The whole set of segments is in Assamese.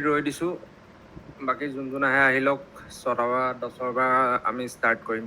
ৰৈ দিছোঁ, বাকী যোন আহে আহি লওক। 6টা বা 10ৰ পৰা আমি ষ্টাৰ্ট কৰিম।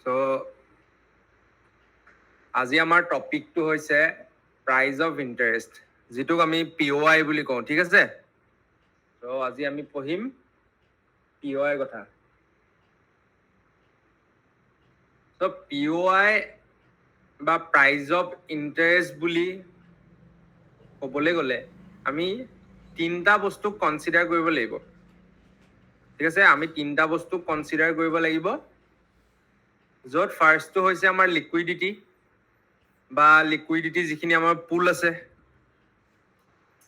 সো আজি আমাৰ টপিকটো হৈছে প্ৰাইজ অফ ইণ্টাৰেষ্ট, যিটোক আমি POI বুলি কওঁ, ঠিক আছে। তো আজি আমি পঢ়িম POI কথা। তো POI বা প্ৰাইজ অফ ইণ্টাৰেষ্ট বুলি ক'বলৈ গ'লে আমি তিনিটা বস্তুক কনচিডাৰ কৰিব লাগিব, ঠিক আছে। আমি তিনিটা বস্তুক কনচিডাৰ কৰিব লাগিব, য'ত ফাৰ্ষ্টটো হৈছে আমাৰ লিকুইডিটি বা লিকুইডিটি যিখিনি আমাৰ পুল আছে।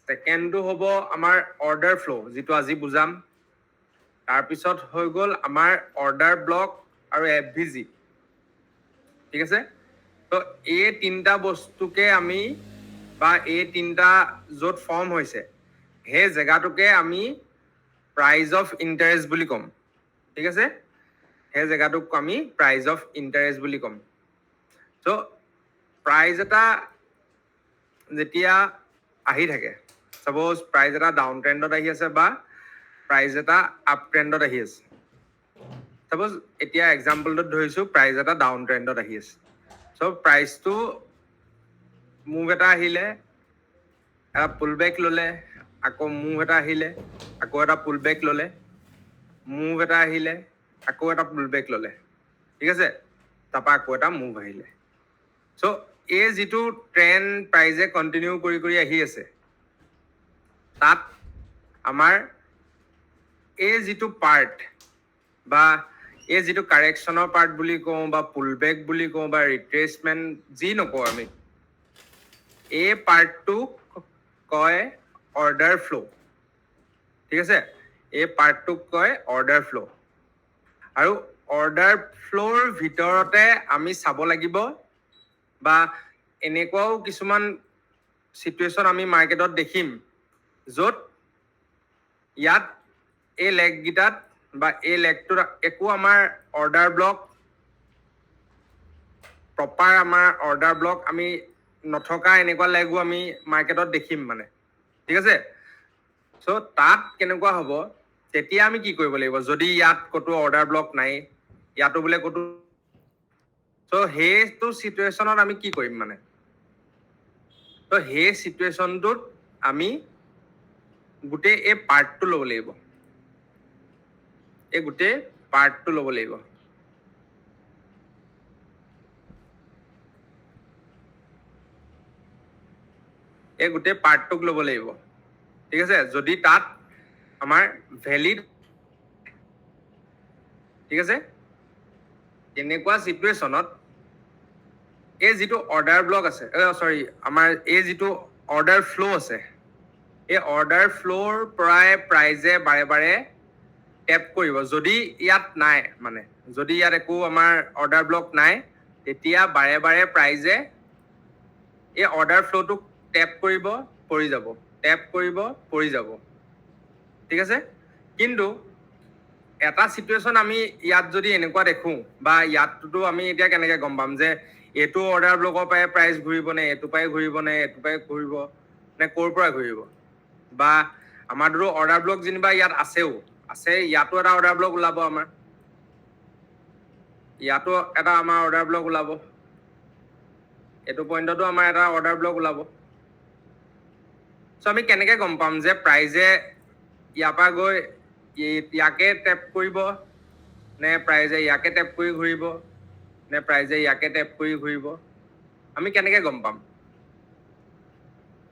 ছেকেণ্ডটো হ'ব আমাৰ অৰ্ডাৰ ফ্ল', যিটো আজি বুজাম। তাৰপিছত হৈ গ'ল আমাৰ অৰ্ডাৰ ব্লক আৰু FVG, ঠিক আছে। তো এই তিনিটা বস্তুকে আমি বা এই তিনিটা য'ত ফৰ্ম হৈছে সেই জেগাটোকে আমি প্ৰাইজ অফ ইণ্টাৰেষ্ট বুলি ক'ম, ঠিক আছে। সেই জেগাটোক আমি প্ৰাইজ অফ ইণ্টাৰেষ্ট বুলি ক'ম। চ' প্ৰাইজ এটা যেতিয়া আহি থাকে, ছাপ'জ প্ৰাইজ এটা ডাউন ট্ৰেণ্ডত আহি আছে বা প্ৰাইজ এটা আপ ট্ৰেণ্ডত আহি আছে। ছাপ'জ এতিয়া এক্সাম্পলটোত ধৰিছোঁ প্ৰাইজ এটা ডাউন ট্ৰেণ্ডত আহি আছে। চ' প্ৰাইজটো মুভ এটা আহিলে, এটা পুল বেক ল'লে, আকৌ মুভ এটা আহিলে, আকৌ এটা পুল বেক ল'লে, মুভ এটা আহিলে, আকৌ এটা পুল বেক ল'লে, ঠিক আছে। তাৰপৰা আকৌ এটা মুভ আহিলে। চ' এই যিটো ট্ৰেণ্ড প্ৰাইজে কণ্টিনিউ কৰি কৰি আহি আছে, তাত আমাৰ এই যিটো পাৰ্ট বা এই যিটো কাৰেকশ্যনৰ পাৰ্ট বুলি কওঁ বা পুল বেক বুলি কওঁ বা ৰিট্ৰেচমেণ্ট যি নকওঁ আমি, এই পাৰ্টটোক কয় অৰ্ডাৰ ফ্ল', ঠিক আছে। এই পাৰ্টটোক কয় অৰ্ডাৰ ফ্ল'। আৰু অৰ্ডাৰ ফ্ল'ৰ ভিতৰতে আমি চাব লাগিব বা এনেকুৱাও কিছুমান চিটুৱেশ্যন আমি মাৰ্কেটত দেখিম, য'ত ইয়াত এই লেগকেইটাত বা এই লেগটোত একো আমাৰ অৰ্ডাৰ ব্লক, প্ৰপাৰ আমাৰ অৰ্ডাৰ ব্লক আমি নথকা এনেকুৱা লেগো আমি মাৰ্কেটত দেখিম মানে, ঠিক আছে। চ' তাত কেনেকুৱা হ'ব, তেতিয়া আমি কি কৰিব লাগিব, যদি ইয়াত ক'তো অৰ্ডাৰ ব্লক নাই, ইয়াতো বোলে ক'তো। চ' সেইটো চিটুৱেশ্যনত আমি কি কৰিম মানে, তো সেই চিটুৱেশ্যনটোত আমি গোটেই এই পাৰ্টটো ল'ব লাগিব, এই গোটেই পাৰ্টটো ল'ব লাগিব। এই গোটেই পাৰ্টটোক ল'ব লাগিব, ঠিক আছে। যদি তাত আমাৰ ভেলিড, ঠিক আছে, তেনেকুৱা চিটুৱেশ্যনত এই যিটো অৰ্ডাৰ ব্লক আছে, আমাৰ এই যিটো অৰ্ডাৰ ফ্ল' আছে, এই অৰ্ডাৰ ফ্ল'ৰ পৰাই প্ৰাইজে বাৰে বাৰে টেপ কৰিব। যদি ইয়াত নাই মানে, যদি ইয়াত একো আমাৰ অৰ্ডাৰ ব্লক নাই, তেতিয়া বাৰে বাৰে প্ৰাইজে এই অৰ্ডাৰ ফ্ল'টোক টেপ কৰিব, পৰি যাব, টেপ কৰিব, পৰি যাব, ঠিক আছে। কিন্তু এটা চিটুৱেশ্যন আমি ইয়াত যদি এনেকুৱা দেখোঁ, বা ইয়াততো আমি এতিয়া কেনেকৈ গম পাম যে এইটো অৰ্ডাৰ ব্লকৰ পৰাই প্ৰাইচ ঘূৰিব নে, এইটো পৰাই ঘূৰিব নে, এইটো পৰাই ঘূৰিব নে, ক'ৰ পৰা ঘূৰিব। বা আমাৰতো অৰ্ডাৰ ব্লক যেনিবা ইয়াত আছে, ইয়াতো এটা অৰ্ডাৰ ব্লক ওলাব, আমাৰ ইয়াতো এটা আমাৰ অৰ্ডাৰ ব্লক ওলাব, এইটো পইণ্টতো আমাৰ এটা অৰ্ডাৰ ব্লক ওলাব। চ' আমি কেনেকৈ গম পাম যে প্ৰাইজে ইয়াৰ পৰা গৈ ইয়াকে টেপ কৰিব নে প্ৰাইজে ইয়াকে টেপ কৰি ঘূৰিব নে প্ৰাইজে ইয়াকে টেপ কৰি ঘূৰিব, আমি কেনেকৈ গম পাম?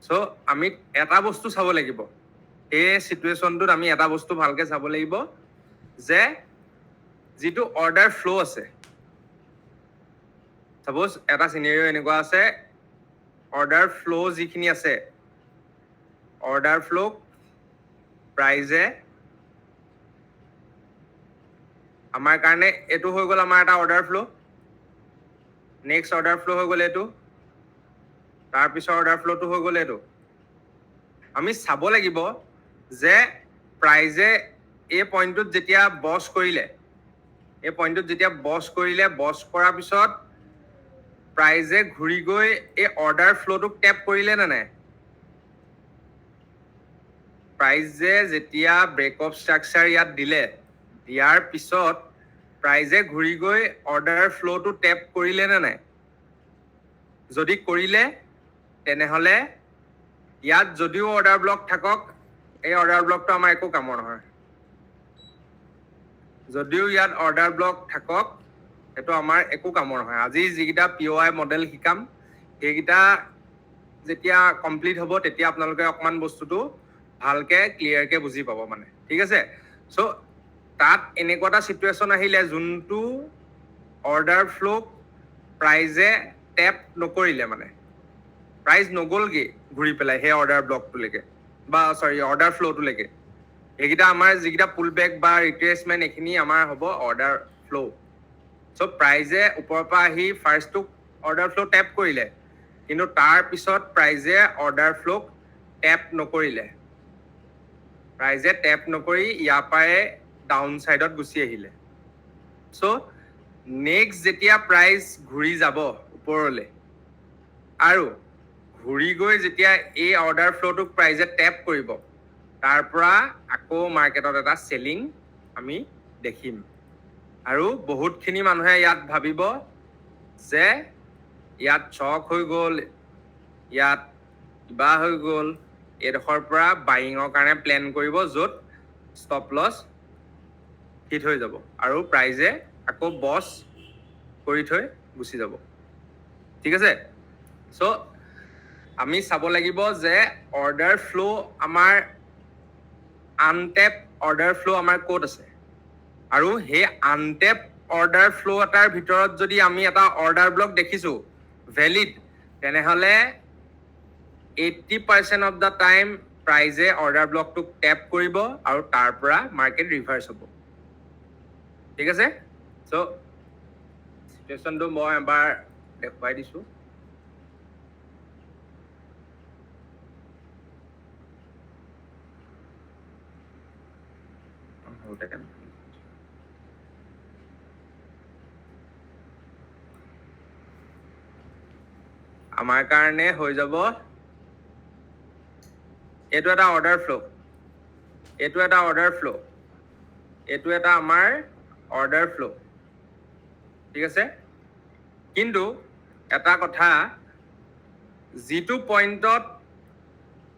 চ' আমি এটা বস্তু চাব লাগিব, এই চিটুৱেশ্যনটোত আমি এটা বস্তু ভালকৈ চাব লাগিব যে যিটো অৰ্ডাৰ ফ্ল' আছে, ছাপ'জ এটা চিনেৰিঅ' এনেকুৱা আছে, অৰ্ডাৰ ফ্ল' যিখিনি আছে, অৰ্ডাৰ ফ্ল' প্ৰাইজে আমাৰ কাৰণে এইটো হৈ গ'ল আমাৰ এটা অৰ্ডাৰ ফ্ল', নেক্সট অৰ্ডাৰ ফ্ল' হৈ গ'ল এইটো, তাৰপিছৰ অৰ্ডাৰ ফ্ল'টো হৈ গ'ল এইটো। আমি চাব লাগিব যে প্ৰাইজে এই পইণ্টটোত যেতিয়া বছ কৰিলে, এই পইণ্টটোত যেতিয়া বছ কৰিলে, বছ কৰাৰ পিছত প্ৰাইজে ঘূৰি গৈ এই অৰ্ডাৰ ফ্ল'টোক টেপ কৰিলে নে নাই। প্ৰাইজে যেতিয়া ব্ৰেক অফ ষ্ট্ৰাকচাৰ ইয়াত দিলে, দিয়াৰ পিছত প্ৰাইজে ঘূৰি গৈ অৰ্ডাৰ ফ্ল'টো টেপ কৰিলে নে নাই? যদি কৰিলে তেনেহ'লে ইয়াত যদিও অৰ্ডাৰ ব্লক থাকক, এই অৰ্ডাৰ ব্লকটো আমাৰ একো কামৰ নহয়। যদিও ইয়াত অৰ্ডাৰ ব্লক থাকক, সেইটো আমাৰ একো কামৰ নহয়। আজি যিকেইটা POI মডেল শিকাম, সেইকেইটা যেতিয়া কমপ্লিট হ'ব তেতিয়া আপোনালোকে অকমান বস্তুটো ভালকে ক্লিয়াৰকে বুজি পাব মানে, ঠিক আছে? চ' তাত এনেকুৱা এটা চিটুৱেশ্যন আহিলে যোনটো অৰ্ডাৰ ফ্ল'ক প্ৰাইজে টেপ নকৰিলে মানে, প্ৰাইজ নগ'লগে ঘূৰি পেলাই সেই অৰ্ডাৰ ব্লকটোলৈকে বা অৰ্ডাৰ ফ্ল'টোলৈকে। এইকেইটা আমাৰ যিকেইটা পুল বেক বা ৰিট্ৰেচমেণ্ট এইখিনি আমাৰ হ'ব অৰ্ডাৰ ফ্ল'। চ' প্ৰাইজে ওপৰৰ পৰা আহি ফাৰ্ষ্টটোক অৰ্ডাৰ ফ্ল' টেপ কৰিলে, কিন্তু তাৰ পিছত প্ৰাইজে অৰ্ডাৰ ফ্ল'ক টেপ নকৰিলে। প্ৰাইজে টেপ নকৰি ইয়াৰ পৰাই ডাউন চাইডত গুচি আহিলে। চ' নেক্সট যেতিয়া প্ৰাইজ ঘূৰি যাব ওপৰলৈ আৰু ঘূৰি গৈ যেতিয়া এই অৰ্ডাৰ ফ্ল'টোক প্ৰাইজে টেপ কৰিব, তাৰ পৰা আকৌ মাৰ্কেটত এটা চেলিং আমি দেখিম। আৰু বহুতখিনি মানুহে ইয়াত ভাবিব যে ইয়াত শ্বক হৈ গ'ল, ইয়াত কিবা হৈ গ'ল, এইডোখৰ পৰা বাইঙৰ কাৰণে প্লেন কৰিব, য'ত ষ্টপ লছ হিট হৈ যাব আৰু প্ৰাইজে আকৌ বছ কৰি থৈ গুচি যাব, ঠিক আছে? চ' আমি চাব লাগিব যে অৰ্ডাৰ ফ্ল' আমাৰ আনটেপ অৰ্ডাৰ ফ্ল' আমাৰ ক'ত আছে, আৰু সেই আনটেপ অৰ্ডাৰ ফ্ল' এটাৰ ভিতৰত যদি আমি এটা অৰ্ডাৰ ব্লক দেখিছোঁ ভেলিড, তেনেহ'লে 80% অফ দ্য টাইম প্ৰাইজে অৰ্ডাৰ ব্লকটোক টেপ কৰিব আৰু তাৰ পৰা মাৰ্কেট ৰিভাৰ্চ হ'ব, ঠিক আছে? চ' চিটুৱেশ্যনটো মই এবাৰ দেখুৱাই দিছোঁ। আমাৰ কাৰণে হৈ যাব এইটো এটা অৰ্ডাৰ ফ্ল', এইটো এটা অৰ্ডাৰ ফ্ল', এইটো এটা আমাৰ অৰ্ডাৰ ফ্ল', ঠিক আছে? কিন্তু এটা কথা, যিটো পইণ্টত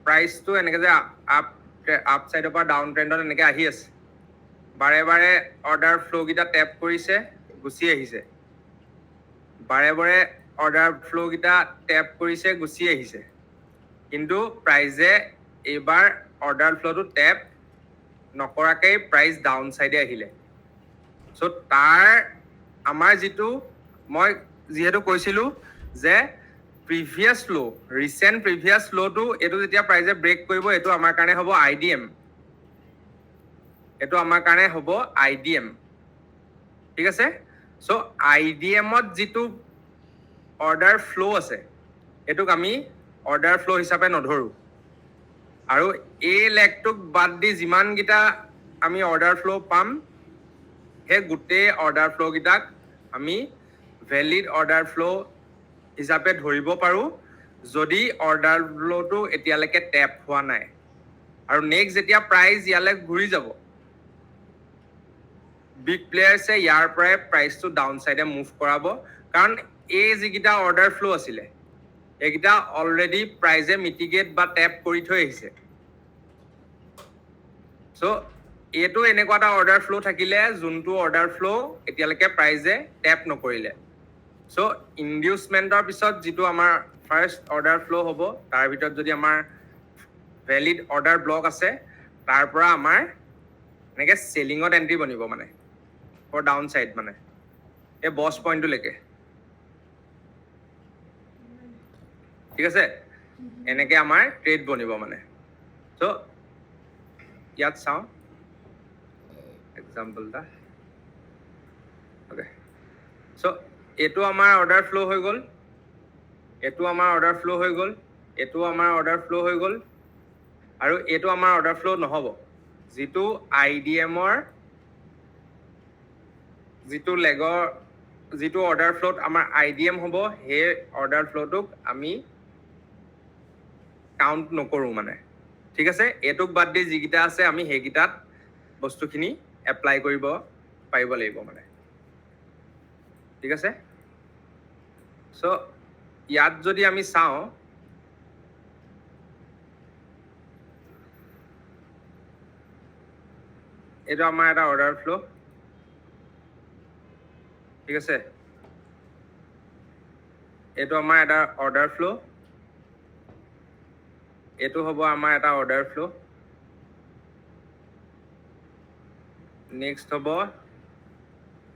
প্ৰাইচটো এনেকে যে আপ চাইডৰ পৰা ডাউন ট্ৰেণ্ডত এনেকে আহি আছে, বাৰে বাৰে অৰ্ডাৰ ফ্ল'কেইটা টেপ কৰিছে, গুচি আহিছে, বাৰে বাৰে অৰ্ডাৰ ফ্ল'কেইটা টেপ কৰিছে, গুচি আহিছে, কিন্তু প্ৰাইজে এইবাৰ অৰ্ডাৰ ফ্ল'টো টেপ নকৰাকেই প্ৰাইচ ডাউন চাইডে আহিলে। চ' তাৰ আমাৰ যিটো মই যিহেতু কৈছিলোঁ যে প্ৰিভিয়াছ ফ্ল', ৰিচেণ্ট প্ৰিভিয়াছ ফ্ল'টো এইটো যেতিয়া প্ৰাইজে ব্ৰেক কৰিব, এইটো আমাৰ কাৰণে হ'ব IDM, এইটো আমাৰ কাৰণে হ'ব IDM, ঠিক আছে? চ' IDMত যিটো অৰ্ডাৰ ফ্ল' আছে, এইটোক আমি অৰ্ডাৰ ফ্ল' হিচাপে নধৰোঁ, আৰু এই লেগটোক বাদ দি যিমানকেইটা আমি অৰ্ডাৰ ফ্ল' পাম, সেই গোটেই অৰ্ডাৰ ফ্ল'কেইটাক আমি ভেলিড অৰ্ডাৰ ফ্ল' হিচাপে ধৰিব পাৰোঁ, যদি অৰ্ডাৰ ফ্ল'টো এতিয়ালৈকে টেপ হোৱা নাই। আৰু নেক্সট যেতিয়া প্ৰাইজ ইয়ালৈ ঘূৰি যাব, বিগ প্লেয়াৰ্ছে ইয়াৰ পৰাই প্ৰাইচটো ডাউন চাইডে মুভ কৰাব, কাৰণ এই যিকেইটা অৰ্ডাৰ ফ্ল' আছিলে, এইকেইটা অলৰেডি প্ৰাইজে মিটিগেট বা টেপ কৰি থৈ আহিছে। চ' এইটো এনেকুৱা এটা অৰ্ডাৰ ফ্ল' থাকিলে যোনটো অৰ্ডাৰ ফ্ল' এতিয়ালৈকে প্ৰাইজে টেপ নকৰিলে। চ' ইনডিউচমেণ্টৰ পিছত যিটো আমাৰ ফাৰ্ষ্ট অৰ্ডাৰ ফ্ল' হ'ব, তাৰ ভিতৰত যদি আমাৰ ভেলিড অৰ্ডাৰ ব্লক আছে, তাৰ পৰা আমাৰ এনেকৈ চেলিঙত এণ্ট্ৰি বনিব মানে, ফৰ ডাউন চাইড মানে, এই বছ পইণ্টটোলৈকে, ঠিক আছে? এনেকৈ আমাৰ ট্ৰেড বনিব মানে। চ' ইয়াত চাওঁ এক্সাম্পল এটা, অ'কে। চ' এইটো আমাৰ অৰ্ডাৰ ফ্ল' হৈ গ'ল, এইটো আমাৰ অৰ্ডাৰ ফ্ল' হৈ গ'ল, এইটো আমাৰ অৰ্ডাৰ ফ্ল' হৈ গ'ল, আৰু এইটো আমাৰ অৰ্ডাৰ ফ্ল' নহ'ব। যিটো IDMৰ যিটো লেগৰ যিটো অৰ্ডাৰ ফ্ল'ত আমাৰ IDM হ'ব, সেই অৰ্ডাৰ ফ্ল'টোক আমি কাউণ্ট নকৰোঁ মানে, ঠিক আছে? এইটোক বাদ দি যিকেইটা আছে আমি সেইকেইটাত বস্তুখিনি এপ্লাই কৰিব পাৰিব লাগিব মানে। ঠিক আছে সো ইয়াত যদি আমি চাওঁ এইটো আমাৰ এটা অৰ্ডাৰ ফ্লো ঠিক আছে এইটো আমাৰ এটা অৰ্ডাৰ ফ্লো এইটো হ'ব আমাৰ এটা অৰ্ডাৰ ফ্লো নেক্সট হ'ব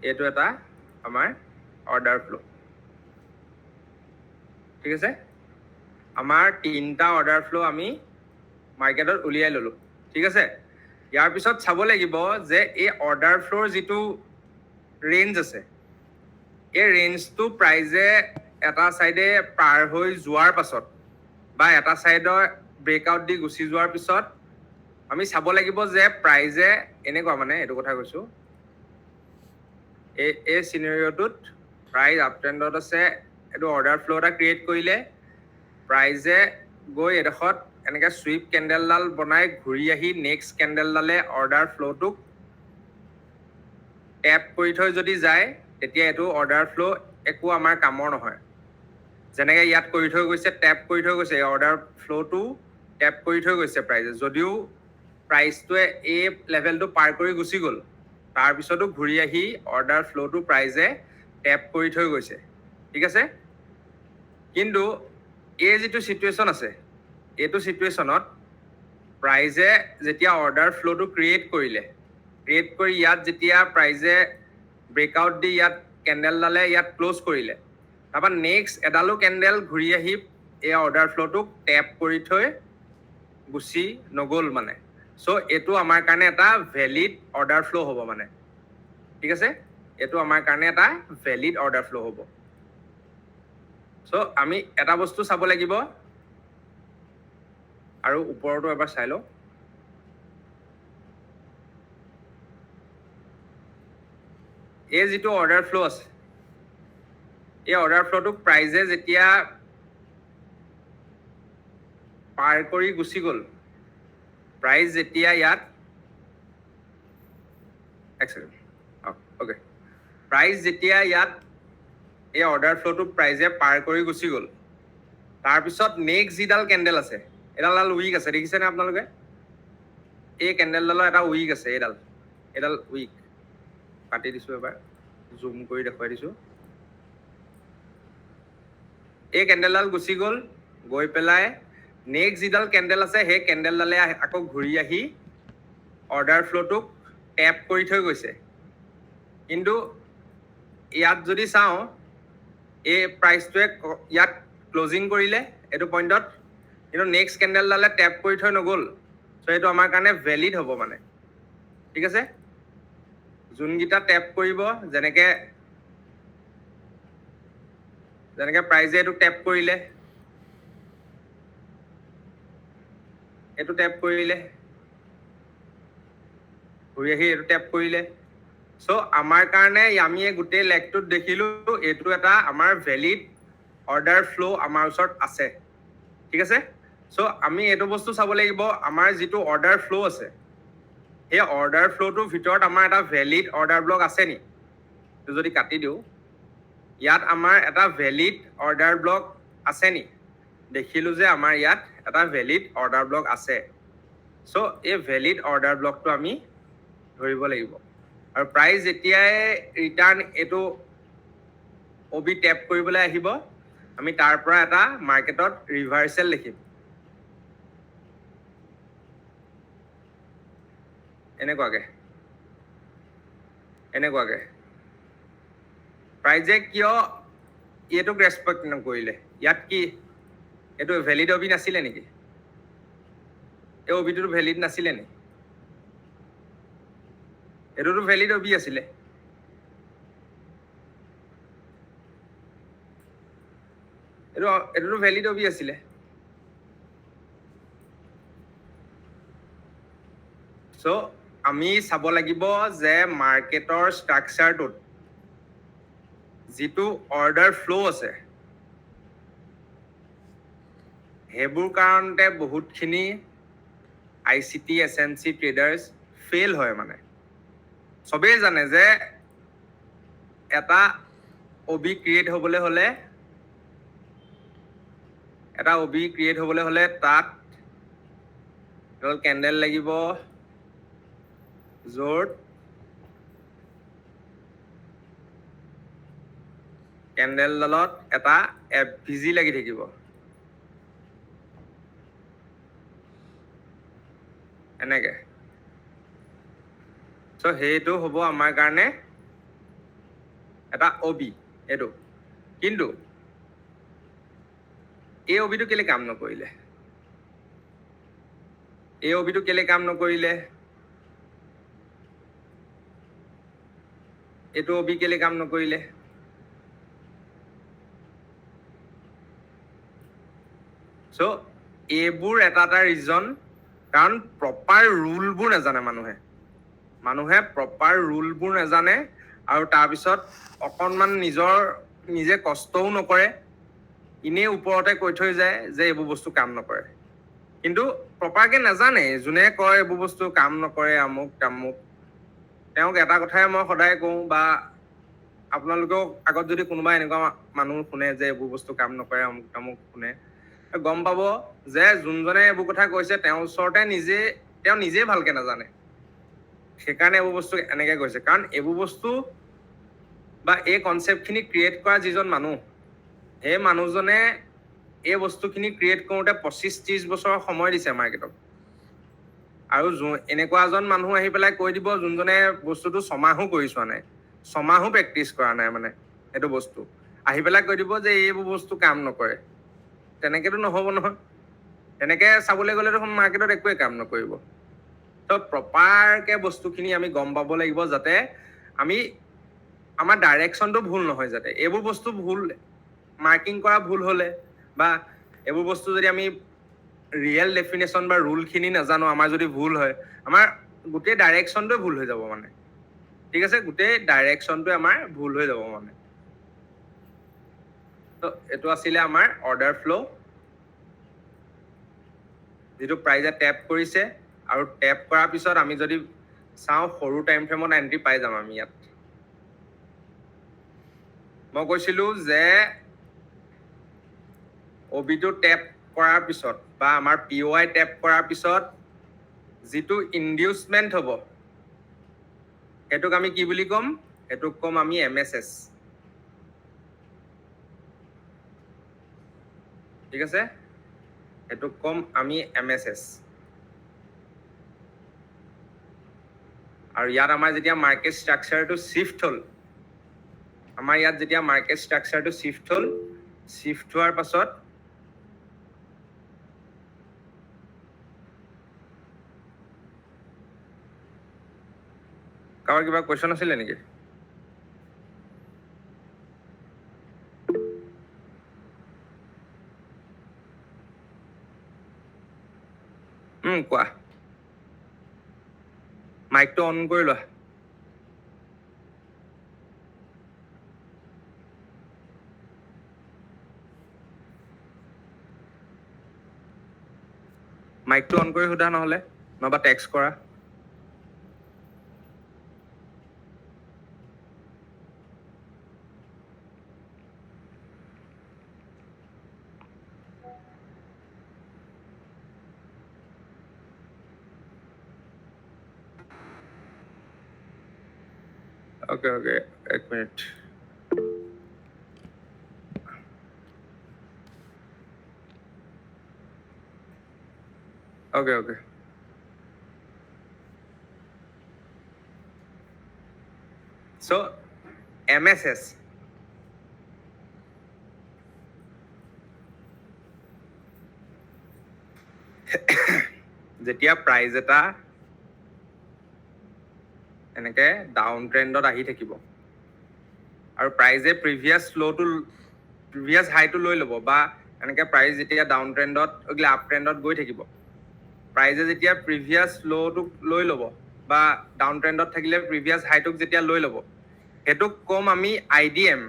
এইটো এটা আমাৰ অৰ্ডাৰ ফ্লো ঠিক আছে আমাৰ তিনটা অৰ্ডাৰ ফ্লো আমি মাৰ্কেটত উলিয়াই ললো ঠিক আছে ইয়াৰ পিছত চাব লাগিব যে এই অৰ্ডাৰ ফ্লোৰ যিটো ৰেঞ্জ আছে এই ৰেঞ্জটো প্ৰাইজে এটা সাইডে পাৰ হৈ যোৱাৰ পাছত বা এটা সাইডৰ ব্ৰেকআউট দি গুচি যোৱাৰ পিছত আমি চাব লাগিব যে প্ৰাইজে এনেকুৱা মানে এইটো কথা কৈছো এই সিনাৰিওটোত প্ৰাইজ আপ ট্ৰেণ্ডত আছে এইটো অৰ্ডাৰ ফ্লো এটা ক্ৰিয়েট কৰিলে প্ৰাইজে গৈ এডোখৰত এনেকৈ সুইপ কেণ্ডেলডাল বনাই ঘূৰি আহি নেক্সট কেণ্ডেলডালে অৰ্ডাৰ ফ্লোটোক টেপ কৰি থৈ যদি যায় তেতিয়া এইটো অৰ্ডাৰ ফ্লো একো আমাৰ কামৰ নহয় যেনেকৈ ইয়াত কৰি থৈ গৈছে টেপ কৰি থৈ গৈছে অৰ্ডাৰ ফ্লোটো টেপ কৰি থৈ গৈছে প্ৰাইজে যদিও প্ৰাইচটোৱে এই লেভেলটো পাৰ কৰি গুচি গ'ল তাৰপিছতো ঘূৰি আহি অৰ্ডাৰ ফ্লোটো প্ৰাইজে টেপ কৰি থৈ গৈছে ঠিক আছে কিন্তু এই যিটো সিচুৱেশ্যন আছে এইটো সিচুৱেশ্যনত প্ৰাইজে যেতিয়া অৰ্ডাৰ ফ্লোটো ক্ৰিয়েট কৰিলে ক্ৰিয়েট কৰি ইয়াত যেতিয়া প্ৰাইজে ব্ৰেকআউট দি ইয়াত কেণ্ডেলডালে ইয়াত ক্লোজ কৰিলে তাৰপৰা নেক্সট এডালো কেণ্ডেল ঘূৰি আহি এই অৰ্ডাৰ ফ্লোটোক টেপ কৰি থৈ গুচি নগ'ল মানে সো এইটো আমাৰ কাৰণে এটা ভ্যালিড অৰ্ডাৰ ফ্লো হ'ব মানে ঠিক আছে এইটো আমাৰ কাৰণে এটা ভ্যালিড অৰ্ডাৰ ফ্লো হ'ব সো আমি এটা বস্তু চাব লাগিব আৰু ওপৰটো এবাৰ চাই লওঁ এই যিটো অৰ্ডাৰ ফ্লো আছে এই অৰ্ডাৰ ফ্লোটোক প্ৰাইজে যেতিয়া পাৰ কৰি গুচি গ'ল প্ৰাইজ যেতিয়া ইয়াত এক ছেকেণ্ড ওকে প্ৰাইজ যেতিয়া ইয়াত এই অৰ্ডাৰ ফ্লোটো প্ৰাইজে পাৰ কৰি গুচি গ'ল তাৰপিছত নেক্সট যিডাল কেণ্ডেল আছে এডাল উইক আছে দেখিছেনে আপোনালোকে এই কেণ্ডেলডালৰ এটা উইক আছে এডাল উইক কাটি দিছোঁ এবাৰ জুম কৰি দেখুৱাই দিছোঁ এই কেণ্ডেলডাল গুচি গ'ল গৈ পেলাই নেক্সট যিডাল কেণ্ডেল আছে সেই কেণ্ডেলডালে আকৌ ঘূৰি আহি অৰ্ডাৰ ফ্লোটোক টেপ কৰি থৈ গৈছে কিন্তু ইয়াত যদি চাওঁ এই প্ৰাইচটোৱে ইয়াত ক্লোজিং কৰিলে এইটো পইণ্টত কিন্তু নেক্সট কেণ্ডেলডালে টেপ কৰি থৈ নগ'ল চ' এইটো আমাৰ কাৰণে ভেলিড হ'ব মানে ঠিক আছে যোনকেইটা টেপ কৰিব যেনেকৈ প্ৰাইজে এইটো টেপ কৰিলে এইটো টেপ কৰিলে ঘূৰি আহি এইটো টেপ কৰিলে চ' আমাৰ কাৰণে আমি গোটেই লেগটোত দেখিলোঁ এইটো এটা আমাৰ ভেলিড অৰ্ডাৰ ফ্লো আমাৰ ওচৰত আছে ঠিক আছে চ' আমি এইটো বস্তু চাব লাগিব আমাৰ যিটো অৰ্ডাৰ ফ্লো আছে সেই অৰ্ডাৰ ফ্লোটোৰ ভিতৰত আমাৰ এটা ভেলিড অৰ্ডাৰ ব্লক আছে নি যদি কাটি দিওঁ ইয়াত আমাৰ এটা ভেলিড অৰ্ডাৰ ব্লক আছে নি দেখিলোঁ যে আমাৰ ইয়াত এটা ভেলিড অৰ্ডাৰ ব্লক আছে চ' এই ভেলিড অৰ্ডাৰ ব্লকটো আমি ধৰিব লাগিব আৰু প্ৰাইচ যেতিয়াই ৰিটাৰ্ণ এইটো অবি টেপ কৰিবলৈ আহিব আমি তাৰ পৰা এটা মাৰ্কেটত ৰিভাৰ্চেল দেখিম এনেকুৱাকে প্ৰাইজে কিয় এইটোক ৰেচপেক্ট নকৰিলে ইয়াত কি এইটো ভেলিড অবি নাছিলে নেকি এই অবিটো ভেলিড নাছিলে নেকি এইটোতো ভেলিড অবি আছিলে এইটোতো ভেলিড অবি আছিলে চ' আমি চাব লাগিব যে মাৰ্কেটৰ ষ্ট্ৰাকচাৰটোত যিটো অৰ্ডাৰ ফ্লো আছে সেইবোৰ কাৰণতে বহুতখিনি ICT SNC ট্ৰেডাৰ্ছ ফেইল হয় মানে চবেই জানে যে এটা OB ক্ৰিয়েট হ'বলৈ হ'লে তাত এডাল কেণ্ডেল লাগিব য'ত কেণ্ডেলডালত এটা FVG লাগি থাকিব এনেকে সো সেইটো হ'ব আমাৰ কাৰণে এটা OB এইটো কিন্তু এই OB টো কেলে কাম নকৰিলে এইটো OB কেলে কাম নকৰিলে সো এইবোৰ এটা ৰিজন কাৰণ প্ৰপাৰ ৰুলবোৰ নাজানে মানুহে প্ৰপাৰ ৰুলবোৰ নাজানে আৰু তাৰপিছত অকণমান নিজে কষ্টও নকৰে ইনেই ওপৰতে কৈ থৈ যায় যে এইবোৰ বস্তু কাম নকৰে কিন্তু প্ৰপাৰকে নাজানে যোনে কয় এইবোৰ বস্তু কাম নকৰে আমুক তামুক তেওঁক এটা কথাই মই সদায় কওঁ বা আপোনালোকেও আগত যদি কোনোবা এনেকুৱা মানুহ শুনে যে এইবোৰ বস্তু কাম নকৰে আমুক তামুক শুনে গম পাব যে যোনজনে এইবোৰ কথা কৈছে তেওঁৰ ওচৰতে তেওঁ নিজে ভালকে নাজানে সেইকাৰণে এইবোৰ বস্তু এনেকে কৈছে কাৰণ এইবোৰ বস্তু বা এই কনচেপ্টখিনি ক্ৰিয়েট কৰা যিজন মানুহ সেই মানুহজনে এই বস্তুখিনি ক্ৰিয়েট কৰোঁতে 25-30 বছৰৰ সময় দিছে মাৰ্কেটক আৰু এনেকুৱা এজন মানুহ আহি পেলাই কৈ দিব যোনজনে বস্তুটো ছমাহো কৰি চোৱা নাই ছমাহো প্ৰেক্টিচ কৰা নাই মানে এইটো বস্তু আহি পেলাই কৈ দিব যে এইবোৰ বস্তু কাম নকৰে তেনেকেতো নহ'ব নহয় তেনেকে চাবলৈ গ'লে দেখোন মাৰ্কেটত একোৱে কাম নকৰিব তো প্ৰপাৰকে বস্তুখিনি আমি গম পাব লাগিব যাতে আমাৰ ডাইৰেকশ্যনটো ভুল নহয় যাতে এইবোৰ বস্তু ভুল মাৰ্কিং কৰা ভুল হ'লে বা এইবোৰ বস্তু যদি আমি ৰিয়েল ডেফিনেশ্যন বা ৰুলখিনি নাজানো আমাৰ যদি ভুল হয় আমাৰ গোটেই ডাইৰেকশ্যনটোৱে ভুল হৈ যাব মানে ঠিক আছে গোটেই ডাইৰেকশ্যনটোৱে আমাৰ ভুল হৈ যাব মানে তো এইটো আছিলে আমাৰ অৰ্ডাৰ ফ্ল' যিটো প্ৰাইজে টেপ কৰিছে আৰু টেপ কৰাৰ পিছত আমি যদি চাওঁ সৰু টাইম ফ্ৰেমত এণ্ট্ৰি পাই যাম আমি ইয়াত মই কৈছিলোঁ যে OB-টো টেপ কৰাৰ পিছত বা আমাৰ POI টেপ কৰাৰ পিছত যিটো ইনডিউচমেণ্ট হ'ব সেইটোক আমি কি বুলি ক'ম সেইটোক ক'ম আমি MSS ঠিক আছে এইটোক ক'ম আমি MSS আৰু ইয়াত আমাৰ যেতিয়া মাৰ্কেট ষ্ট্ৰাকচাৰটো শিফ্ট হ'ল শিফ্ট হোৱাৰ পাছত কাৰোবাৰ কিবা কুৱেশ্যন আছিলে নেকি কোৱা মাইকটো অন কৰি লোৱা মাইকটো অন কৰি সোধা নহ'লে নহবা টেক্সট কৰা Okay, এক মিনিট Okay. So, MSS যেতিয়া প্ৰাইজ এটা এনেকে ডাউন ট্ৰেণ্ডত আহি থাকিব আৰু প্ৰাইজে প্ৰিভিয়াছ হাইটো লৈ ল'ব বা এনেকে প্ৰাইজ যেতিয়া ডাউন ট্ৰেণ্ডত আপ ট্ৰেণ্ডত গৈ থাকিব প্ৰাইজে যেতিয়া প্ৰিভিয়াছ ল'টোক লৈ ল'ব বা ডাউন ট্ৰেণ্ডত থাকিলে প্ৰিভিয়াছ হাইটোক যেতিয়া লৈ ল'ব সেইটোক ক'ম আমি IDM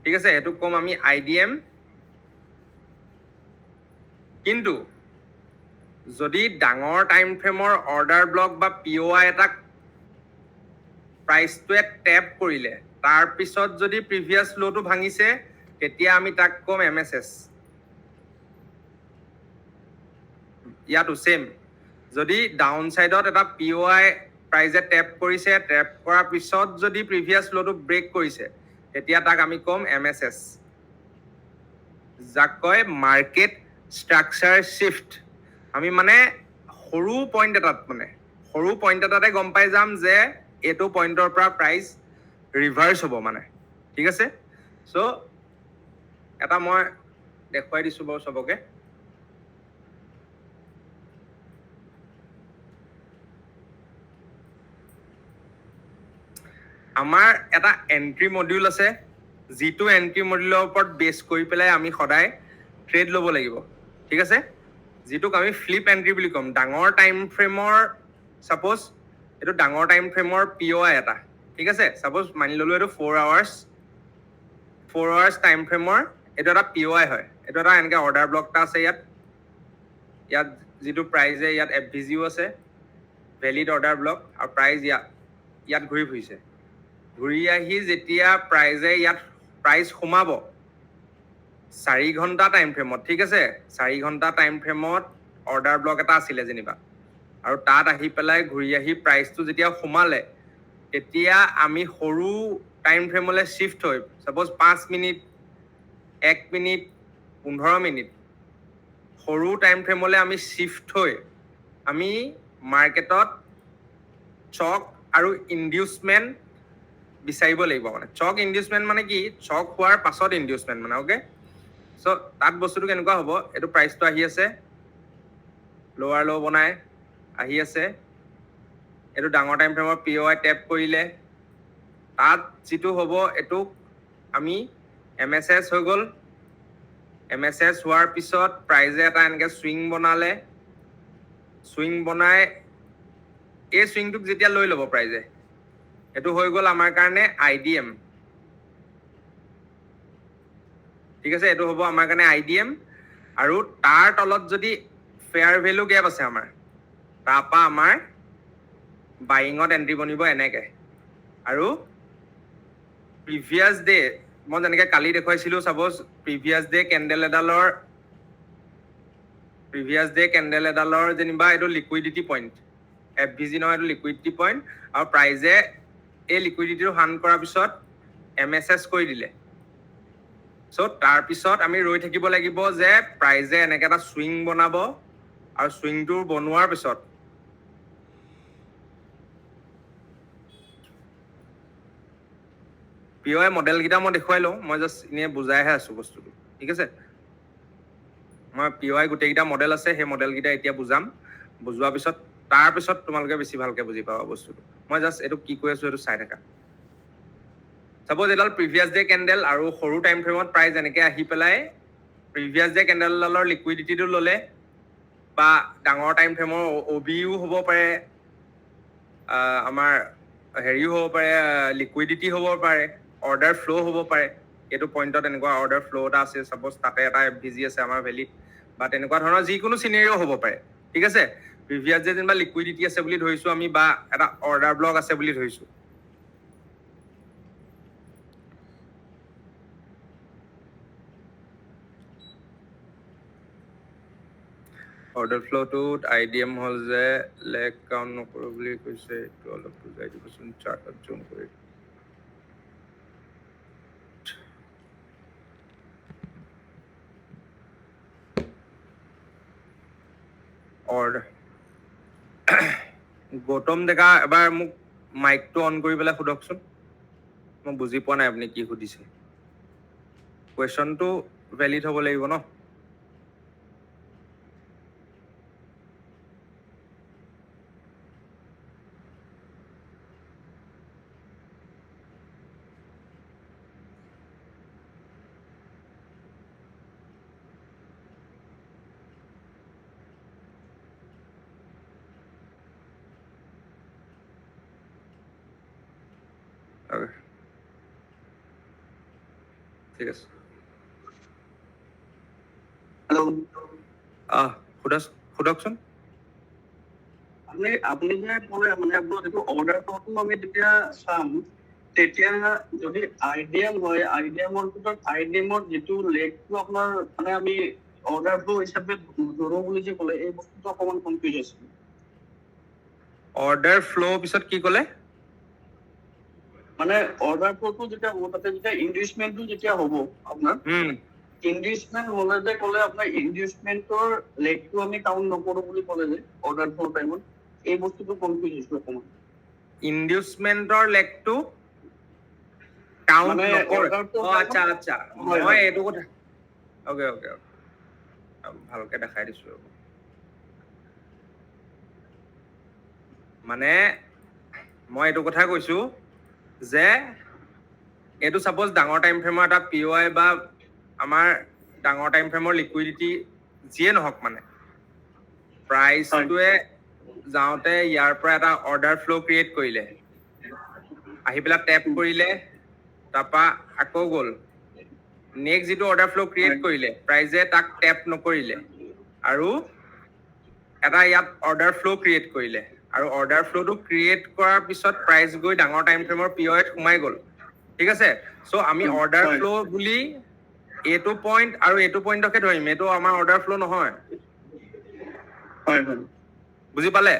ঠিক আছে সেইটোক ক'ম আমি IDM কিন্তু যদি ডাঙৰ টাইম ফ্ৰেমৰ অৰ্ডাৰ ব্লক বা POI এটা প্ৰাইচটোৱে টেপ কৰিলে তাৰপিছত যদি প্ৰিভিয়াছ ল'টো ভাঙিছে তেতিয়া আমি তাক ক'ম MSS। ইয়াতো সেম, যদি ডাউন সাইডত এটা POI প্ৰাইজে টেপ কৰিছে, টেপ কৰাৰ পিছত যদি প্ৰিভিয়াছ ল'টো ব্ৰেক কৰিছে তেতিয়া তাক আমি ক'ম MSS, যাক কয় মাৰ্কেট ষ্ট্ৰাকচাৰ শিফট। আমি মানে সৰু পইণ্ট এটাতে গম পাই যাম যে এইটো পইণ্টৰ পৰা প্ৰাইচ ৰিভাৰ্চ হ'ব মানে, ঠিক আছে। চ' এটা মই দেখুৱাই দিছোঁ বাৰু চবকে। আমাৰ এটা এন্ট্ৰি মডিউল আছে, যিটো এন্ট্ৰি মডিউলৰ ওপৰত বেছ কৰি পেলাই আমি সদায় ট্ৰেড ল'ব লাগিব, ঠিক আছে। যিটোক আমি ফ্লিপ এন্ট্ৰি বুলি ক'ম। ডাঙৰ টাইম ফ্ৰেমৰ, ছাপ'জ এইটো ডাঙৰ টাইম ফ্ৰেমৰ POI এটা, ঠিক আছে। ছাপ'জ মানি ল'লো এইটো 4 আৱাৰ্ছ টাইম ফ্ৰেমৰ এইটো এটা POI হয়। এইটো এটা এনেকৈ অৰ্ডাৰ ব্লক এটা আছে ইয়াত যিটো প্ৰাইজে ইয়াত FVGও আছে, ভেলিড অৰ্ডাৰ ব্লক, আৰু প্ৰাইজ ইয়াত ঘূৰি ফুৰিছে। ঘূৰি আহি যেতিয়া প্ৰাইজে ইয়াত প্ৰাইজ সোমাব 4 ঘণ্টা টাইম ফ্ৰেমত, ঠিক আছে। 4 ঘণ্টা টাইম ফ্ৰেমত অৰ্ডাৰ ব্লক এটা আছিলে যেনিবা, আৰু তাত আহি পেলাই ঘূৰি আহি প্ৰাইজটো যেতিয়া সোমালে তেতিয়া আমি সৰু টাইম ফ্ৰেমলৈ শ্বিফ্ট হৈ, ছাপ'জ 5 মিনিট, 1 মিনিট, 15 মিনিট সৰু টাইম ফ্ৰেমলৈ আমি শ্বিফ্ট হৈ আমি মাৰ্কেটত চক আৰু ইনডিউচমেণ্ট বিচাৰিব লাগিব। মানে চক ইনডিউচমেণ্ট মানে কি, চক হোৱাৰ পাছত ইনডিউচমেণ্ট মানে, অ'কে। চ' তাত বস্তুটো কেনেকুৱা হ'ব, এইটো প্ৰাইচটো আহি আছে, লোৱাৰ ল' বনাই আহি আছে, এইটো ডাঙৰ টাইম ফ্ৰেমৰ POI টেপ কৰিলে, তাত যিটো হ'ব এইটোক আমি MSS হৈ গ'ল। MSS হোৱাৰ পিছত প্ৰাইজে এটা এনেকৈ চুইং বনালে, চুইং বনাই এই চুইংটোক যেতিয়া লৈ ল'ব প্ৰাইজে, এইটো হৈ গ'ল আমাৰ কাৰণে IDM, ঠিক আছে। এইটো হ'ব আমাৰ কাৰণে IDM, আৰু তাৰ তলত যদি ফেয়াৰ ভেলু গেপ আছে আমাৰ, তাৰপৰা আমাৰ বাইঙত এণ্ট্ৰি বনিব এনেকৈ। আৰু প্ৰিভিয়াছ ডে, মই যেনেকৈ কালি দেখুৱাইছিলোঁ, ছাপ'জ প্ৰিভিয়াছ ডে কেণ্ডেল এডালৰ যেনিবা এইটো লিকুইডিটি পইণ্ট, FVG নহয়, এইটো লিকুইডিটি পইণ্ট, আৰু প্ৰাইজে এই লিকুইডিটিটো হান কৰাৰ পিছত MSS কৰি দিলে। চ' তাৰপিছত আমি ৰৈ থাকিব লাগিব যে প্ৰাইজে এনেকৈ এটা চুইং বনাব, আৰু চুইংটো বনোৱাৰ পিছত POI মডেলকেইটা মই দেখুৱাই লওঁ, মই জাষ্ট এনেই বুজাইহে আছোঁ বস্তুটো, ঠিক আছে। মই POI গোটেইকেইটা মডেল আছে, সেই মডেলকেইটা এতিয়া বুজাম। বুজোৱাৰ পিছত তাৰপিছত তোমালোকে বেছি ভালকৈ বুজি পাবা বস্তুটো। মই জাষ্ট এইটো কি কৈ আছোঁ এইটো চাই থাকা। ছাপ'জ এডাল প্ৰিভিয়াছ ডে কেণ্ডেল, আৰু সৰু টাইম ফ্ৰেমত প্ৰাইজ এনেকৈ আহি পেলাই প্ৰিভিয়াছ ডে কেণ্ডেলডালৰ লিকুইডিটিটো ল'লে, বা ডাঙৰ টাইম ফ্ৰেমৰ OBও হ'ব পাৰে, আমাৰ হেৰিও হ'ব পাৰে, লিকুইডিটি হ'ব পাৰে, অৰ্ডাৰ ফ্ল' হ'ব পাৰে। এইটো পইণ্টত এনেকুৱা অৰ্ডাৰ ফ্ল' এটা আছে, ছাপ'জ তাতে এটা FVG আছে আমাৰ ভেলিড, বা তেনেকুৱা ধৰণৰ যিকোনো চিনেৰিঅ' হ'ব পাৰে, ঠিক আছে। প্ৰিভিয়াছ ডে যেনিবা লিকুইডিটি আছে বুলি ধৰিছোঁ আমি, বা এটা অৰ্ডাৰ ব্লক আছে বুলি ধৰিছোঁ। অৰ্ডাৰ ফ্ল'টোত IDM হ'ল যে লেগ কাউণ্ট নকৰোঁ বুলি কৈছে, এইটো অলপ বুজাই দিবচোন চাৰ্টত জুম কৰি। গৌতম ডেকা এবাৰ মোক মাইকটো অন কৰি পেলাই সোধকচোন, মই বুজি পোৱা নাই আপুনি কি সুধিছে। কুৱেশ্যনটো ভেলিড হ'ব লাগিব ন। ঠিক আছে, সোধকচোন। আপুনি যে ক'লে মানে আপোনাৰ যিটো অৰ্ডাৰ ফ্ল'টো আমি তেতিয়া চাম, তেতিয়া যদি আইডিএম হয়, আইডিএমৰ ভিতৰত আইডিএমৰ যিটো লেগটো আপোনাৰ মানে আমি অৰ্ডাৰ ফ্ল' হিচাপে ধৰো বুলি যে ক'লে, এই বস্তুটো অকণমান কনফিউজ হৈছিল। অৰ্ডাৰ ফ্ল' পিছত কি ক'লে? মানে অৰ্ডাৰ ফ্ল'টো যেতিয়া হ'ব, তাতে যেতিয়া ইনডিউচমেণ্টটো যেতিয়া হ'ব আপোনাৰ, ইনডিউচমেণ্ট হ'লে যে ক'লে আপোনাৰ ইনডিউচমেণ্টৰ লেগটো আমি কাউণ্ট নকৰোঁ বুলি ক'লে যে অৰ্ডাৰ ফ্ল' টাইমত, এই বস্তুটো কনফিউজ হৈছোঁ অকণমান। ইনডিউচমেণ্টৰ লেগটো কাউণ্ট মানে নকৰে। অৰ্ডাৰ ফ্ল' টাইমত আচ্ছা হয় মই হয় এইটো কথা অ'কে ভালকে দেখাই দিছো। মানে মই এইটো কথা কৈছো যে এইটো ছাপ'জ ডাঙৰ টাইম ফ্ৰেমৰ এটা POI বা আমাৰ ডাঙৰ টাইম ফ্ৰেমৰ লিকুইডিটি যিয়ে নহওক, মানে প্ৰাইচটোৱে যাওঁতে ইয়াৰ পৰা এটা অৰ্ডাৰ ফ্ল' ক্ৰিয়েট কৰিলে, আহি পেলাই টেপ কৰিলে, তাৰপা আকৌ গ'ল নেক্সট যিটো অৰ্ডাৰ ফ্ল' ক্ৰিয়েট কৰিলে, প্ৰাইজে তাক টেপ নকৰিলে আৰু এটা ইয়াত অৰ্ডাৰ ফ্ল' ক্ৰিয়েট কৰিলে, আৰু অৰ্ডাৰ ফ্ল'টো ক্ৰিয়েট কৰাৰ পিছত প্ৰাইচ গৈ ডাঙৰ টাইম ফ্ৰেমৰ POIত সোমাই গ'ল। ঠিক আছে, চ' আমি অৰ্ডাৰ ফ্ল' বুলি এইটো পইণ্ট আৰু এইটো পইণ্টকে ধৰিম, এইটো আমাৰ অৰ্ডাৰ ফ্ল' নহয়। বুজি পালে?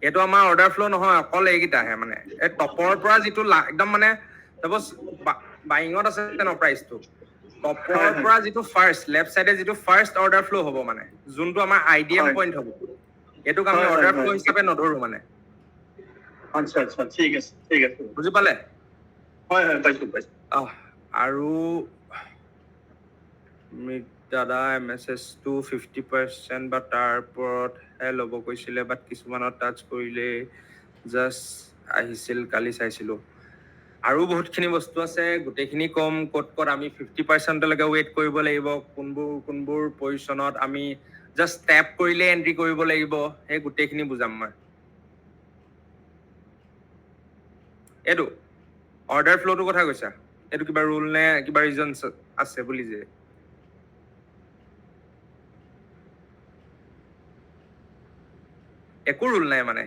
এইটো আমাৰ অৰ্ডাৰ ফ্ল' নহয়, অকল এইকেইটাহে। মানে এই টপৰ পৰা যিটো একদম মানে চাপ'জ বাইঙত আছে ন প্ৰাইচটো, টপৰ পৰা যিটো ফাৰ্ষ্ট লেফ্ট চাইডে যিটো ফাৰ্ষ্ট অৰ্ডাৰ ফ্ল' হ'ব, মানে যোনটো আমাৰ IDM পইণ্ট হ'ব, এইটোক আমি অৰ্ডাৰ ফ্ল' হিচাপে নধৰো মানে। আচ্ছা ঠিক আছে বুজি পালে? পাইছো। আৰু দাদা MSSটো 50% বা তাৰ ওপৰতহে ল'ব কৈছিলে, বাট কিছুমানত টাচ কৰিলে জাষ্ট আহিছিল, কালি চাইছিলো। আৰু বহুতখিনি বস্তু আছে, গোটেইখিনি কম, ক'ত আমি 50%লৈকে ৱেইট কৰিব লাগিব, কোনবোৰ পজিশ্যনত আমি জাষ্ট টেপ কৰিলে এন্ট্ৰি কৰিব লাগিব, সেই গোটেইখিনি বুজাম মই। এইটো অৰ্ডাৰ ফ্ল'টোৰ কথা কৈছা? এইটো কিবা ৰুল নে কিবা ৰিজন আছে বুলি যে? একো ৰুল নাই মানে,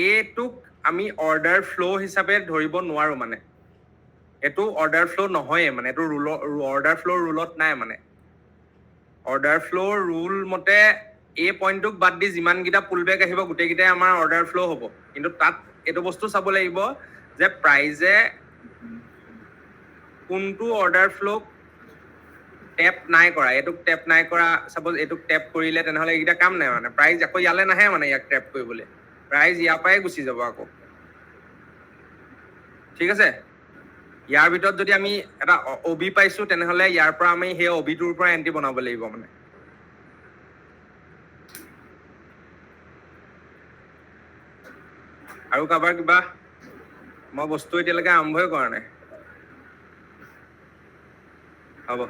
এইটোক আমি অৰ্ডাৰ ফ্ল' হিচাপে ধৰিব নোৱাৰো মানে। এইটো অৰ্ডাৰ ফ্ল' নহয়ে, মানে এইটো অৰ্ডাৰ ফ্ল' ৰুলত নাই। মানে অৰ্ডাৰ ফ্ল' ৰুল মতে এই পইণ্টটোক বাদ দি যিমানকেইটা পুলবেক আহিব গোটেইকেইটাই আমাৰ অৰ্ডাৰ ফ্ল' হ'ব, কিন্তু তাত এইটো বস্তু চাব লাগিব যে প্ৰাইজে কোনটো অৰ্ডাৰ ফ্ল'ক টেপ নাই কৰা। এইটোক টেপ নাই কৰা, চাপ'জ এইটোক টেপ কৰিলে, তেনেহ'লে এইকেইটা কাম নাই। মানে প্ৰাইজ আকৌ ইয়ালৈ নাহে, মানে ইয়াক টেপ কৰিবলৈ প্ৰাইজ ইয়াৰ পৰাই গুচি যাব আকৌ। ঠিক আছে, ইয়াৰ ভিতৰত যদি আমি এটা OB পাইছো, তেনেহ'লে ইয়াৰ পৰা আমি সেই OB-টোৰ পৰা এন্ট্ৰি বনাব লাগিব। মানে আৰু কাৰোবাৰ কিবা? মই বস্তু এতিয়ালৈকে আৰম্ভই কৰা নাই। হ'ব।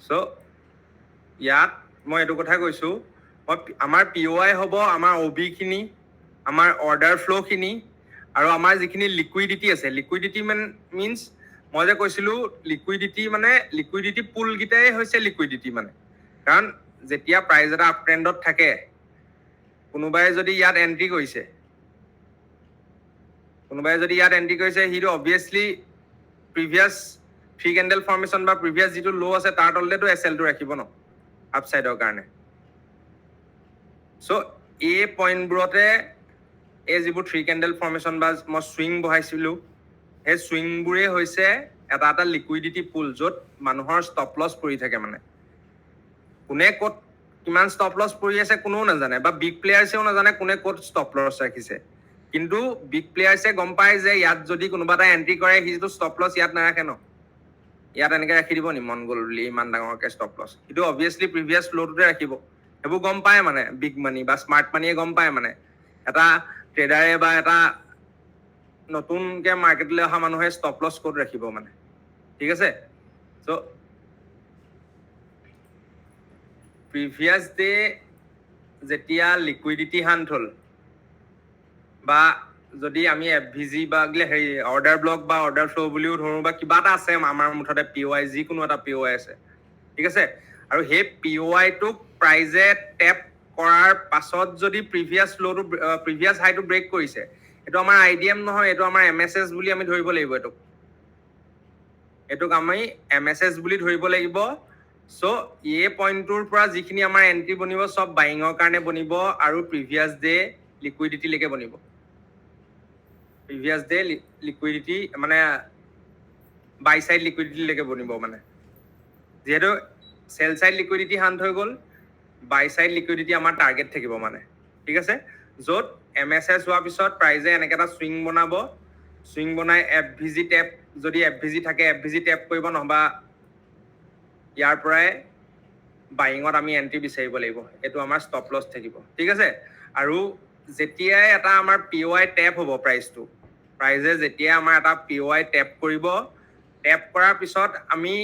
চ' ইয়াত মই এইটো কথা কৈছো, আমাৰ POI হ'ব আমাৰ OB খিনি, আমাৰ অৰ্ডাৰ ফ্ল' খিনি, আৰু আমাৰ যিখিনি লিকুইডিটি আছে। লিকুইডিটি মিনছ মই যে কৈছিলো, লিকুইডিটি পুল কেইটাই হৈছে লিকুইডিটি। মানে কাৰণ যেতিয়া প্ৰাইজ এটা আপ ট্ৰেণ্ডত থাকে, কোনোবাই যদি ইয়াত এন্ট্ৰি কৰিছে, সিটো অবভিয়াছলি প্ৰিভিয়াছ 3 কেণ্ডেল ফৰ্মেশ্যন বা প্ৰিভিয়াছ যিটো ল' আছে তাৰ তলতেতো SL-টো ৰাখিব ন আপচাইডৰ কাৰণে। চ' এই পইণ্টবোৰতে এই যিবোৰ 3 কেণ্ডেল ফৰ্মেশ্যন বা মই চুইং বহাইছিলো, সেই চুইংবোৰে হৈছে এটা লিকুইডিটি পুল, য'ত মানুহৰ ষ্টপ লছ পৰি থাকে। মানে কোনে ক'ত কিমান ষ্টপ লছ পৰি আছে কোনেও নাজানে, বা বিগ প্লেয়াৰ্ছেও নাজানে কোনে ক'ত ষ্টপ লছ ৰাখিছে। কিন্তু বিগ প্লেয়াৰ্ছে গম পায় যে ইয়াত যদি কোনোবা এটা এন্ট্ৰি কৰে, সিটো ষ্টপ লছ ইয়াত নাৰাখে ন, ইয়াত এনেকে ৰাখি দিব নি মন গ'ল বুলি ইমান ডাঙৰকে ষ্টপ লছ। কিন্তু অবভিয়াছলি প্ৰিভিয়াছ ফ্ল'টোতে ৰাখিব। সেইবোৰ গম পায়, মানে বিগ মানি বা স্মাৰ্ট মানিয়ে গম পায়। মানে এটা ট্ৰেডাৰে বা এটা নতুনকে মাৰ্কেটলৈ অহা মানুহে ষ্টপ লছ ক'ত ৰাখিব। মানে ঠিক আছে, চ' প্ৰিভিয়াছ ডে যেতিয়া লিকুইডিটি হান্ট হ'ল বা যদি আমি এফভিজি বা হেৰি অৰ্ডাৰ ব্লক বা অৰ্ডাৰ ফ্ল' বুলিও ধৰোঁ বা কিবা এটা আছে আমাৰ মুঠতে POI যিকোনো এটা POI আছে ঠিক আছে আৰু সেই POI-টোক প্ৰাইজে টেপ কৰাৰ পাছত যদি প্ৰিভিয়াছ হাইটো ব্ৰেক কৰিছে এইটো আমাৰ IDM নহয় এইটো আমাৰ MSS বুলি আমি ধৰিব লাগিব এইটোক আমি MSS বুলি ধৰিব লাগিব সো এই পইণ্টটোৰ পৰা যিখিনি আমাৰ এন্ট্ৰি বনিব সব বাইঙৰ কাৰণে বনিব আৰু প্ৰিভিয়াছ ডে লিকুইডিটি লৈকে বনিব প্ৰিভিয়াছ ডে লিকুইডিটি মানে বাই সাইড লিকুইডিটি লৈকে বনিব মানে যেহেতু সেল সাইড লিকুইডিটি হান্ট হৈ গ'ল বাই সাইড লিকুইডিটি আমাৰ টাৰ্গেট থাকিব মানে ঠিক আছে য'ত MSS হোৱাৰ পিছত প্ৰাইজে এনেকৈ এটা সুইং বনাব সুইং বনাই FVG টেপ যদি FVG থাকে FVG টেপ কৰিব নহবা ইয়াৰ পৰাই বাইঙত আমি এন্ট্ৰি বিচাৰিব লাগিব এইটো আমাৰ ষ্টপ লছ থাকিব ঠিক আছে আৰু যেতিয়াই এটা আমাৰ POI টেপ হ'ব প্ৰাইজে যেতিয়া আমাৰ এটা POI টেপ কৰিব টেপ কৰাৰ পিছত আমি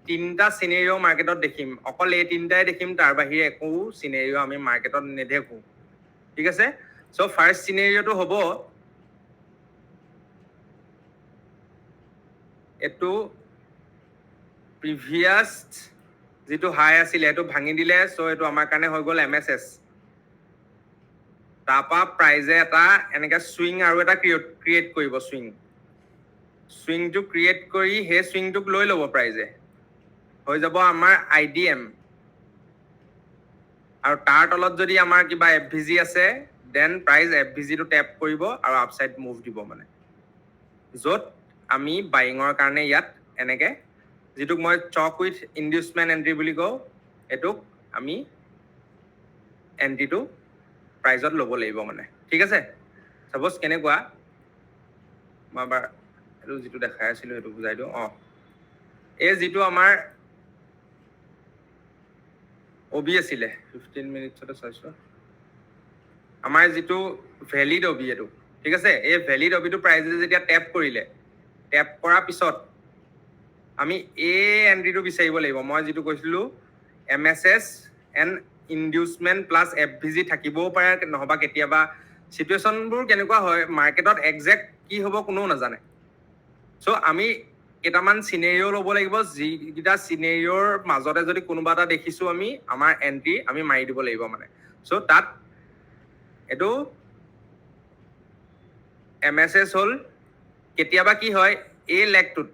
তিনটা সিনাৰিও মাৰ্কেটত দেখিম অকল এই তিনটাই দেখিম তাৰ বাহিৰে একো সিনাৰিও আমি মাৰ্কেটত নেদেখো ঠিক আছে সো ফাৰ্স্ট সিনাৰিওটো হ'ব এটো প্ৰিভিয়াছ যেটো হাই আছিল এটো ভাঙি দিলে সো এটো আমাৰ কাৰণে হৈ গ'ল MSS তাপা প্ৰাইজে এটা এনেকা সুইং আৰু এটা ক্ৰিয়েট কৰিব সুইংটো ক্ৰিয়েট কৰি হে সুইংটোক লৈ ল'ব প্ৰাইজে হৈ যাব আমাৰ IDM আৰু তাৰ তলত যদি আমাৰ কিবা FVG আছে দেন প্ৰাইজ FVG টো টেপ কৰিব আৰু আপসাইড মুভ দিব মানে য'ত আমি বাইঙৰ কাৰণে ইয়াত এনেকে যেটোক মই চক উইথ ইনডিউসমেন্ট এন্ট্ৰি বুলি কওঁ এটোক আমি এন্ট্ৰিটো প্ৰাইজত ল'ব লাগিব মানে ঠিক আছে সাপোজ কেনেকুৱা মই এবাৰ এটো যেটো দেখাই আছিল এটো বুজাই দিও এই যেটো আমাৰ OB আছিলে 15 মিনিটছতে চাইছো আমাৰ যেটো ভ্যালিড OB এটো ঠিক আছে এই ভ্যালিড OB টো প্ৰাইজে যেতিয়া টেপ কৰিলে টেপ কৰাৰ পিছত আমি এই এন্ট্ৰিটো বিচাৰিব লাগিব মই যেটো কৈছিলো MSS এন্ড ইনডিউসমেন্ট প্লাস FVG থাকিবও পাৰে নহবা কেতিয়াবা সিচুৱেশনবোৰ কেনেকুৱা হয় মাৰ্কেটত এক্সাক্ট কি হ'ব কোনো নাজানে সো আমি কেটামান সিনাৰিও ল'ব লাগিব যিকিটা সিনাৰিওৰ মাজতে যদি কোনোবা এটা দেখিছো আমি আমাৰ এন্ট্ৰি আমি মাৰি দিব লাগিব মানে সো তাত এটো MSS হল কেতিয়াবা কি হয় এই লেগটোত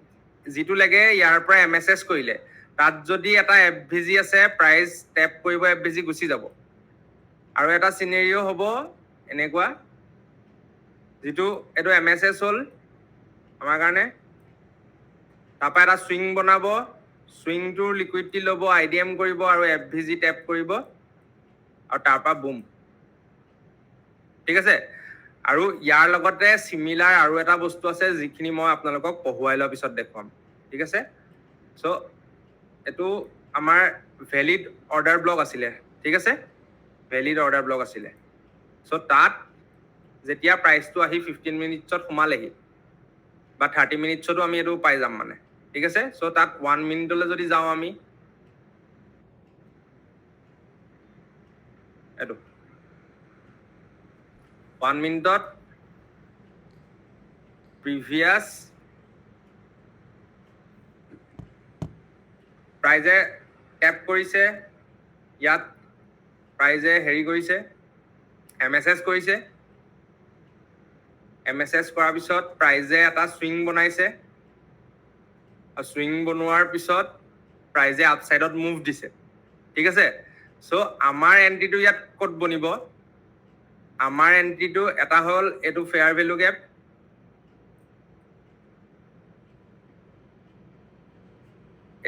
যেটো লাগে ইয়াৰ পৰা MSS কৰিলে তাত যদি এটা FVG আছে প্ৰাইস টেপ কৰিব FVG গুচি যাব আৰু এটা সিনাৰিও হ'ব এনেকুৱা যেটো এটো MSS হল আমাৰ কাৰণে তাপা এটা সুইং বনাব সুইংটোৰ লিকুইডিটি ল'ব IDM কৰিব আৰু FVG টেপ কৰিব আৰু তাৰপা বুম ঠিক আছে আৰু ইয়াৰ লগতে সিমিলাৰ আৰু এটা বস্তু আছে যিখিনি মই আপোনালোকক পঢ়ুৱাই লোৱাৰ পিছত দেখুৱাম ঠিক আছে সো এটো আমাৰ ভ্যালিড অৰ্ডাৰ ব্লক আছিলে ঠিক আছে ভ্যালিড অৰ্ডাৰ ব্লক আছিলে সো তাত যেতিয়া প্ৰাইসটো আহি 15 মিনিটছত সোমালেহি বা 30 মিনিটছতো আমি এটো পাই যাম মানে ঠিক আছে সো তাত 1 মিনিটলৈ যদি যাও আমি এটো 1 মিনিটত প্ৰিভিয়াছ প্ৰাইজে টেপ কৰিছে ইয়াত প্ৰাইজে হেৰি কৰিছে MSS কৰিছে MSS কৰাৰ পিছত প্ৰাইজে এটা সুইং বনাইছে আৰু সুইং বনোৱাৰ পিছত প্ৰাইজে আপসাইডত মুভ দিছে ঠিক আছে সো আমাৰ এন্ট্ৰিটো ইয়াত ক'ত বনিব আমাৰ এন্ট্ৰিটো এটা হল এটো ফেয়াৰ ভ্যালু গ্যাপ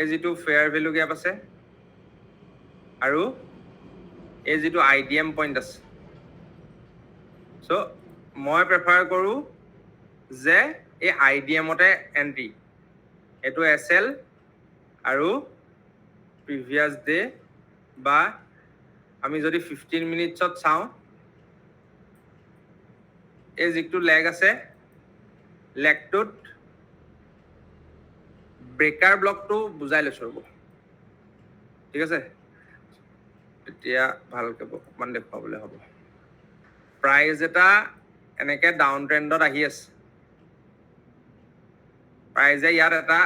এই যেটো ফেয়াৰ ভ্যালু গ্যাপ আছে আৰু এই যেটো IDM পইণ্ট আছে সো মই প্ৰেফাৰ কৰো যে এই IDM তে এন্ট্ৰি এটো SL আৰু প্ৰিভিয়াছ ডে বা আমি যদি 15 মিনিটছত চাও এই যেটো লেগ আছে লেগটোত ব্ৰেকাৰ ব্লকটো বুজাই লৈছো ৰব ঠিক আছে এতিয়া ভালকে অকমান দেখুৱাবলৈ হ'ব প্ৰাইজ এটা এনেকে ডাউন ট্ৰেণ্ডত আহি আছে প্ৰাইজে ইয়াত এটা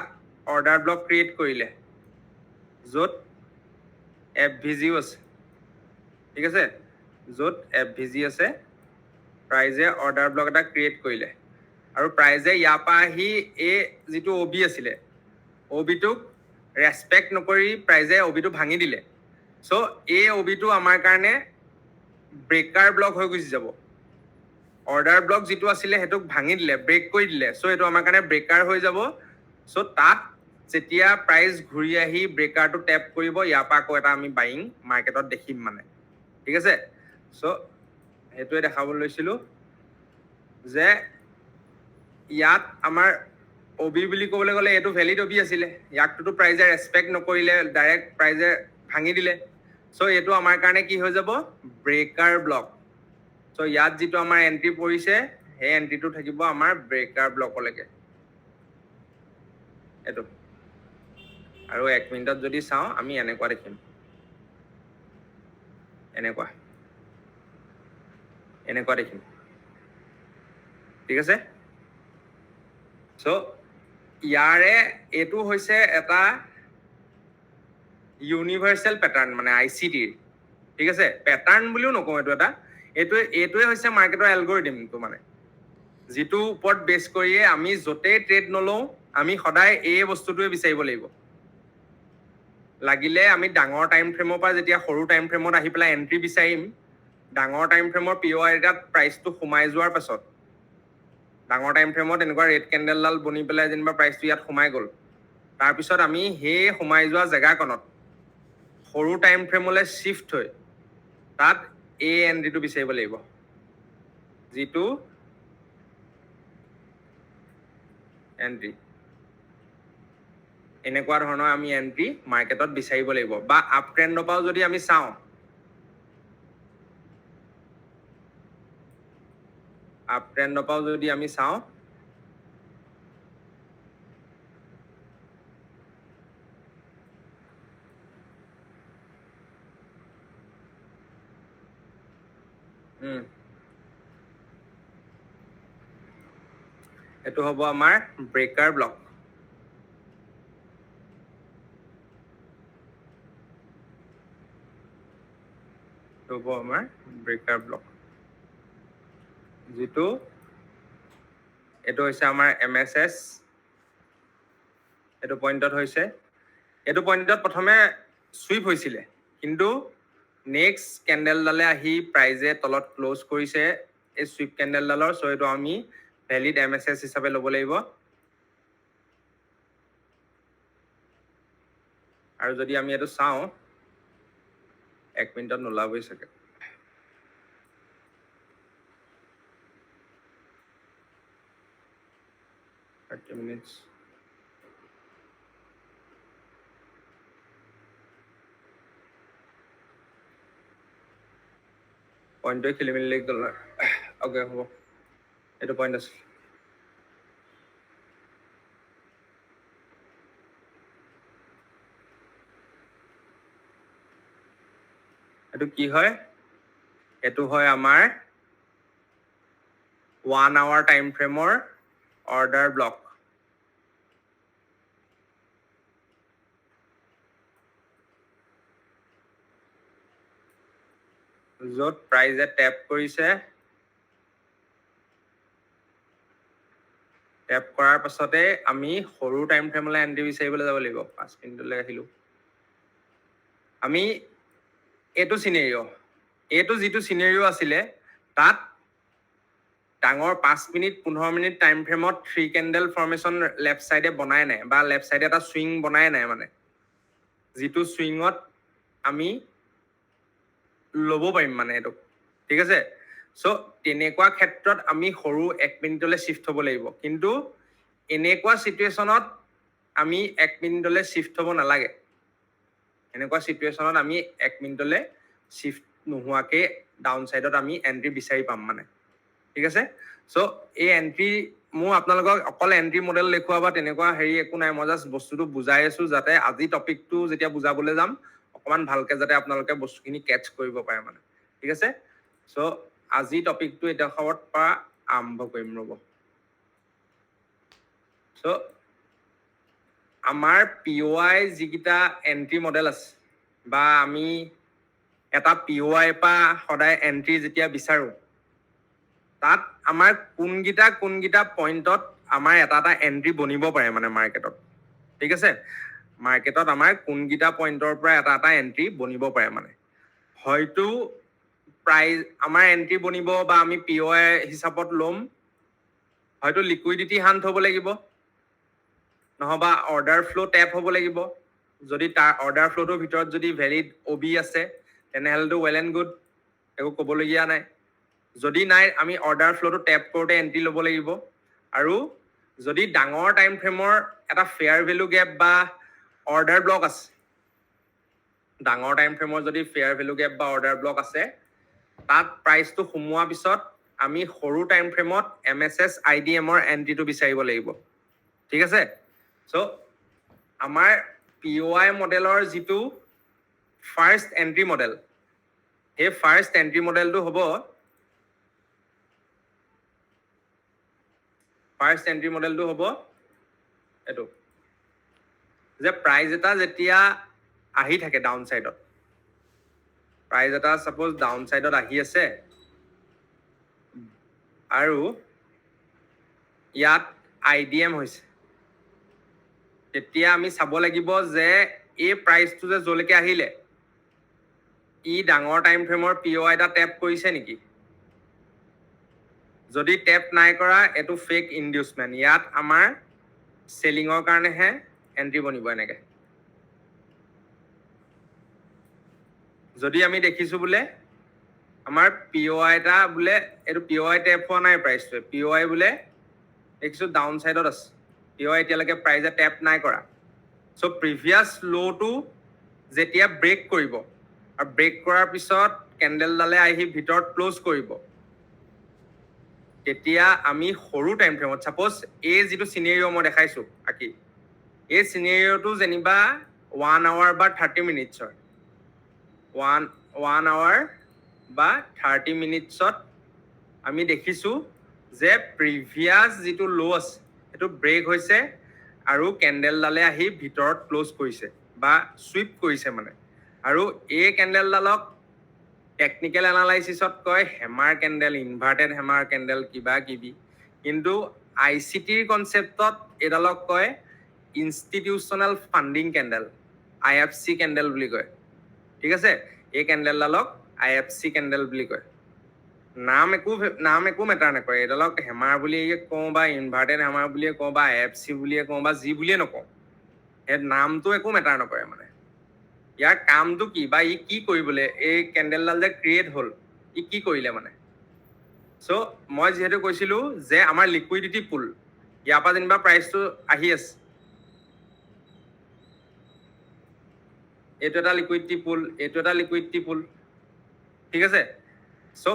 অৰ্ডাৰ ব্লক ক্ৰিয়েট কৰিলে য'ত FVGও আছে ঠিক আছে য'ত FVG আছে প্ৰাইজে অৰ্ডাৰ ব্লক এটা ক্ৰিয়েট কৰিলে আৰু প্ৰাইজে ইয়াৰ পৰা আহি এই যিটো OB আছিলে OBটোক ৰেচপেক্ট নকৰি প্ৰাইজে OBটো ভাঙি দিলে সো এই OBটো আমাৰ কাৰণে ব্ৰেকাৰ ব্লক হৈ গুচি যাব অৰ্ডাৰ ব্লক যিটো আছিলে হেতুক ভাঙি দিলে ব্ৰেক কৰি দিলে সো এটো আমাৰ কাৰণে ব্ৰেকাৰ হৈ যাব সো তাত যেতিয়া প্ৰাইস ঘূৰি আহি ব্ৰেকাৰটো ট্যাপ কৰিব ইয়াৰ পৰা আকৌ এটা আমি বাইং মাৰ্কেটত দেখিম মানে ঠিক আছে সো হেতুৱে দেখাবলৈ লৈছিলো যে ইয়াত আমাৰ OB বুলি ক'বলৈ গ'লে এটো ভ্যালিড OB আছিলে ইয়াকটো প্ৰাইজে ৰেসপেক্ট নকৰিলে ডাইৰেক্ট প্ৰাইজে ভাঙি দিলে সো এটো আমাৰ কাৰণে কি হৈ যাব ব্ৰেকাৰ ব্লক সো ইয়াত যিটো আমাৰ এন্ট্ৰি পৰিছে সেই এন্ট্ৰিটো থাকিব আমাৰ ব্ৰেকাৰ ব্লকলৈকে এটো আৰু 1 মিনিটত যদি চাও আমি এনেকুৱা দেখিম এনেকুৱা দেখিম ঠিক আছে সো ইয়াৰে এটো হৈছে এটা ইউনিভাৰ্সাল প্যাটাৰ্ন মানে ICT ঠিক আছে প্যাটাৰ্ন বুলিও নকওঁ এটোৱে হৈছে মাৰ্কেটৰ এলগৰিদমটো মানে যিটো ওপৰত বেস কৰিয়ে আমি যতে ট্ৰেড নলও আমি সদায় এই বস্তুটোৱে বিচাৰিব লাগিব লাগিলে আমি ডাঙৰ টাইম ফ্ৰেমৰ পৰা যেতিয়া সৰু টাইম ফ্ৰেমত আহি পেলাই এন্ট্ৰি বিচাৰিম ডাঙৰ টাইম ফ্ৰেমৰ POI এটাত প্ৰাইসটো সোমাই যোৱাৰ পাছত ডাঙৰ টাইম ফ্ৰেমত এনেকুৱা ৰেড কেন্ডেলডাল বনি পেলাই যেনিবা প্ৰাইসটো ইয়াত সোমাই গ'ল তাৰ পিছত আমি সেই সোমাই যোৱা জায়গাকনত সৰু টাইম ফ্ৰেমলৈ শিফট হৈ তাত এই এন্ট্ৰিটো বিচাৰিব লাগিব যিটো এন্ট্ৰি এনেকুৱা ধৰণৰ আমি এন্ট্ৰি মাৰ্কেটত বিচাৰিব লাগিব বা আপ ট্ৰেণ্ডৰ পৰাও যদি আমি চাওঁ আপ ট্ৰেণ্ডৰ পৰাও যদি আমি চাওঁ এটো হ'ব আমাৰ ব্ৰেকাৰ ব্লক হ'ব আমাৰ ব্ৰেকাৰ ব্লক যিটো এটো হৈছে আমাৰ MSS এটো পইণ্টত হৈছে এটো পইণ্টত প্ৰথমে সুইপ হৈছিলে কিন্তু নেক্সট ক্যান্ডেলডালে আহি প্ৰাইজে তলত ক্লোজ কৰিছে এই সুইপ ক্যান্ডেলডালৰ সো এটো আমি ভ্যালিড MSS হিচাপে ল'ব লাগিব আৰু যদি আমি এটো চাওঁ 1 মিনিটত নোলাবই চাগে minutes পইণ্টটো খেলি মেলি লাগি গ'ল ওকে হ'ব এটো পইণ্ট আছে এটো কি হয় এটো হয় আমাৰ 1 hour টাইম ফ্ৰেমৰ অৰ্ডাৰ ব্লক য'ত প্ৰাইজে ট্যাপ কৰিছে ট্যাপ কৰাৰ পাছতে আমি সৰু টাইম ফ্ৰেমলৈ এন্ট্ৰি বিচাৰিবলৈ যাব লাগিব 5 মিনিটলৈ আহিলো আমি এটো যিটো সিনাৰিও আছিলে তাত ডাঙৰ 5 মিনিট 15 মিনিট টাইম ফ্ৰেমত 3 ক্যান্ডেল ফৰ্মেশন লেফট সাইডে বনাই নাই বা লেফট সাইডে এটা সুইং বনাই নাই মানে যিটো সুইংত আমি ল'ব পাৰিম মানে এটো ঠিক আছে সো তেনেকুৱা ক্ষেত্ৰত আমি সৰু 1 মিনিটলৈ শিফট হ'ব লাগিব কিন্তু এনেকুৱা সিচুৱেশনত আমি 1 মিনিটলৈ শিফট হ'ব নালাগে এনেকুৱা সিচুৱেশনত আমি 1 মিনিটলৈ শিফট নোহোৱাকে ডাউন সাইডত আমি এন্ট্ৰি বিচাৰি পাম মানে ঠিক আছে সো এই এন্ট্ৰি মই আপোনালোকক অকল এন্ট্ৰি মডেল দেখুৱা বা তেনেকুৱা হেৰি একো নাই মই জাস্ট বস্তুটো বুজাই আছো যাতে আজি টপিকটো যেতিয়া বুজাবলৈ যাম অকমান ভালকে যাতে আপোনালোকে বস্তুখিনি কেটচ কৰিব পাৰে মানে ঠিক আছে চ' আজি টপিকটো এতিয়া খবৰত পৰা আৰম্ভ কৰিম ৰ'ব চ' আমাৰ POI যিকেইটা এন্ট্ৰি মডেল আছে বা আমি এটা POI পৰা সদায় এন্ট্ৰি যেতিয়া বিচাৰো তাত আমাৰ কোনকেইটা পইণ্টত আমাৰ এটা এন্ট্ৰি বনিব পাৰে মানে মাৰ্কেটত ঠিক আছে মাৰ্কেটত আমাৰ কোনকেইটা পইণ্টৰ পৰা এটা এন্ট্ৰি বনিব পাৰে মানে হয়তো প্ৰাইজ আমাৰ এন্ট্ৰি বনিব বা আমি POI হিচাপত ল'ম হয়তো লিকুইডিটি হান্ট হ'ব লাগিব নহবা অৰ্ডাৰ ফ্ল' টেপ হ'ব লাগিব যদি তাৰ অৰ্ডাৰ ফ্ল'টোৰ ভিতৰত যদি ভেলিড OB আছে তেনেহ'লেতো ৱেল এণ্ড গুড একো ক'বলগীয়া নাই যদি নাই আমি অৰ্ডাৰ ফ্ল'টো টেপ কৰোঁতে এন্ট্ৰি ল'ব লাগিব আৰু যদি ডাঙৰ টাইম ফ্ৰেমৰ এটা ফেয়াৰ ভেলু গেপ বা অৰ্ডাৰ ব্লক আছে ডাঙৰ টাইম ফ্ৰেমৰ যদি ফেয়াৰ ভেলু গেপ বা অৰ্ডাৰ ব্লক আছে তাত প্ৰাইচটো সোমোৱাৰ পিছত আমি সৰু টাইম ফ্ৰেমত MSS IDMৰ এন্ট্ৰিটো বিচাৰিব লাগিব ঠিক আছে চ' আমাৰ POI মডেলৰ যিটো ফাৰ্ষ্ট এন্ট্ৰি মডেল সেই ফাৰ্ষ্ট এন্ট্ৰি মডেলটো হ'ব এইটো যে প্ৰাইজ এটা যেতিয়া আহি থাকে ডাউন চাইডত প্ৰাইজ এটা সাপোজ ডাউন চাইডত আহি আছে আৰু ইয়াত IDM হৈছে তেতিয়া আমি চাব লাগিব যে এই প্ৰাইচটো যে যলৈকে আহিলে ই ডাঙৰ টাইম ফ্ৰেমৰ POI এটা টেপ কৰিছে নেকি যদি টেপ নাই কৰা এইটো ফেক ইনডিউচমেন্ট ইয়াত আমাৰ চেলিঙৰ কাৰণেহে এন্ট্ৰি বনিব এনেকে যদি আমি দেখিছো বোলে আমাৰ POI এটা বোলে এইটো POI টেপ হোৱা নাই প্ৰাইচটো POI বোলে দেখিছো ডাউন সাইডত আছে POI এতিয়ালৈকে প্ৰাইজে টেপ নাই কৰা সো প্ৰিভিয়াস লোটো যেতিয়া ব্ৰেক কৰিব আৰু ব্ৰেক কৰাৰ পিছত কেন্ডেলডালে আহি ভিতৰত ক্লোজ কৰিব তেতিয়া আমি সৰু টাইম ফ্ৰেমত সাপোজ এই যিটো সিনাৰিও মই দেখাইছো আকি এই সিনাৰিওটো যেনিবা 1 আৱাৰ বা 30 মিনিটছৰ 1 আৱাৰ বা 30 মিনিটছত আমি দেখিছো যে প্ৰিভিয়াস যিটো লো আছে এটো ব্ৰেক হৈছে আৰু কেন্ডেলডালে আহি ভিতৰত ক্লোজ কৰিছে বা সুইপ কৰিছে মানে আৰু এই কেন্ডেলডালক টেকনিক্যাল এনালাইসিসত কয় হেমাৰ কেন্ডেল ইনভাৰ্টেড হেমাৰ কেন্ডেল কিবা কিবি কিন্তু ICTৰ কনসেপ্টত এডালক কয় ইনষ্টিটিউশনাল ফান্ডিং কেন্ডেল IFC কেন্ডেল বুলি কয় ঠিক আছে এই কেন্ডেলডালক IFC কেন্ডেল বুলি কয় নাম একো মেটাৰ নকৰে এডালক হেমাৰ বুলি কওঁ বা ইনভাৰ্টেড হেমাৰ বুলি কওঁ বা IFC বুলি কওঁ বা জি বুলিয়ে নকওঁ এই নামটো একো মেটাৰ নকৰে মানে ইয়াৰ কামটো কি বা ই কি কৰিবলৈ এই কেন্ডেলডাল যে ক্ৰিয়েট হ'ল ই কি কৰিলে মানে সো মই যেহেতু কৈছিলো যে আমাৰ লিকুইডিটি পুল ইয়াৰ পৰা যেনিবা প্ৰাইচটো আহি আছে এইটো এটা লিকুইডিটি পুল ঠিক আছে সো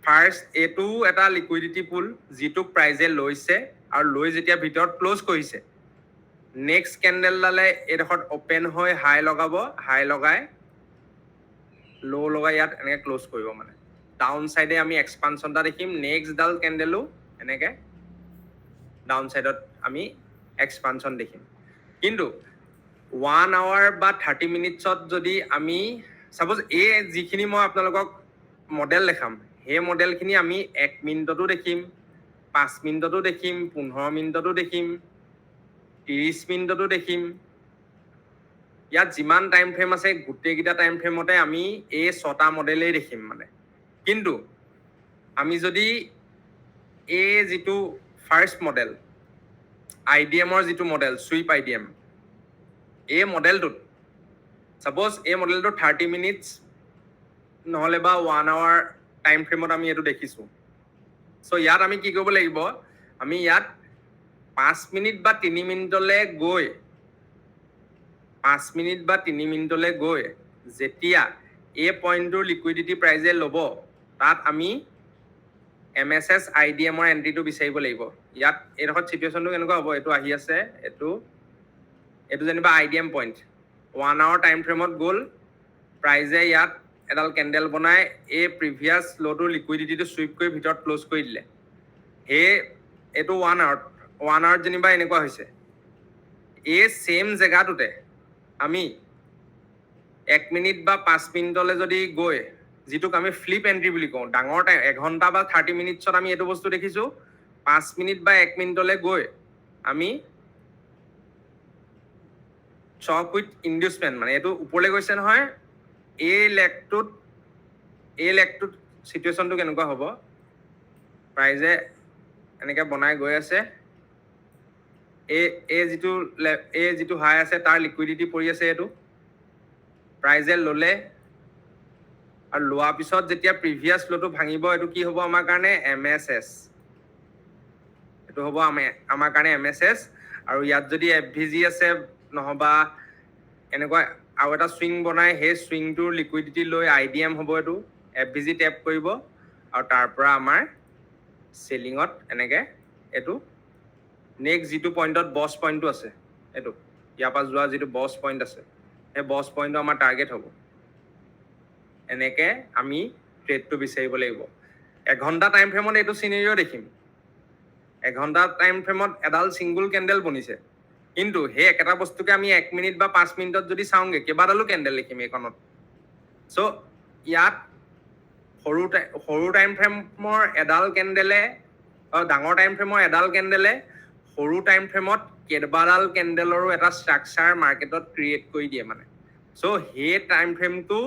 ফাৰ্ষ্ট এইটো এটা লিকুইডিটি পুল যিটো প্ৰাইজে লৈছে আৰু লৈ যেতিয়া ভিতৰত ক্লোজ কৰিছে নেক্সট কেন্ডেলডালে এডোখৰত ওপেন হৈ হাই লগাব হাই লগাই লো লগাই ইয়াত এনেকে ক্লোজ কৰিব মানে ডাউন সাইডে আমি এক্সপানশনটা দেখিম নেক্সট ডাল কেন্ডেলো এনেকে ডাউন সাইডত আমি এক্সপানশন দেখিম কিন্তু 1 আৱাৰ বা 30 মিনিটছত যদি আমি সাপোজ এই যিখিনি মই আপোনালোকক মডেল দেখাম সেই মডেলখিনি আমি 1 মিনিটতো দেখিম 5 মিনিটতো দেখিম 15 মিনিটতো দেখিম 30 মিনিটতো দেখিম ইয়াত যিমান টাইম ফ্ৰেম আছে গোটেইকেইটা টাইম ফ্ৰেমতে আমি এই 6টা মডেলেই দেখিম মানে কিন্তু আমি যদি এই যিটো ফাৰ্ষ্ট মডেল IDMৰ যিটো মডেল সুইপ IDM এই মডেলটোত সাপোজ এই মডেলটো 30 মিনিটছ নহলে বা 1 আৱাৰ টাইম ফ্ৰেমত আমি এটো দেখিছো সো ইয়াত আমি কি কৰিব লাগিব আমি ইয়াত 5 মিনিট বা 3 মিনিটলৈ গৈ 5 মিনিট বা 3 মিনিটলৈ গৈ যেতিয়া এই পইণ্টৰ লিকুইডিটি প্ৰাইজে ল'ব তাত আমি MSS IDMৰ এন্ট্ৰিটো বিচাৰিব লাগিব ইয়াত এডোখৰ সিচুৱেশনটো কেনেকুৱা হ'ব এটো আহি আছে এটো যেনিবা IDM পইণ্ট 1 hour টাইম ফ্ৰেমত গ'ল প্ৰাইজে ইয়াত এডাল কেণ্ডেল বনাই এই প্ৰিভিয়াছ ল'টোৰ লিকুইডিটিটো চুইপ কৰি ভিতৰত ক্ল'জ কৰি দিলে এইটো 1 hour যেনিবা এনেকুৱা হৈছে এই ছেম জেগাটোতে আমি 1 মিনিট বা 5 মিনিটলৈ যদি গৈ যিটোক আমি ফ্লিপ এণ্ট্ৰি বুলি কওঁ ডাঙৰ টাইম 1 ঘণ্টা বা 30 মিনিটছত আমি এইটো বস্তু দেখিছোঁ 5 মিনিট বা 1 মিনিটলৈ গৈ আমি চক উইথ ইনডিউচমেণ্ট মানে এইটো ওপৰলৈ গৈছে নহয় এই লেগটোত চিটুৱেশ্যনটো কেনেকুৱা হ'ব প্ৰাইজে এনেকৈ বনাই গৈ আছে এই যিটো হাই আছে তাৰ লিকুইডিটি পৰি আছে এইটো প্ৰাইজে ল'লে আৰু লোৱাৰ পিছত যেতিয়া প্ৰিভিয়াছ ল'টো ভাঙিব এইটো কি হ'ব আমাৰ কাৰণে MSS এইটো হ'ব আমাৰ কাৰণে MSS আৰু ইয়াত যদি FVG আছে নহবা এনেকুৱা আৰু এটা চুইং বনাই সেই চুইংটোৰ লিকুইডিটি লৈ IDM হ'ব এইটো FVG টেপ কৰিব আৰু তাৰ পৰা আমাৰ চেলিঙত এনেকৈ এইটো নেক্সট যিটো পইণ্টত বছ পইণ্টটো আছে এইটো ইয়াৰ পৰা যোৱা যিটো বছ পইণ্ট আছে সেই বছ পইণ্টটো আমাৰ টাৰ্গেট হ'ব এনেকৈ আমি ট্ৰেডটো বিচাৰিব লাগিব 1 ঘণ্টা টাইম ফ্ৰেমত এইটো চিনেৰিঅ' দেখিম 1 ঘণ্টা টাইম ফ্ৰেমত এডাল ছিংগুল কেণ্ডেল বনিছে কিন্তু সেই একেটা বস্তুকে আমি 1 মিনিট বা 5 মিনিটত যদি চাওঁগৈ কেইবাডালো কেণ্ডেল দেখিম এইখনত চ' ইয়াত সৰু টাইম ফ্ৰেমৰ এডাল কেণ্ডেলে ডাঙৰ টাইম ফ্ৰেমৰ এডাল কেণ্ডেলে সৰু টাইম ফ্ৰেমত কেইবাডাল কেণ্ডেলৰো এটা ষ্ট্ৰাকচাৰ মাৰ্কেটত ক্ৰিয়েট কৰি দিয়ে মানে চ' সেই টাইম ফ্ৰেমটো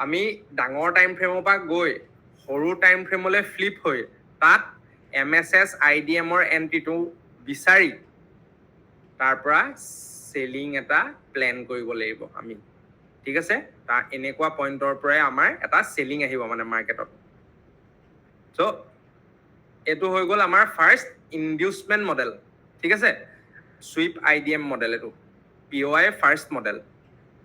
আমি ডাঙৰ টাইম ফ্ৰেমৰ পৰা গৈ সৰু টাইম ফ্ৰেমলৈ ফ্লিপ হৈ তাত MSS IDMৰ এণ্ট্ৰিটো বিচাৰি তাৰ পৰা চেলিং এটা প্লেন কৰিব লাগিব আমি ঠিক আছে তাৰ এনেকুৱা পইণ্টৰ পৰাই আমাৰ এটা চেলিং আহিব মানে মাৰ্কেটত চ' এইটো হৈ গ'ল আমাৰ ফাৰ্ষ্ট ইনডিউচমেণ্ট মডেল ঠিক আছে চুইপ IDM মডেল এইটো POI ফাৰ্ষ্ট মডেল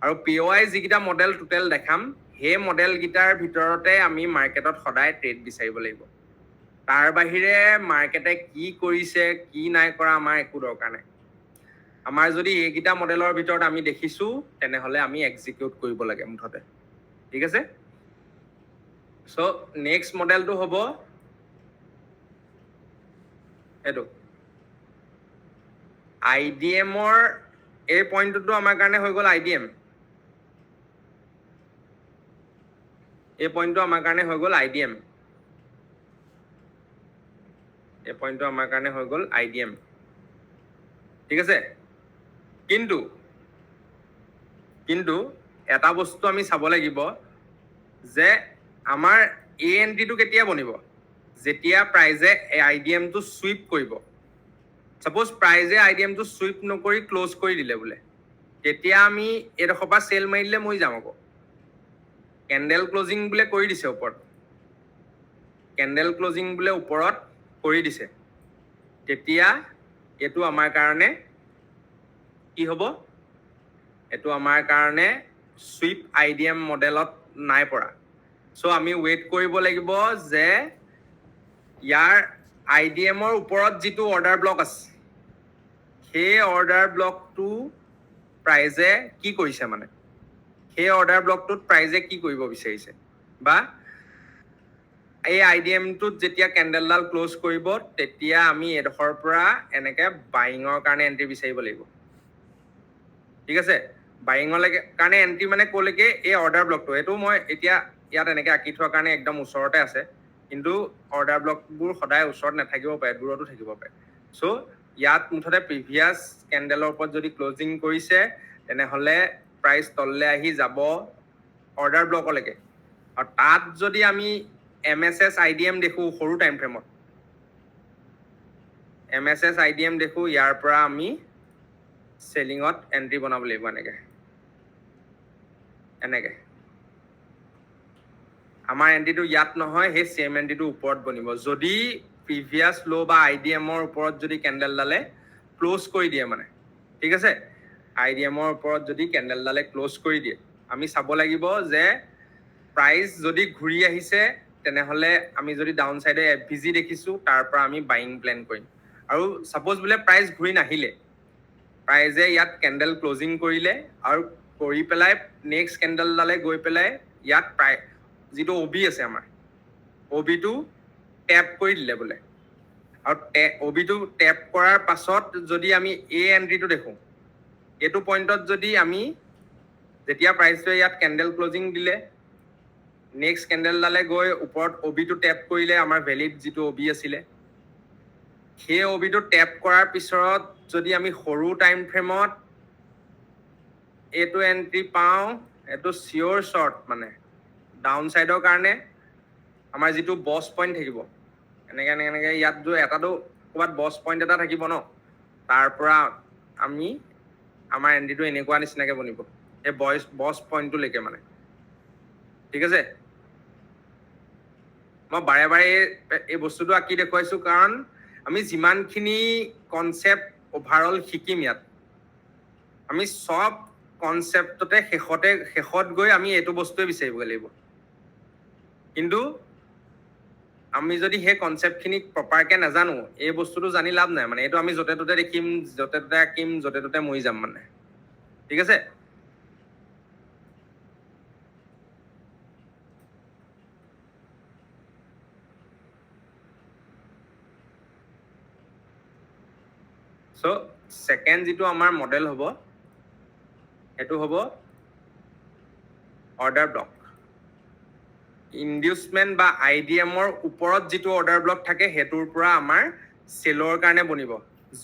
আৰু POI যিকেইটা মডেল টোটেল দেখাম সেই মডেলকেইটাৰ ভিতৰতে আমি মাৰ্কেটত সদায় ট্ৰেড বিচাৰিব লাগিব তাৰ বাহিৰে মাৰ্কেটে কি কৰিছে কি নাই কৰা আমাৰ একো দৰকাৰ নাই আমাৰ যদি এইকেইটা মডেলৰ ভিতৰত আমি দেখিছোঁ তেনেহ'লে আমি এক্সিকিউট কৰিব লাগে মুঠতে ঠিক আছে চ' নেক্সট মডেলটো হ'ব এইটো IDMৰ এই পইণ্টটো আমাৰ কাৰণে হৈ গ'ল IDM এই পইণ্টটো আমাৰ কাৰণে হৈ গ'ল IDM এই পইণ্টটো আমাৰ কাৰণে হৈ গ'ল IDM ঠিক আছে কিন্তু এটা বস্তু আমি চাব লাগিব যে আমাৰ এই এণ্ট্ৰিটো কেতিয়া বনিব যেতিয়া প্ৰাইজে IDMটো চুইপ কৰিব সাপোজ প্ৰাইজে IDMটো চুইপ নকৰি ক্লোজ কৰি দিলে বোলে তেতিয়া আমি এইডোখৰ পৰা চেল মাৰি দিলে মই যাম আকৌ কেণ্ডেল ক্লোজিং বোলে কৰি দিছে ওপৰত কেণ্ডেল ক্লোজিং বোলে ওপৰত কৰি দিছে তেতিয়া এইটো আমাৰ কাৰণে কি হ'ব এইটো আমাৰ কাৰণে চুইপ IDM মডেলত নাই পৰা চ' আমি ৱেইট কৰিব লাগিব যে ইয়াৰ IDMৰ ওপৰত যিটো অৰ্ডাৰ ব্লক আছে সেই অৰ্ডাৰ ব্লকটো প্ৰাইজে কি কৰিছে মানে সেই অৰ্ডাৰ ব্লকটোত প্ৰাইজে কি কৰিব বিচাৰিছে বা এই IDMটোত যেতিয়া কেণ্ডেলডাল ক্লোজ কৰিব তেতিয়া আমি এডোখৰ পৰা এনেকৈ বাইঙৰ কাৰণে এণ্ট্ৰি বিচাৰিব লাগিব ঠিক আছে বাইঙৰ কাৰণে এণ্ট্ৰি মানে ক'লৈকে এই অৰ্ডাৰ ব্লকটো এইটো মই এতিয়া ইয়াত এনেকৈ আঁকি থোৱাৰ কাৰণে একদম ওচৰতে আছে কিন্তু অৰ্ডাৰ ব্লকবোৰ সদায় ওচৰত নাথাকিব পাৰে দূৰতো থাকিব পাৰে চ' ইয়াত মুঠতে প্ৰিভিয়াছ কেণ্ডেলৰ ওপৰত যদি ক্লজিং কৰিছে তেনেহ'লে প্ৰাইচ তললৈ আহি যাব অৰ্ডাৰ ব্লকলৈকে আৰু তাত যদি আমি MSS IDM দেখোঁ সৰু টাইম ফ্ৰেমত MSS IDM দেখোঁ ইয়াৰ পৰা আমি চেলিঙত এণ্ট্ৰি বনাব লাগিব এনেকৈ আমাৰ এণ্ট্ৰিটো ইয়াত নহয় সেই চেম এণ্ট্ৰিটো ওপৰত বনিব যদি প্ৰিভিয়াছ ল' বা IDMৰ ওপৰত যদি কেণ্ডেলডালে ক্ল'জ কৰি দিয়ে মানে ঠিক আছে IDMৰ ওপৰত যদি কেণ্ডেলডালে ক্ল'জ কৰি দিয়ে আমি চাব লাগিব যে প্ৰাইচ যদি ঘূৰি আহিছে তেনেহ'লে আমি যদি ডাউন চাইডে FVG দেখিছোঁ তাৰ পৰা আমি বাইং প্লেন কৰিম আৰু ছাপ'জ বোলে প্ৰাইচ ঘূৰি নাহিলে প্ৰাইজে ইয়াত কেণ্ডেল ক্লজিং কৰিলে আৰু কৰি পেলাই নেক্সট কেণ্ডেলডালে গৈ পেলাই ইয়াত প্ৰায় যিটো অবি আছে আমাৰ অবিটো টেপ কৰি দিলে বোলে আৰু অবিটো টেপ কৰাৰ পাছত যদি আমি এই এণ্ট্ৰিটো দেখোঁ এইটো পইণ্টত যদি আমি যেতিয়া প্ৰাইচটোৱে ইয়াত কেণ্ডেল ক্লজিং দিলে নেক্সট কেণ্ডেলডালে গৈ ওপৰত অবিটো টেপ কৰিলে আমাৰ ভেলিড যিটো অবি আছিলে সেই অবিটো টেপ কৰাৰ পিছত যদি আমি সৰু টাইম ফ্ৰেমত এইটো এণ্ট্ৰি পাওঁ এইটো চিয়'ৰ শ্বৰ্ট মানে ডাউন ছাইডৰ কাৰণে আমাৰ যিটো বছ পইণ্ট থাকিব এনেকৈ ইয়াত এটাতো ক'ৰবাত বছ পইণ্ট এটা থাকিব ন তাৰ পৰা আমি আমাৰ এণ্ট্ৰিটো এনেকুৱা নিচিনাকৈ বনিব এই বছ পইণ্টটোলৈকে মানে ঠিক আছে মই বাৰে বাৰে এই বস্তুটো আঁকি দেখুৱাইছোঁ কাৰণ আমি যিমানখিনি কনচেপ্ট অভাৰঅল শিকিম ইয়াত আমি চব কনচেপ্টতে শেষত গৈ আমি এইটো বস্তুৱে বিচাৰিবগৈ লাগিব কিন্তু আমি যদি সেই কনচেপ্টখিনি প্ৰপাৰকৈ নাজানো এই বস্তুটো জানি লাভ নাই মানে এইটো আমি য'তে ত'তে দেখিম য'তে ত'তে আঁকিম য'তে ত'তে মৰি যাম মানে ঠিক আছে চ' ছেকেণ্ড যিটো আমাৰ মডেল হ'ব সেইটো হ'ব অৰ্ডাৰ ব্লক ইনডিউচমেণ্ট বা IDMৰ ওপৰত যিটো অৰ্ডাৰ ব্লক থাকে সেইটোৰ পৰা আমাৰ চেলৰ কাৰণে বনিব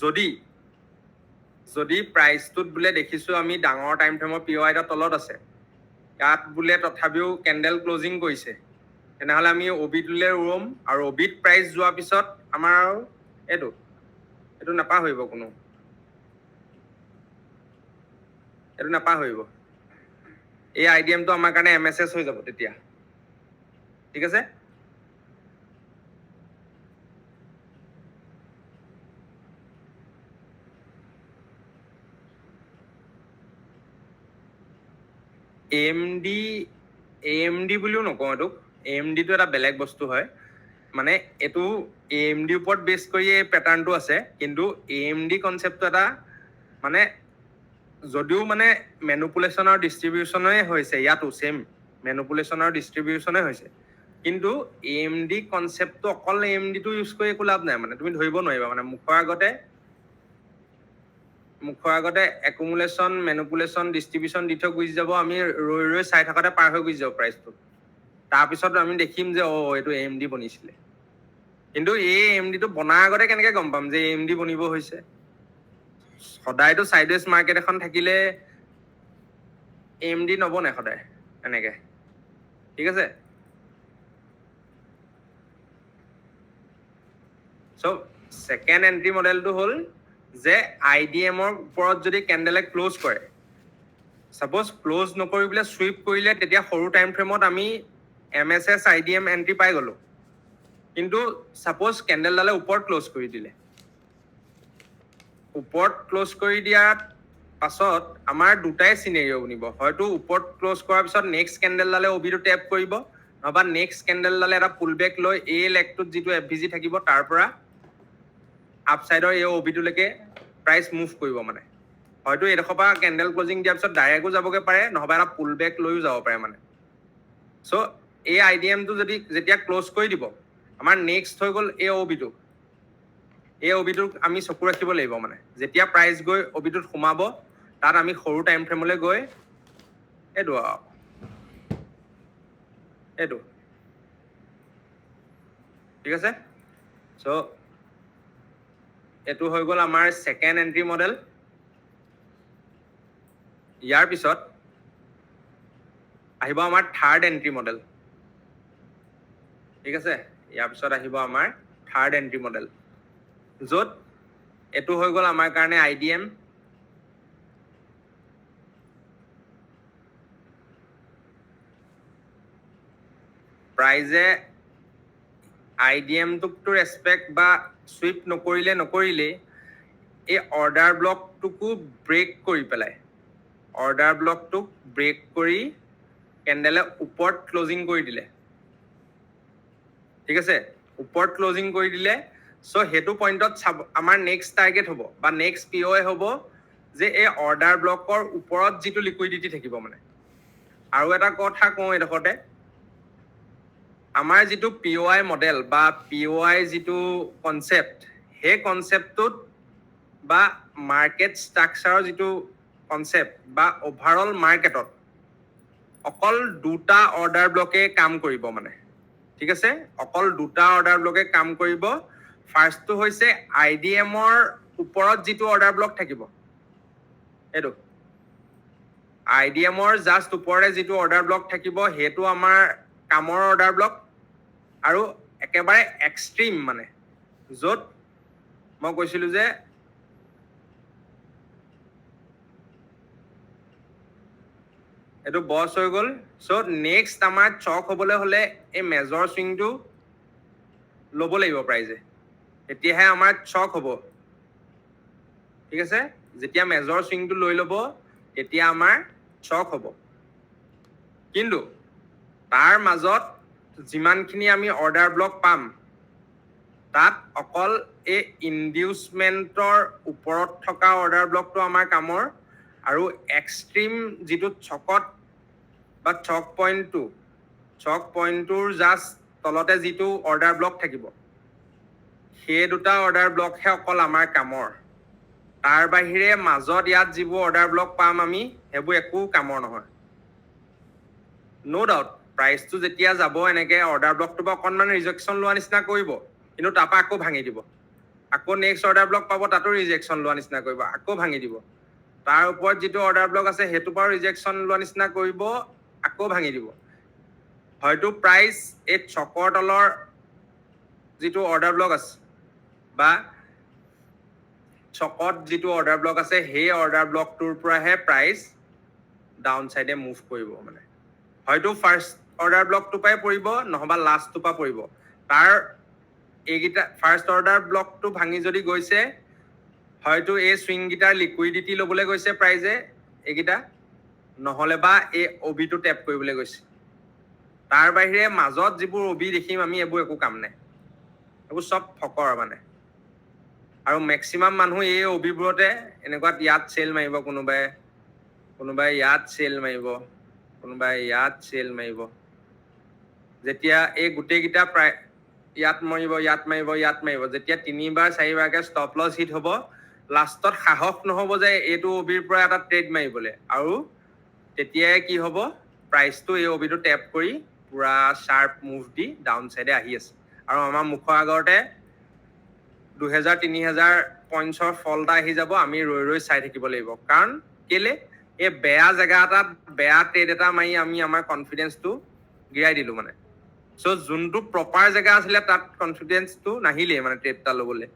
যদি প্ৰাইচটোত বোলে দেখিছোঁ আমি ডাঙৰ টাইম ফ্ৰেমৰ POI এটা তলত আছে ইয়াত বোলে তথাপিও কেণ্ডেল ক্লজিং কৰিছে তেনেহ'লে আমি অবিটোলৈ ৰ'ম আৰু অবিত প্ৰাইচ যোৱাৰ পিছত আমাৰ আৰু এইটো নাপাহৰিব কোনো এইটো নাপাহৰিব এই IDMটো আমাৰ কাৰণে MSS হৈ যাব তেতিয়া ঠিক আছে AMD বুলিও নকওঁ এইটোক AMDটো এটা বেলেগ বস্তু হয় মানে এইটো AMD ওপৰত বেছ কৰি এই পেটাৰ্ণটো আছে কিন্তু AMD কনচেপ্টটো এটা মানে যদিও মানে মেনুপুলেশ্যনৰ ডিষ্ট্ৰিবিউশ্যনে হৈছে ইয়াতো ছেম মেনুপুলেশ্যনৰ ডিষ্ট্ৰিবিউশ্যনে হৈছে কিন্তু AMD কনচেপ্টটো অকল AMDটো ইউজ কৰি একো লাভ নাই মানে তুমি ধৰিব নোৱাৰিবা মানে মুখৰ আগতে একুমুলেশ্যন মেনুপুলেশ্যন ডিষ্ট্ৰিবিউশ্যন দি থৈ গুচি যাব আমি ৰৈ চাই থকাতে পাৰ হৈ গুচি যাব প্ৰাইচটো তাৰপিছত আমি দেখিম যে এইটো AMD বনিছিলে কিন্তু এই AMDটো বনাৰ আগতে কেনেকৈ গম পাম যে AMD বনিব হৈছে সদায়তো চাইডৱেজ মাৰ্কেট এখন থাকিলে AMD নবনে সদায় এনেকৈ ঠিক আছে চ' ছেকেণ্ড এণ্ট্ৰি মডেলটো হ'ল যে IDMৰ ওপৰত যদি কেণ্ডেলে ক্ল'জ কৰে ছাপ'জ ক্ল'জ নকৰি পেলাই চুইপ কৰিলে তেতিয়া সৰু টাইম ফ্ৰেমত আমি MSS IDM এণ্ট্ৰি পাই গ'লোঁ কিন্তু ছাপ'জ কেণ্ডেলডালে ওপৰত ক্ল'জ কৰি দিলে ওপৰত ক্ল'জ কৰি দিয়াৰ পাছত আমাৰ দুটাই চিনেৰিঅ' বনিব হয়তো ওপৰত ক্ল'জ কৰাৰ পিছত নেক্সট কেণ্ডেলডালে অবিটো টেপ কৰিব নহবা নেক্সট কেণ্ডেলডালে এটা পুল বেক লৈ এই লেগটোত যিটো FVG থাকিব তাৰ পৰা আপচাইডৰ এই অবিটোলৈকে প্ৰাইচ মুভ কৰিব মানে হয়তো এইডোখৰ পৰা কেণ্ডেল ক্লজিং দিয়াৰ পিছত ডাইৰেক্টো যাবগৈ পাৰে নহবা এটা পুল বেক লৈও যাব পাৰে মানে চ' এই IDMটো যেতিয়া ক্ল'জ কৰি দিব আমাৰ নেক্সট হৈ গ'ল এই অবিটোক আমি চকু ৰাখিব লাগিব মানে যেতিয়া প্ৰাইচ গৈ অবিটোত সোমাব তাত আমি সৰু টাইম ফ্ৰেমলৈ গৈ এইটো ঠিক আছে চ' এইটো হৈ গ'ল আমাৰ ছেকেণ্ড এণ্ট্ৰি মডেল ইয়াৰ পিছত আহিব আমাৰ থাৰ্ড এণ্ট্ৰি মডেল ঠিক আছে ইয়াৰ পিছত আহিব আমাৰ থাৰ্ড এণ্ট্ৰি মডেল য'ত এইটো হৈ গ'ল আমাৰ কাৰণে IDM প্ৰাইজে IDMটোকতো ৰেচপেক্ট বা চুইপ নকৰিলে এই অৰ্ডাৰ ব্লকটোকো ব্ৰেক কৰি পেলাই অৰ্ডাৰ ব্লকটোক ব্ৰেক কৰি কেণ্ডেলে ওপৰত ক্লজিং কৰি দিলে ঠিক আছে ওপৰত ক্লজিং কৰি দিলে চ' সেইটো পইণ্টত আমাৰ নেক্সট টাৰ্গেট হ'ব বা নেক্সট POI হ'ব যে এই অৰ্ডাৰ ব্লকৰ ওপৰত যিটো লিকুইডিটি থাকিব মানে আৰু এটা কথা কওঁ এডোখৰতে আমাৰ যিটো POI মডেল বা POI যিটো কনচেপ্ট সেই কনচেপ্টটোত বা মাৰ্কেট ষ্ট্ৰাকচাৰৰ যিটো কনচেপ্ট বা অভাৰঅল মাৰ্কেটত অকল দুটা অৰ্ডাৰ ব্লকে কাম কৰিব মানে ঠিক আছে অকল দুটা অৰ্ডাৰ ব্লকে কাম কৰিব ফাৰ্ষ্টটো হৈছে IDMৰ ওপৰত যিটো অৰ্ডাৰ ব্লক থাকিব এইটো IDMৰ জাষ্ট ওপৰতে যিটো অৰ্ডাৰ ব্লক থাকিব সেইটো আমাৰ কামৰ অৰ্ডাৰ ব্লক আৰু একেবাৰে এক্সট্ৰিম মানে য'ত মই কৈছিলো যে এইটো বস হৈ গ'ল সো নেক্সট আমাৰ চক হ'বলৈ হ'লে এই মেজৰ সুইংটো ল'ব লাগিব প্ৰাইজে তেতিয়াহে আমাৰ চক হ'ব ঠিক আছে যেতিয়া মেজৰ সুইংটো লৈ ল'ব তেতিয়া আমাৰ চক হ'ব কিন্তু তাৰ মাজত যিমানখিনি আমি অৰ্ডাৰ ব্লক পাম তাত অকল এই ইনডিউচমেন্টৰ ওপৰত থকা অৰ্ডাৰ ব্লকটো আমাৰ কামৰ আৰু এক্সট্ৰিম যিটো চকত বা চক পইণ্টটোৰ জাষ্ট তলতে যিটো অৰ্ডাৰ ব্লক থাকিব সেই দুটা অৰ্ডাৰ ব্লকহে অকল আমাৰ কামৰ তাৰ বাহিৰে মাজত ইয়াত যিবোৰ অৰ্ডাৰ ব্লক পাম আমি সেইবোৰ একো কামৰ নহয় নো ডাউট প্ৰাইচটো যেতিয়া যাব এনেকে অৰ্ডাৰ ব্লকটো বা অকণমান ৰিজেকশ্যন লোৱা নিচিনা কৰিব কিন্তু তাৰপৰা আকৌ ভাঙি দিব আকৌ নেক্সট অৰ্ডাৰ ব্লক পাব তাতো ৰিজেকশ্যন লোৱা নিচিনা কৰিব আকৌ ভাঙি দিব তাৰ ওপৰত যিটো অৰ্ডাৰ ব্লক আছে সেইটো পৰা ৰিজেকশ্যন লোৱা নিচিনা কৰিব আকৌ ভাঙি দিব হয়তো প্ৰাইচ এই চকৰ তলৰ যিটো অৰ্ডাৰ ব্লক আছে বা চকত যিটো অৰ্ডাৰ ব্লক আছে সেই অৰ্ডাৰ ব্লকটোৰ পৰাহে প্ৰাইচ ডাউন চাইডে মুভ কৰিব মানে হয়তো ফাৰ্ষ্ট অৰ্ডাৰ ব্লকটো পাই পৰিব নহবা লাষ্টটো পা পৰিব তাৰ এইকেইটা ফাৰ্ষ্ট অৰ্ডাৰ ব্লকটো ভাঙি যদি গৈছে হয়তো এই সুইংগিটাৰ লিকুইডিটি ল'বলৈ গৈছে প্ৰাইজে এইকেইটা নহলে বা এই OB-টো টেপ কৰিবলৈ গৈছে তাৰ বাহিৰে মাজত যিবোৰ OB দেখিম আমি এইবোৰ একো কাম নাই এইবোৰ সব ফকৰ মানে আৰু মেক্সিমাম মানুহ এই OB-বোৰতে এনেকুৱাত ইয়াত চেল মাৰিব কোনোবাই ইয়াত চেল মাৰিব কোনোবাই ইয়াত চেল মাৰিব যেতিয়া এই গোটেইকেইটা প্ৰায় ইয়াত মাৰিব যেতিয়া তিনিবাৰ চাৰিবাৰকে ষ্টপ লছ হিট হ'ব লাষ্টত সাহস নহ'ব যে এইটো OB-ৰ পৰা এটা ট্ৰেড মাৰিবলৈ আৰু তেতিয়াই কি হ'ব প্ৰাইচটো এই OB-টো টেপ কৰি পুৰা শাৰ্প মুভ দি ডাউন চাইডে আহি আছে আৰু আমাৰ মুখৰ আগতে 2000-3000 পইণ্টছৰ ফল এটা আহি যাব আমি ৰৈ চাই থাকিব লাগিব কাৰণ কেলে এই বেয়া জেগা এটাত বেয়া ট্ৰেড এটা মাৰি আমি আমাৰ কনফিডেন্সটো গিৰাই দিলো মানে সো যোনটো প্ৰপাৰ জেগা আছিলে তাত কনফিডেন্সটো নাহিলে মানে ট্ৰেড এটা ল'বলৈ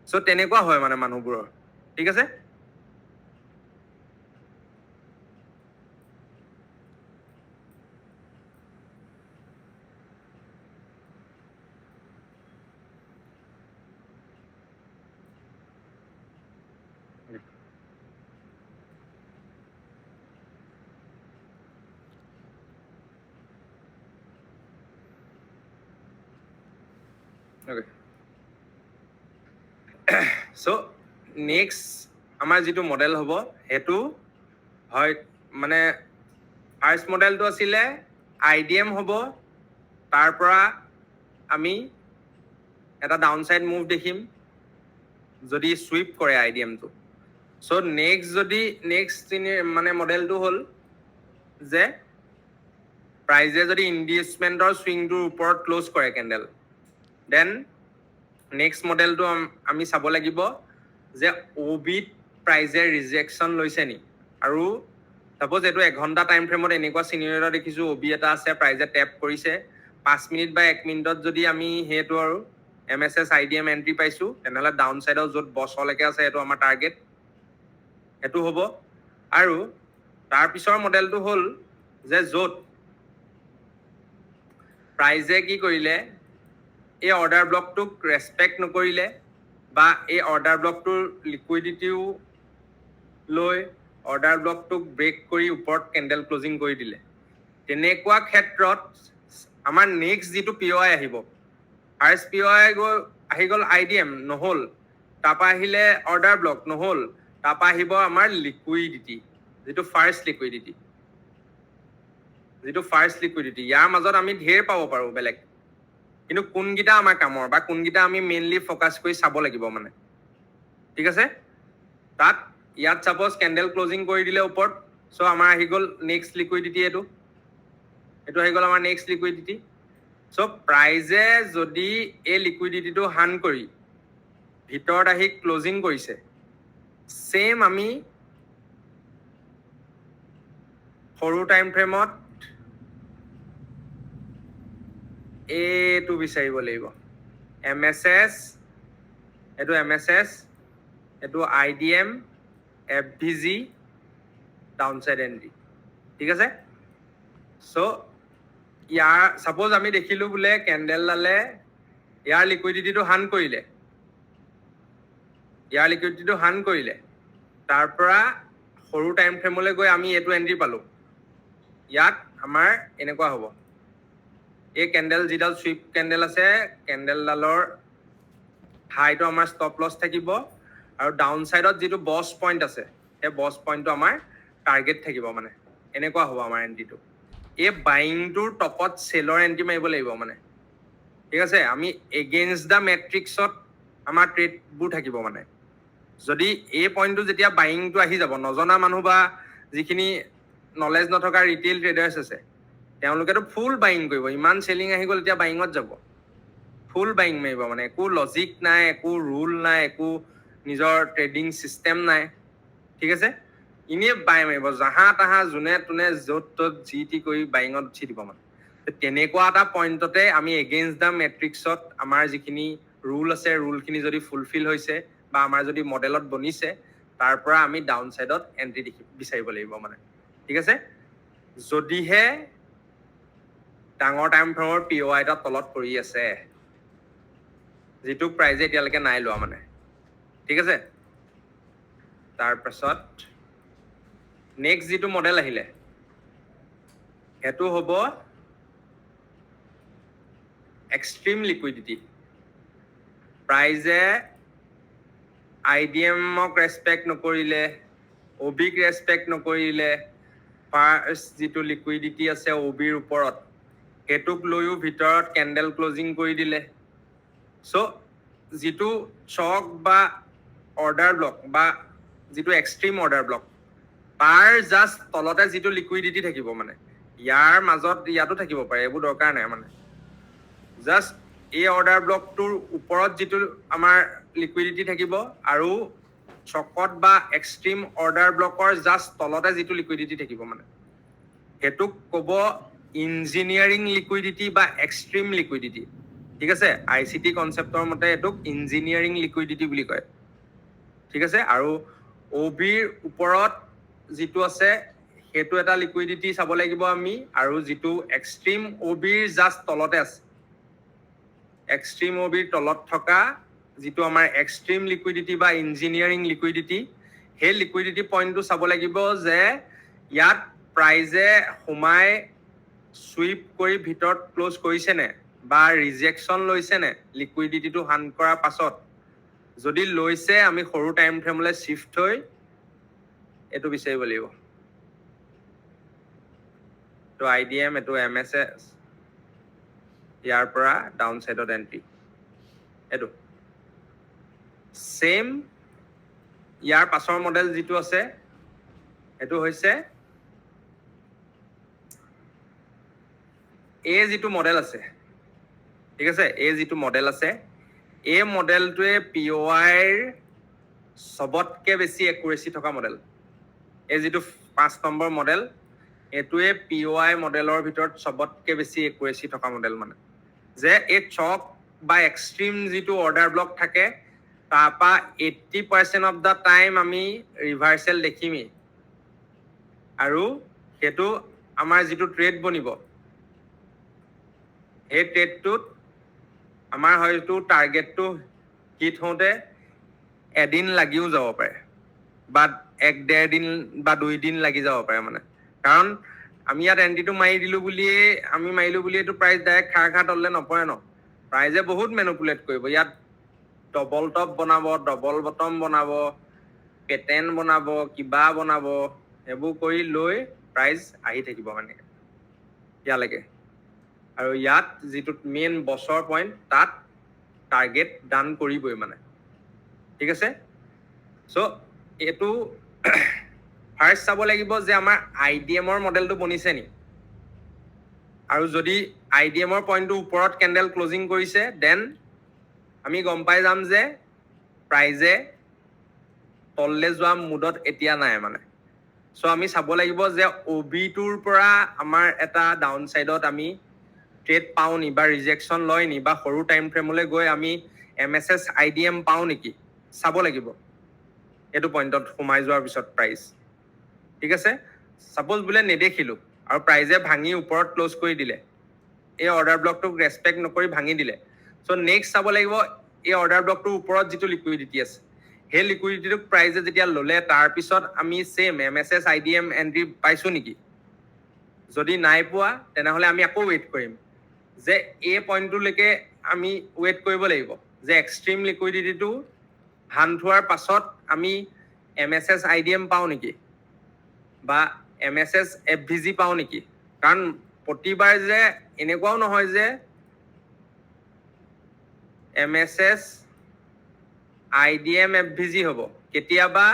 সো তেনেকুৱা হয় মানে মানুহবোৰৰ ঠিক আছে Okay. So next আমাৰ যিটো মডেল হ'ব হেতু হয় মানে ফাৰ্স্ট মডেলটো আছিলে IDM হ'ব তাৰ পৰা আমি এটা ডাউনসাইড মুভ দেখিম যদি সুইপ কৰে IDM-টো সো নেক্সট মানে মডেলটো হ'ল যে প্ৰাইজে যদি ইনডিউচমেন্টৰ সুইংটোৰ ওপৰত ক্লোজ কৰে ক্যান্ডেল দেন নেক্সট মডেলটো আমি চাব লাগিব যে OB-ত প্ৰাইজে ৰিজেকশ্যন লৈছে নি আৰু সাপোজ এটো 1 ঘন্টা টাইম ফ্ৰেমত এনেকুৱা সিনাৰিও দেখিছো OB এটা আছে প্ৰাইজে ট্যাপ কৰিছে 5 মিনিট বা 1 মিনিটত যদি আমি হেতু আৰু MSS IDM এন্ট্ৰি পাইছো তেনেহলে ডাউন সাইডত যত বছলৈকে আছে এটো আমাৰ টাৰ্গেট এটো হ'ব আৰু তাৰ পিছৰ মডেলটো হ'ল যে যত প্ৰাইজে কি কৰিলে এই অৰ্ডাৰ ব্লকটোক ৰেসপেক্ট নকৰিলে বা এই অৰ্ডাৰ ব্লকটোৰ লিকুইডিটিও লৈ অৰ্ডাৰ ব্লকটোক ব্ৰেক কৰি ওপৰত ক্যান্ডেল ক্লোজিং কৰি দিলে তেনেকুৱা ক্ষেত্ৰত আমাৰ নেক্সট যেটো POI আহিব ফাৰ্স্ট POI আহি গল IDM নহল তাপা আহিলে অৰ্ডাৰ ব্লক নহল তাৰপৰা আহিব আমাৰ লিকুইডিটি, যিটো ফাৰ্ষ্ট লিকুইডিটি। ইয়াৰ মাজত আমি ঢেৰ পাব পাৰোঁ বেলেগ, কিন্তু কোনকেইটা আমাৰ কামৰ বা কোনকেইটা আমি মেইনলি ফ'কাছ কৰি চাব লাগিব মানে, ঠিক আছে। তাত ইয়াত ছাপ'জ কেণ্ডেল ক্লজিং কৰি দিলে ওপৰত, চ' আমাৰ আহি গ'ল নেক্সট লিকুইডিটি, এইটো আহি গ'ল আমাৰ নেক্সট লিকুইডিটি। চ' প্ৰাইজে যদি এই লিকুইডিটিটো হান কৰি ভিতৰত আহি ক্লজিং কৰিছে, ছেম আমি সৰু টাইম ফ্ৰেমত এইটো বিচাৰিব লাগিব, MSS, এইটো MSS, এইটো IDM, FVG, ডাউনচাইড এন্ট্ৰি, ঠিক আছে। চ' ইয়াৰ ছাপ'জ আমি দেখিলোঁ বোলে কেণ্ডেলডালে ইয়াৰ লিকুইডিটিটো হান কৰিলে, তাৰ পৰা সৰু টাইম ফ্ৰেমলৈ গৈ আমি এইটো এন্ট্ৰি পালোঁ। ইয়াত আমাৰ এনেকুৱা হ'ব, এই কেণ্ডেল যিডাল চুইপ কেণ্ডেল আছে, কেণ্ডেলডালৰ হাইটো আমাৰ ষ্টপ লছ থাকিব, আৰু ডাউন চাইডত যিটো বছ পইণ্ট আছে, সেই বছ পইণ্টটো আমাৰ টাৰ্গেট থাকিব মানে, এনেকুৱা হ'ব আমাৰ এন্ট্ৰিটো। এই বাইংটোৰ টপত চেলৰ এন্ট্ৰি মাৰিব লাগিব মানে, ঠিক আছে। আমি এগেইনষ্ট দ্য মেট্ৰিক্সত আমাৰ ট্ৰেডবোৰ থাকিব মানে। যদি এই পইণ্টটো যেতিয়া বাইংটো আহি যাব, নজনা মানুহ বা যিখিনি নলেজ নথকা ৰিটেইল ট্ৰেডাৰ্ছ আছে, তেওঁলোকেতো ফুল বাইং কৰিব, ইমান চেলিং আহি গ'ল, এতিয়া বাইঙত যাব, ফুল বাইং মাৰিব মানে, একো লজিক নাই, একো ৰুল নাই, একো নিজৰ ট্ৰেডিং চিষ্টেম নাই, ঠিক আছে। এনেই বাই মাৰিব, জাহা তাহা যোনে তোনে য'ত ত'ত যি টি কৰি বাইঙত উঠি দিব মানে। তেনেকুৱা এটা পইণ্টতে আমি এগেইনষ্ট দ্য মেট্ৰিক্সত আমাৰ যিখিনি ৰুল আছে, ৰুলখিনি যদি ফুলফিল হৈছে বা আমাৰ যদি মডেলত বনিছে, তাৰ পৰা আমি ডাউন চাইডত এন্ট্ৰি বিচাৰিব লাগিব মানে, ঠিক আছে। যদিহে ডাঙৰ টাইম ফ্ৰেমৰ POI এটা তলত পৰি আছে, যিটো প্ৰাইজে এতিয়ালৈকে নাই লোৱা মানে, ঠিক আছে। তাৰপাছত নেক্সট যিটো মডেল আহিলে, সেইটো হ'ব এক্সট্ৰিম লিকুইডিটি। প্ৰাইজে IDM-ক ৰেচপেক্ট নকৰিলে, OB-ক ৰেচপেক্ট নকৰিলে, ফাৰ্ষ্ট যিটো লিকুইডিটি আছে OB-ৰ ওপৰত, সেইটোক লৈও ভিতৰত কেণ্ডেল ক্লজিং কৰি দিলে। চ' যিটো চক বা অৰ্ডাৰ ব্লক বা যিটো এক্সট্ৰিম অৰ্ডাৰ ব্লক, তাৰ জাষ্ট তলতে যিটো লিকুইডিটি থাকিব মানে, ইয়াৰ মাজত ইয়াতো থাকিব পাৰে, এইবোৰ দৰকাৰ নাই মানে। জাষ্ট এই অৰ্ডাৰ ব্লকটোৰ ওপৰত যিটো আমাৰ লিকুইডিটি থাকিব, আৰু চকত বা এক্সট্ৰিম অৰ্ডাৰ ব্লকৰ জাষ্ট তলতে যিটো লিকুইডিটি থাকিব মানে, সেইটোক ক'ব ইঞ্জিনিয়াৰিং লিকুইডিটি বা এক্সট্ৰিম লিকুইডিটি, ঠিক আছে। ICT কনচেপ্টৰ মতে এইটোক ইঞ্জিনিয়াৰিং লিকুইডিটি বুলি কয়, ঠিক আছে। আৰু OB-ৰ ওপৰত যিটো আছে, সেইটো এটা লিকুইডিটি চাব লাগিব আমি, আৰু যিটো এক্সট্ৰিম OB-ৰ জাষ্ট তলতে আছে, এক্সট্ৰিম OB-ৰ তলত থকা যিটো আমাৰ এক্সট্ৰিম লিকুইডিটি বা ইঞ্জিনিয়াৰিং লিকুইডিটি, সেই লিকুইডিটি পইণ্টটো চাব লাগিব যে ইয়াত প্ৰাইজে সোমাই চুইপ কৰি ভিতৰত ক্ল'জ কৰিছেনে বা ৰিজেকশ্যন লৈছেনে লিকুইডিটিটো হান কৰাৰ পাছত। যদি লৈছে, আমি সৰু টাইম ফ্ৰেমলৈ শ্বিফ্ট হৈ এইটো বিচাৰিব লাগিব, এইটো IDM, এইটো MSS, ইয়াৰ পৰা ডাউন চাইডত এন্ট্ৰি, এইটো ছেম। ইয়াৰ পাছৰ মডেল যিটো আছে, সেইটো হৈছে এই যিটো মডেল আছে, ঠিক আছে। এই যিটো মডেল আছে, এই মডেলটোৱে POI-ৰ চবতকে বেছি একুৰেচি থকা মডেল। এই যিটো 5 নম্বৰ মডেল, এইটোৱে POI মডেলৰ ভিতৰত চবতকে বেছি একুৰেচি থকা মডেল মানে, যে এই চক বা এক্সট্ৰিম যিটো অৰ্ডাৰ ব্লক থাকে, তাৰপৰা 80% অফ দ্য টাইম আমি ৰিভাৰ্চেল দেখিমেই, আৰু সেইটো আমাৰ যিটো ট্ৰেড বনিব, সেই ট্ৰেডটোত আমাৰ হয়তো টাৰ্গেটটো হিট হওঁতে এদিন লাগিও যাব পাৰে, বা 1-1.5 দিন বা 2 দিন লাগি যাব পাৰে মানে। কাৰণ আমি ইয়াত এন্ট্ৰিটো মাৰি দিলোঁ বুলিয়ে, আমি মাৰিলোঁ বুলিয়েতো প্ৰাইজ ডাইৰেক্ট খাৰ তললৈ নপৰে ন। প্ৰাইজে বহুত মেনুপুলেট কৰিব, ইয়াত ডবল টপ বনাব, ডবল বটম বনাব, পেটাৰ্ণ বনাব কিবা বনাব এইবোৰ কৰি লৈ প্ৰাইজ আহি থাকিব মানে ইয়ালৈকে আৰু ইয়াত যিটো মেইন বছৰ পইণ্ট তাত টাৰ্গেট ডান কৰিবই মানে ঠিক আছে সো এইটো ফাৰ্ষ্ট চাব লাগিব যে আমাৰ আইডিএমৰ মডেলটো বনিছে নি আৰু যদি আইডিএমৰ পইণ্টটো ওপৰত কেণ্ডেল ক্লোজিং কৰিছে দেন আমি গম পাই যাম যে প্ৰাইজে তললে যোৱা মুডত এতিয়া নাই মানে সো আমি চাব লাগিব যে OB2ৰ পৰা আমাৰ এটা ডাউন সাইডত আমি ট্ৰেড পাও নি বা ৰিজেকশন লয় নি বা সৰু টাইম ফ্ৰেমলৈ গৈ আমি MSS IDM পাও নেকি চাব লাগিব এটো পইণ্টত সোমাই যোৱাৰ পিছত প্ৰাইস ঠিক আছে সাপোজ বুলে নেদেখিলো আৰু প্ৰাইজে ভাঙি ওপৰত ক্লোজ কৰি দিলে এই অৰ্ডাৰ ব্লকটোক ৰেসপেক্ট নকৰি ভাঙি দিলে সো নেক্সট চাব লাগিব এই অৰ্ডাৰ ব্লকটোৰ ওপৰত যেটো লিকুইডিটি আছে হে লিকুইডিটিক প্ৰাইজে যেতিয়া ললে তাৰ পিছত আমি সেম MSS IDM এন্ট্ৰি পাইছো নেকি যদি নাই পোৱা তেনেহলে আমি আকৌ ওয়েট কৰিম যে এই পইণ্টটোলৈকে আমি ওয়েট কৰিব লাগিব যে এক্সট্ৰিম লিকুইডিটিটো হান্ড হোৱাৰ পাছত আমি MSS IDM পাও নেকি বা MSS FVG পাও নেকি কাৰণ প্ৰতিবাৰ যে এনেকুৱাও নহয় যে MSS IDM FVG হ'ব কেতিয়াবা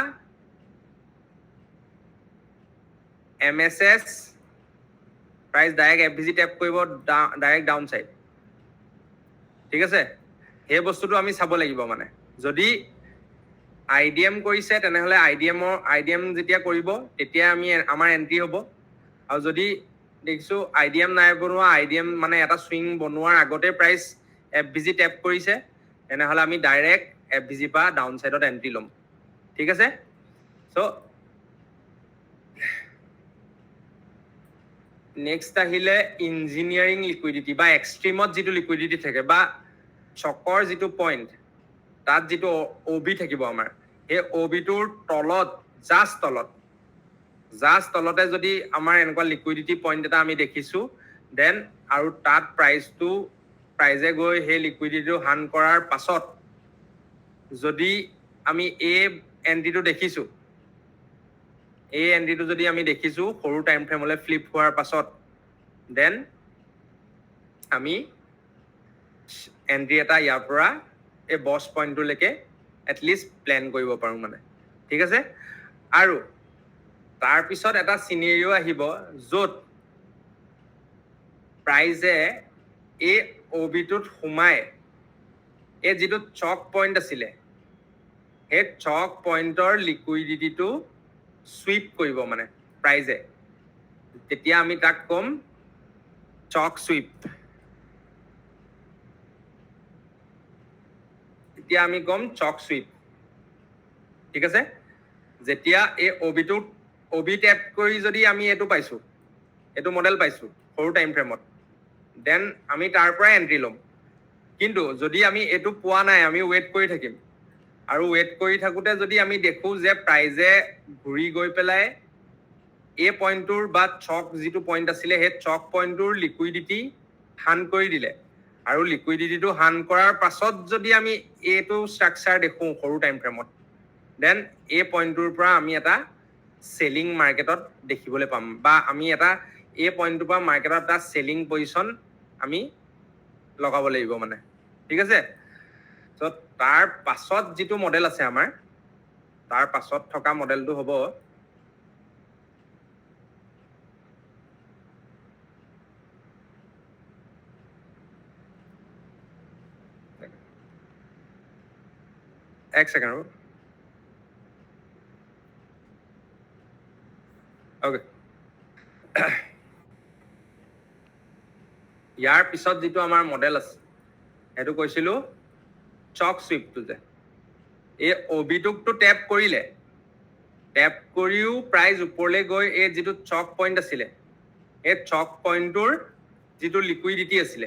MSS price direct FVG tap কৰিব ডাইৰেক্ট ডাউন সাইড ঠিক আছে এই বস্তুটো আমি চাব লাগিব মানে যদি IDM কৰিছে তেনেহলে IDM যেতিয়া কৰিব তেতিয়া আমি আমাৰ এন্ট্ৰি হ'ব আৰু যদি দেখিছো IDM নাই বনোৱা IDM মানে এটা সুইং বনোৱাৰ আগতে প্ৰাইস FVG ট্যাপ কৰিছে তেনেহলে আমি ডাইৰেক্ট FVG পা ডাউন সাইডত এন্ট্ৰি লম ঠিক আছে সো নেক্সট আহিলে ইঞ্জিনিয়াৰিং লিকুইডিটি বা এক্সট্ৰিমত যেটো লিকুইডিটি থাকে বা চকৰ যেটো পইণ্ট তাত যেটো OB থাকিব আমাৰ এই OB-টোৰ তলত জাস্ট তলতে যদি আমাৰ এনেকুৱা লিকুইডিটি পইণ্ট এটা আমি দেখিছো দেন আৰু তাত প্ৰাইজে গৈ হে লিকুইডিটিটো হান কৰাৰ পাছত যদি আমি এই এন্ট্ৰিটো দেখিছো এই এন্ট্ৰিটো যদি আমি দেখিছো সৰু টাইম ফ্ৰেমলৈ ফ্লিপ হোৱাৰ পাছত দেন আমি এন্ট্ৰি এটা ইয়াৰ পৰা এই বস পইণ্টটোলৈকে এটলিষ্ট প্ল্যান কৰিব পাৰো মানে ঠিক আছে আৰু তাৰ পিছত এটা সিনাৰিও আহিব যত প্ৰাইজে এই OB-টোত সোমাই এই যেটো চক পইণ্ট আছিল হে চক পইণ্টৰ লিকুইডিটিটো সুইপ কৰিব মানে প্ৰাইজে তেতিয়া আমি তাক কম চক সুইপ এতিয়া আমি কম চক সুইপ ঠিক আছে যেতিয়া এই OB ট্যাপ কৰি যদি আমি এটো পাইছো এটো মডেল পাইছো সৰু টাইম ফ্ৰেমত দেন আমি তাৰ পৰা এন্ট্ৰি লম কিন্তু যদি আমি এটো পোৱা নাই আমি ওয়েট কৰি থাকিম আৰু ওয়েট কৰি থাকোতে যদি আমি দেখো যে প্ৰাইজে ঘুৰি গৈ পেলাই এই পইণ্টটোৰ বা চক যেটো পইণ্ট আছিল হে চক পইণ্টটোৰ লিকুইডিটি হান কৰি দিলে আৰু লিকুইডিটিটো হান কৰাৰ পাছত যদি আমি এটো স্ট্ৰাকচাৰ দেখো সৰু টাইম ফ্ৰেমত দেন এই পইণ্টটোৰ পৰা আমি এটা সেলিং মাৰ্কেটত দেখিবলৈ পাম বা আমি এটা এই পইণ্টটোৰ পৰা মাৰ্কেটত এটা সেলিং পজিশন আমি লগাব লাগিব মানে ঠিক আছে সো তাৰ পাছত যেটো মডেল আছে আমাৰ তাৰ পাছত থকা মডেলটো হ'ব এক সেকেন্ড ওকে ইয়াৰ পিছত যেটো আমাৰ মডেল আছে এটো কৈছিলো চক সুইপটো যে এই OB-টোকটো ট্যাপ কৰিলে ট্যাপ কৰিও প্ৰাইজ ওপৰলৈ গৈ এই যেটো চক পইণ্ট আছিল এই চক পইণ্টৰ যেটো লিকুইডিটি আছিল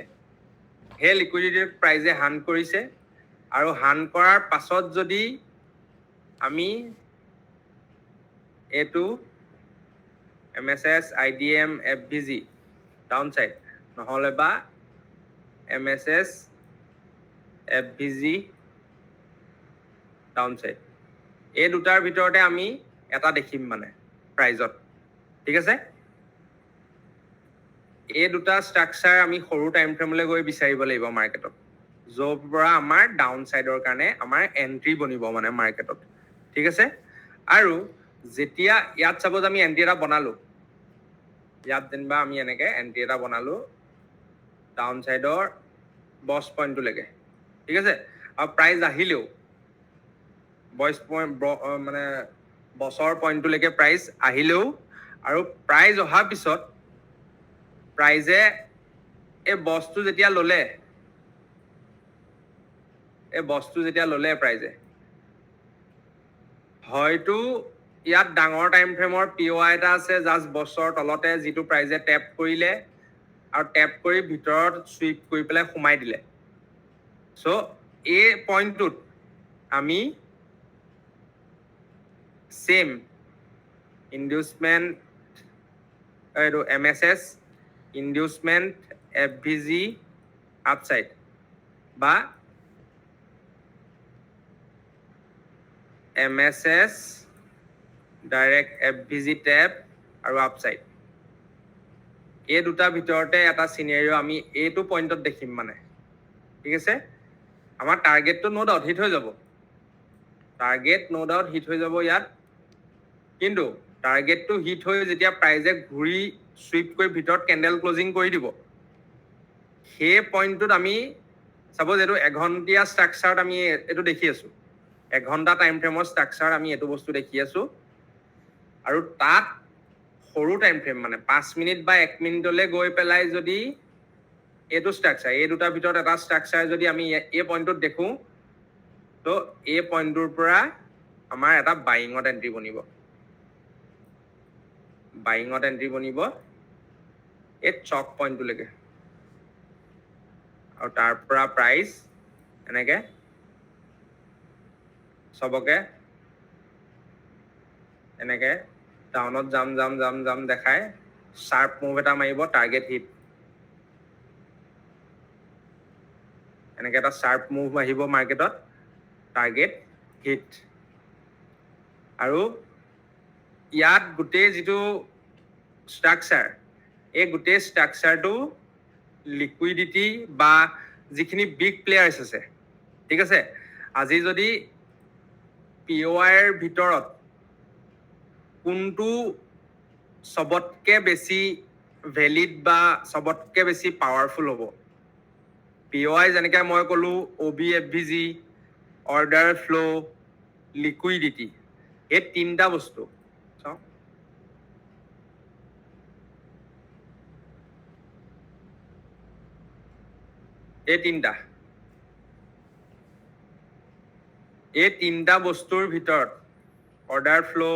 হে লিকুইডিটি প্ৰাইজে হান কৰিছে আৰু হান কৰাৰ পাছত যদি আমি এটো MSS IDM FVG down side নহলে বা MSS FVG ডাউন সাইড এই দুটাৰ ভিতৰতে আমি এটা দেখিম মানে প্ৰাইজত ঠিক আছে এই দুটা ষ্ট্ৰাকচাৰ আমি সৰু টাইম ফ্ৰেমলৈ গৈ বিচাৰিব লাগিব মাৰ্কেটত য'ৰ পৰা আমাৰ ডাউন চাইডৰ কাৰণে আমাৰ এন্ট্ৰি বনিব মানে মাৰ্কেটত ঠিক আছে আৰু যেতিয়া ইয়াত চাপোজ আমি এন্ট্ৰি এটা বনালো ইয়াত যেনিবা আমি এনেকে এন্ট্ৰি এটা বনালো ডাউন চাইডৰ বছ পইণ্টটোলৈকে ঠিক আছে আৰু প্ৰাইজ আহিলেও বয়স পইণ্ট মানে বছৰ পইণ্টটোলৈকে প্ৰাইজ আহিলেও আৰু প্ৰাইজ অহাৰ পিছত প্ৰাইজে এই বস্তু যেতিয়া ল'লে প্ৰাইজে হয়তো ইয়াত ডাঙৰ টাইম ফ্ৰেমৰ POI এটা আছে জাষ্ট বছৰ তলতে যিটো প্ৰাইজে টেপ কৰিলে আৰু টেপ কৰি ভিতৰত সুইপ কৰি পেলাই সোমাই দিলে সো এই পইণ্টটোত আমি সেম ইনডিউসমেন্ট এইটো MSS ইনডিউসমেন্ট FVG আপসাইড বা MSS ডাইৰেক্ট FVG টেপ আৰু আপসাইড এই দুটা ভিতৰতে এটা সিনাৰিও আমি এইটো পইণ্টত দেখিম মানে ঠিক আছে আমাৰ টাৰ্গেটটো নো ডাউট হিট হৈ যাব ইয়াত কিন্তু টাৰ্গেটটো হিট হৈ যেতিয়া প্ৰাইজে ঘূৰি সুইপ কৰি ভিতৰত কেন্ডেল ক্লোজিং কৰি দিব সেই পইণ্টটোত আমি সাপোজ এইটো এঘণ্টীয়া ষ্ট্ৰাকচাৰত আমি এইটো দেখি আছো এঘণ্টা টাইম ফ্ৰেমৰ ষ্ট্ৰাকচাৰ আমি এইটো বস্তু দেখি আছো আৰু তাত সৰু টাইম ফ্ৰেম মানে 5 মিনিট বা 1 মিনিটলৈ গৈ পেলাই যদি এইটো ষ্ট্ৰাকচাৰ এই দুটাৰ ভিতৰত এটা ষ্ট্ৰাকচাৰ যদি আমি এই পইণ্টটোত দেখো তো এই পইণ্টটোৰ পৰা আমাৰ এটা বাইঙত এন্ট্ৰি বনিব এই চক পইণ্টটোলৈকে আৰু তাৰ পৰা প্ৰাইচ এনেকে সবকে এনেকে ডাউনত জাম দেখায় শাৰ্প মুভ এটা মাৰিব টাৰ্গেট হিট এনেকে এটা শাৰ্প মুভ আহিব মাৰ্কেটত টাৰ্গেট হিট আৰু ইয়াত গোটেই যিটো ষ্ট্ৰাকচাৰ এই গোটেই ষ্ট্ৰাকচাৰটো লিকুইডিটি বা যিখিনি বিগ প্লেয়াৰ্ছ আছে ঠিক আছে আজি যদি POI ৰ ভিতৰত কোনটো সবতকে বেছি ভ্যালিড বা সবতকে বেছি পাৱাৰফুল হ'ব POI যেনেকৈ মই ক'লো OB FVG order flow liquidity এই তিনিটা বস্তু চাওক এই তিনিটা বস্তুৰ ভিতৰত order flow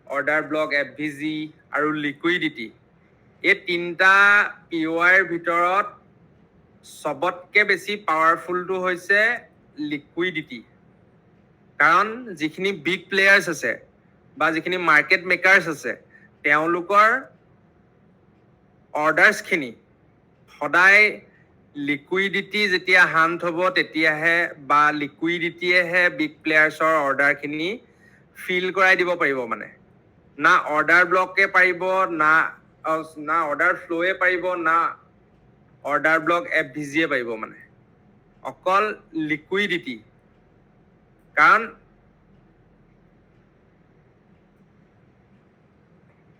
order block FVG আৰু লিকুইডিটি এই তিনিটা POI ৰ ভিতৰত সবতকে বেছি পাৱাৰফুলটো হৈছে লিকুইডিটি কাৰণ যিখিনি বিগ প্লেয়াৰ্ছ আছে বা যিখিনি মাৰ্কেট মেকাৰ্ছ আছে তেওঁলোকৰ অৰ্ডাৰ্ছখিনি সদায় লিকুইডিটি যেতিয়া হান্ট হ'ব তেতিয়াহে বা লিকুইডিটিয়েহে বিগ প্লেয়াৰ্ছৰ অৰ্ডাৰখিনি ফিল কৰাই দিব পাৰিব মানে না অৰ্ডাৰ ব্লকে পাৰিব না অৰ্ডাৰ ফ্লোয়ে পাৰিব না অৰ্ডাৰ ব্লক FVG পাৰিব মানে অকল লিকুইডিটি কাৰণ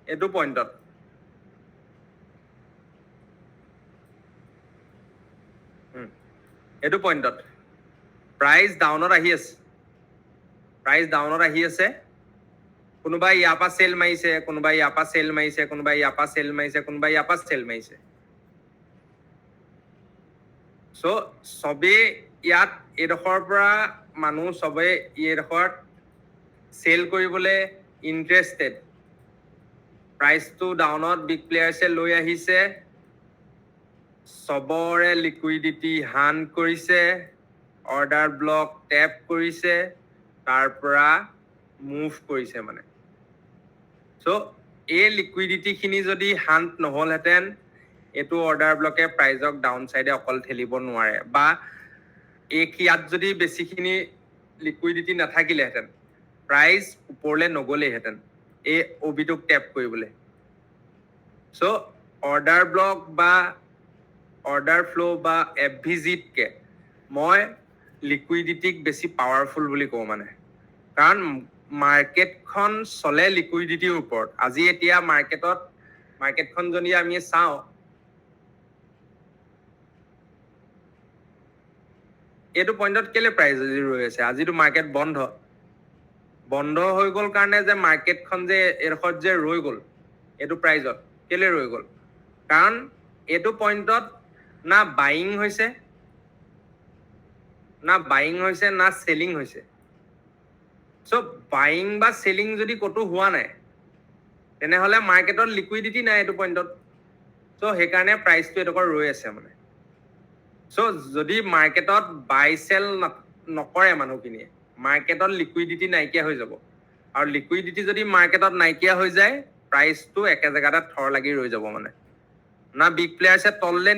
এইটো পইণ্টত প্ৰাইজ ডাউনত আহি আছে কোনোবাই ইয়াৰ পৰা সেল মাৰিছে কোনোবাই ইয়াৰ পৰা সেল মাৰিছে কোনোবাই ইয়াৰ পৰা সেল মাৰিছে কোনোবাই ইয়াৰ পৰা সেল মাৰিছে সো সবে ইয়াত এডোখৰ পৰা মানুহ সবে এডোখৰত সেল কৰিবলৈ ইন্টাৰেষ্টেড প্ৰাইচটো ডাউনত বিগ প্লেয়াৰ্ছে লৈ আহিছে সবৰে লিকুইডিটি হান্ট কৰিছে অৰ্ডাৰ ব্লক টেপ কৰিছে তাৰ পৰা মুভ কৰিছে মানে সো এই লিকুইডিটিখিনি যদি হান্ট নহলহেঁতেন এইটো অৰ্ডাৰ ব্লকে প্ৰাইজক ডাউন চাইডে অকল ঠেলিব নোৱাৰে বা ইয়াত যদি বেছিখিনি লিকুইডিটি নাথাকিলেহেঁতেন প্ৰাইচ ওপৰলৈ নগ'লেইহেঁতেন এই অবিটোক টেপ কৰিবলৈ চ' অৰ্ডাৰ ব্লক বা অৰ্ডাৰ ফ্ল' বা এফভিজিতকৈ মই লিকুইডিটিক বেছি পাৱাৰফুল বুলি কওঁ মানে কাৰণ মাৰ্কেটখন চলে লিকুইডিটিৰ ওপৰত আজি এতিয়া মাৰ্কেটখন যদি আমি চাওঁ এইটো পইণ্টত কেলে প্ৰাইচ আজি ৰৈ আছে আজিতো মাৰ্কেট বন্ধ হৈ গ'ল কাৰণে যে মাৰ্কেটখন যে এডোখৰত যে ৰৈ গ'ল এইটো প্ৰাইজত কেলে ৰৈ গ'ল কাৰণ এইটো পইণ্টত না বাইং হৈছে না চেলিং হৈছে চ' বাইং বা চেলিং যদি ক'তো হোৱা নাই তেনেহ'লে মাৰ্কেটত লিকুইডিটি নাই এইটো পইণ্টত চ' সেইকাৰণে প্ৰাইচটো এডোখৰ ৰৈ আছে মানে চ' যদি মাৰ্কেটত বাই চেল নকৰে মানুহখিনিয়ে মাৰ্কেটত লিকুইডিটি নাইকিয়া হৈ যাব আৰু লিকুইডিটি যদি মাৰ্কেটত নাইকিয়া হৈ যায় প্ৰাইচটো একে জেগাতে থৰ লাগি ৰৈ যাব মানে না বিগ প্লেয়াৰ্ছে তললৈ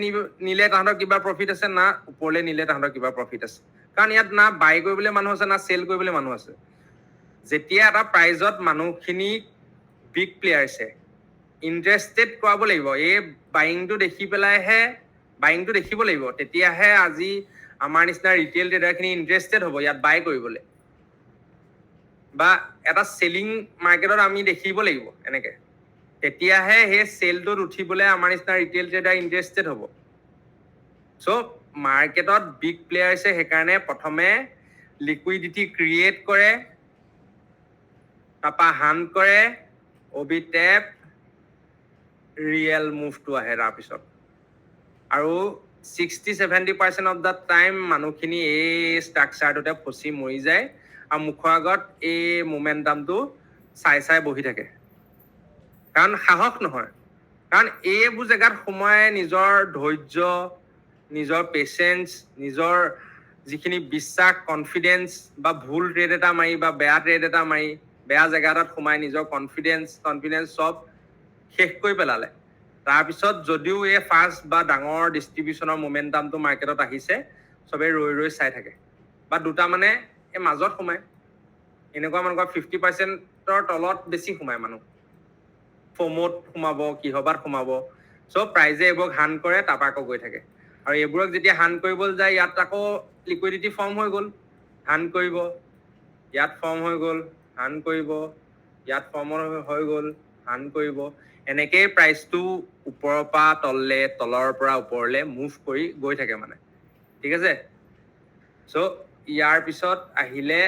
নিলে তাহাঁতৰ কিবা প্ৰফিট আছে না ওপৰলৈ নিলে তাহাঁতৰ কিবা প্ৰফিট আছে কাৰণ ইয়াত না বাই কৰিবলৈ মানুহ আছে না চেল কৰিবলৈ মানুহ আছে যেতিয়া এটা প্ৰাইজত মানুহখিনি বিগ প্লেয়াৰ্ছে ইণ্টাৰেষ্টেড কৰাব লাগিব এই বাইংটো দেখিব লাগিব তেতিয়াহে আজি আমাৰ নিচিনা ৰিটেইল ট্ৰেডাৰখিনি ইণ্টাৰেষ্টেড হ'ব ইয়াত বাই কৰিবলৈ বা এটা চেলিং মাৰ্কেটত আমি দেখিব লাগিব এনেকে তেতিয়াহে সেই চেলটোত উঠিবলৈ আমাৰ নিচিনা ৰিটেইল ট্ৰেডাৰ ইণ্টাৰেষ্টেড হ'ব চ' মাৰ্কেটত বিগ প্লেয়াৰ্ছে সেইকাৰণে প্ৰথমে লিকুইডিটি ক্ৰিয়েট কৰে তাৰপৰা হান্ট কৰে অবি টেপ ৰিয়েল মুভটো আহে তাৰপিছত আৰু 60-70% অফ দ্য টাইম মানুহখিনি এই ষ্ট্ৰাকচাৰটোতে ফচি মৰি যায় আৰু মুখৰ আগত এই মোমেণ্টামটো চাই বহি থাকে কাৰণ সাহস নহয় কাৰণ এইবোৰ জেগাত সোমাই নিজৰ ধৈৰ্য নিজৰ পেচেঞ্চ নিজৰ যিখিনি বিশ্বাস কনফিডেন্স বা ভুল ট্ৰেড এটা মাৰি বা বেয়া ট্ৰেড এটা মাৰি বেয়া জেগা এটাত সোমাই নিজৰ কনফিডেন্স চব শেষ কৰি পেলালে তাৰপিছত যদিও এই ফাষ্ট বা ডাঙৰ ডিষ্ট্ৰিবিউচনৰ মোমেণ্টামটো মাৰ্কেটত আহিছে চবেই ৰৈ চাই থাকে বা দুটা মানে এই মাজত সোমায় এনেকুৱা মানুহৰ 50%ৰ তলত বেছি সোমায় মানুহ ফমত সোমাব কিহবাত সোমাব চ' প্ৰাইজে এইবোৰক হান্ট কৰে তাৰপৰা আকৌ গৈ থাকে আৰু এইবোৰক যেতিয়া হান্ট কৰিবলৈ যায় ইয়াত আকৌ লিকুইডিটি ফৰ্ম হৈ গ'ল হান্ট কৰিব ইয়াত ফৰ্ম হৈ গ'ল হান্ট কৰিব ইয়াত ফৰ্ম হৈ গ'ল হান্ট কৰিব এনেকেই প্ৰাইচটো ওপৰৰ পৰা তললে তলৰ পৰা ওপৰলৈ মুভ কৰি গৈ থাকে মানে ঠিক আছে চ' ইয়াৰ পিছত আহিলে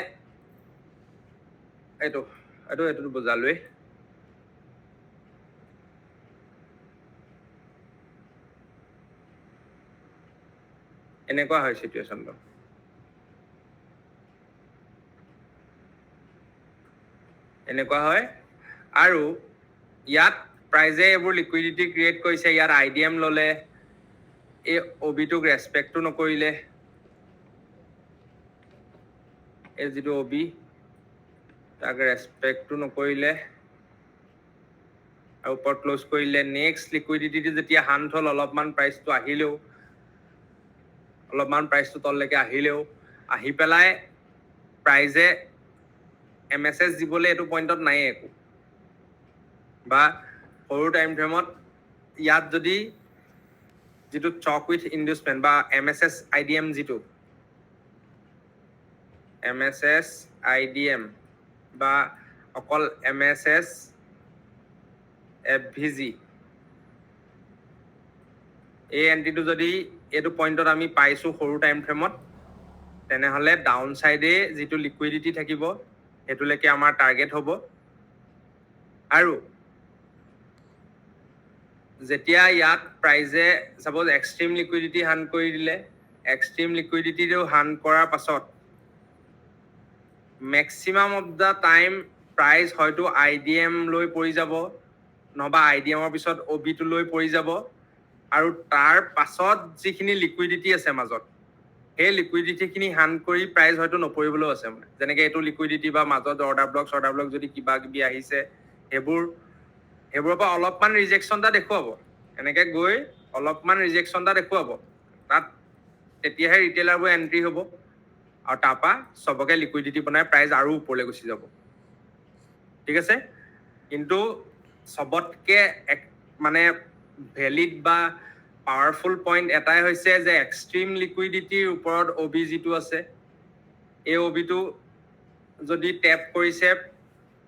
এইটো বুজালোৱেই এনেকুৱা হয় চিটুৱেশ্যনটো এনেকুৱা হয় আৰু ইয়াত প্ৰাইজে এইবোৰ লিকুইডিটি ক্ৰিয়েট কৰিছে ইয়াত IDM ল'লে এই অবিটোক ৰেচপেক্টটো নকৰিলে এই যিটো অবি তাক ৰেচপেক্টটো নকৰিলে আৰু ওপৰত ক্লোজ কৰিলে নেক্সট লিকুইডিটিটো যেতিয়া হান্ট হ'ল অলপমান প্ৰাইচটো তললৈকে আহিলেও আহি পেলাই প্ৰাইজে MSS দিবলৈ এইটো পইণ্টত নাই একো বা সৰু টাইম ফ্ৰেমত ইয়াত যদি যিটো চক উইথ ইনডিউচমেণ্ট বা MSS IDM যিটো MSS IDM বা অকল MSS FVG এই এন্ট্ৰিটো যদি এইটো পইণ্টত আমি পাইছোঁ সৰু টাইম ফ্ৰেমত তেনেহ'লে ডাউন চাইডে যিটো লিকুইডিটি থাকিব সেইটোলৈকে আমাৰ টাৰ্গেট হ'ব আৰু যেতিয়া ইয়াত প্ৰাইজে সাপোজ এক্সট্ৰিম লিকুইডিটি হান্ট কৰি দিলে এক্সট্ৰিম লিকুইডিটিটো হান্ট কৰাৰ পাছত maximum of the time price হয়তো IDM লৈ পৰি যাব নহবা IDMৰ পিছত অবিটো লৈ পৰি যাব আৰু তাৰ পাছত যিখিনি লিকুইডিটি আছে মাজত সেই লিকুইডিটিখিনি হান্ট কৰি প্ৰাইজ হয়তো নপৰিবলৈও আছে মানে যেনেকৈ এইটো লিকুইডিটি বা মাজত অৰ্ডাৰ ব্লক যদি কিবা কিবি আহিছে সেইবোৰৰ পৰা অলপমান ৰিজেকশ্যন এটা দেখুৱাব এনেকে গৈ অলপমান ৰিজেকশ্যন এটা দেখুৱাব তাত তেতিয়াহে ৰিটেইলাৰবোৰ এণ্ট্ৰি হ'ব আৰু তাৰপৰা চবকে লিকুইডিটি বনাই প্ৰাইজ আৰু ওপৰলৈ গুচি যাব ঠিক আছে কিন্তু সবতকে মানে ভেলিড বা পাৱাৰফুল পইণ্ট এটাই হৈছে যে এক্সট্ৰিম লিকুইডিটিৰ ওপৰত অবি যিটো আছে এই অবিটো যদি টেপ কৰিছে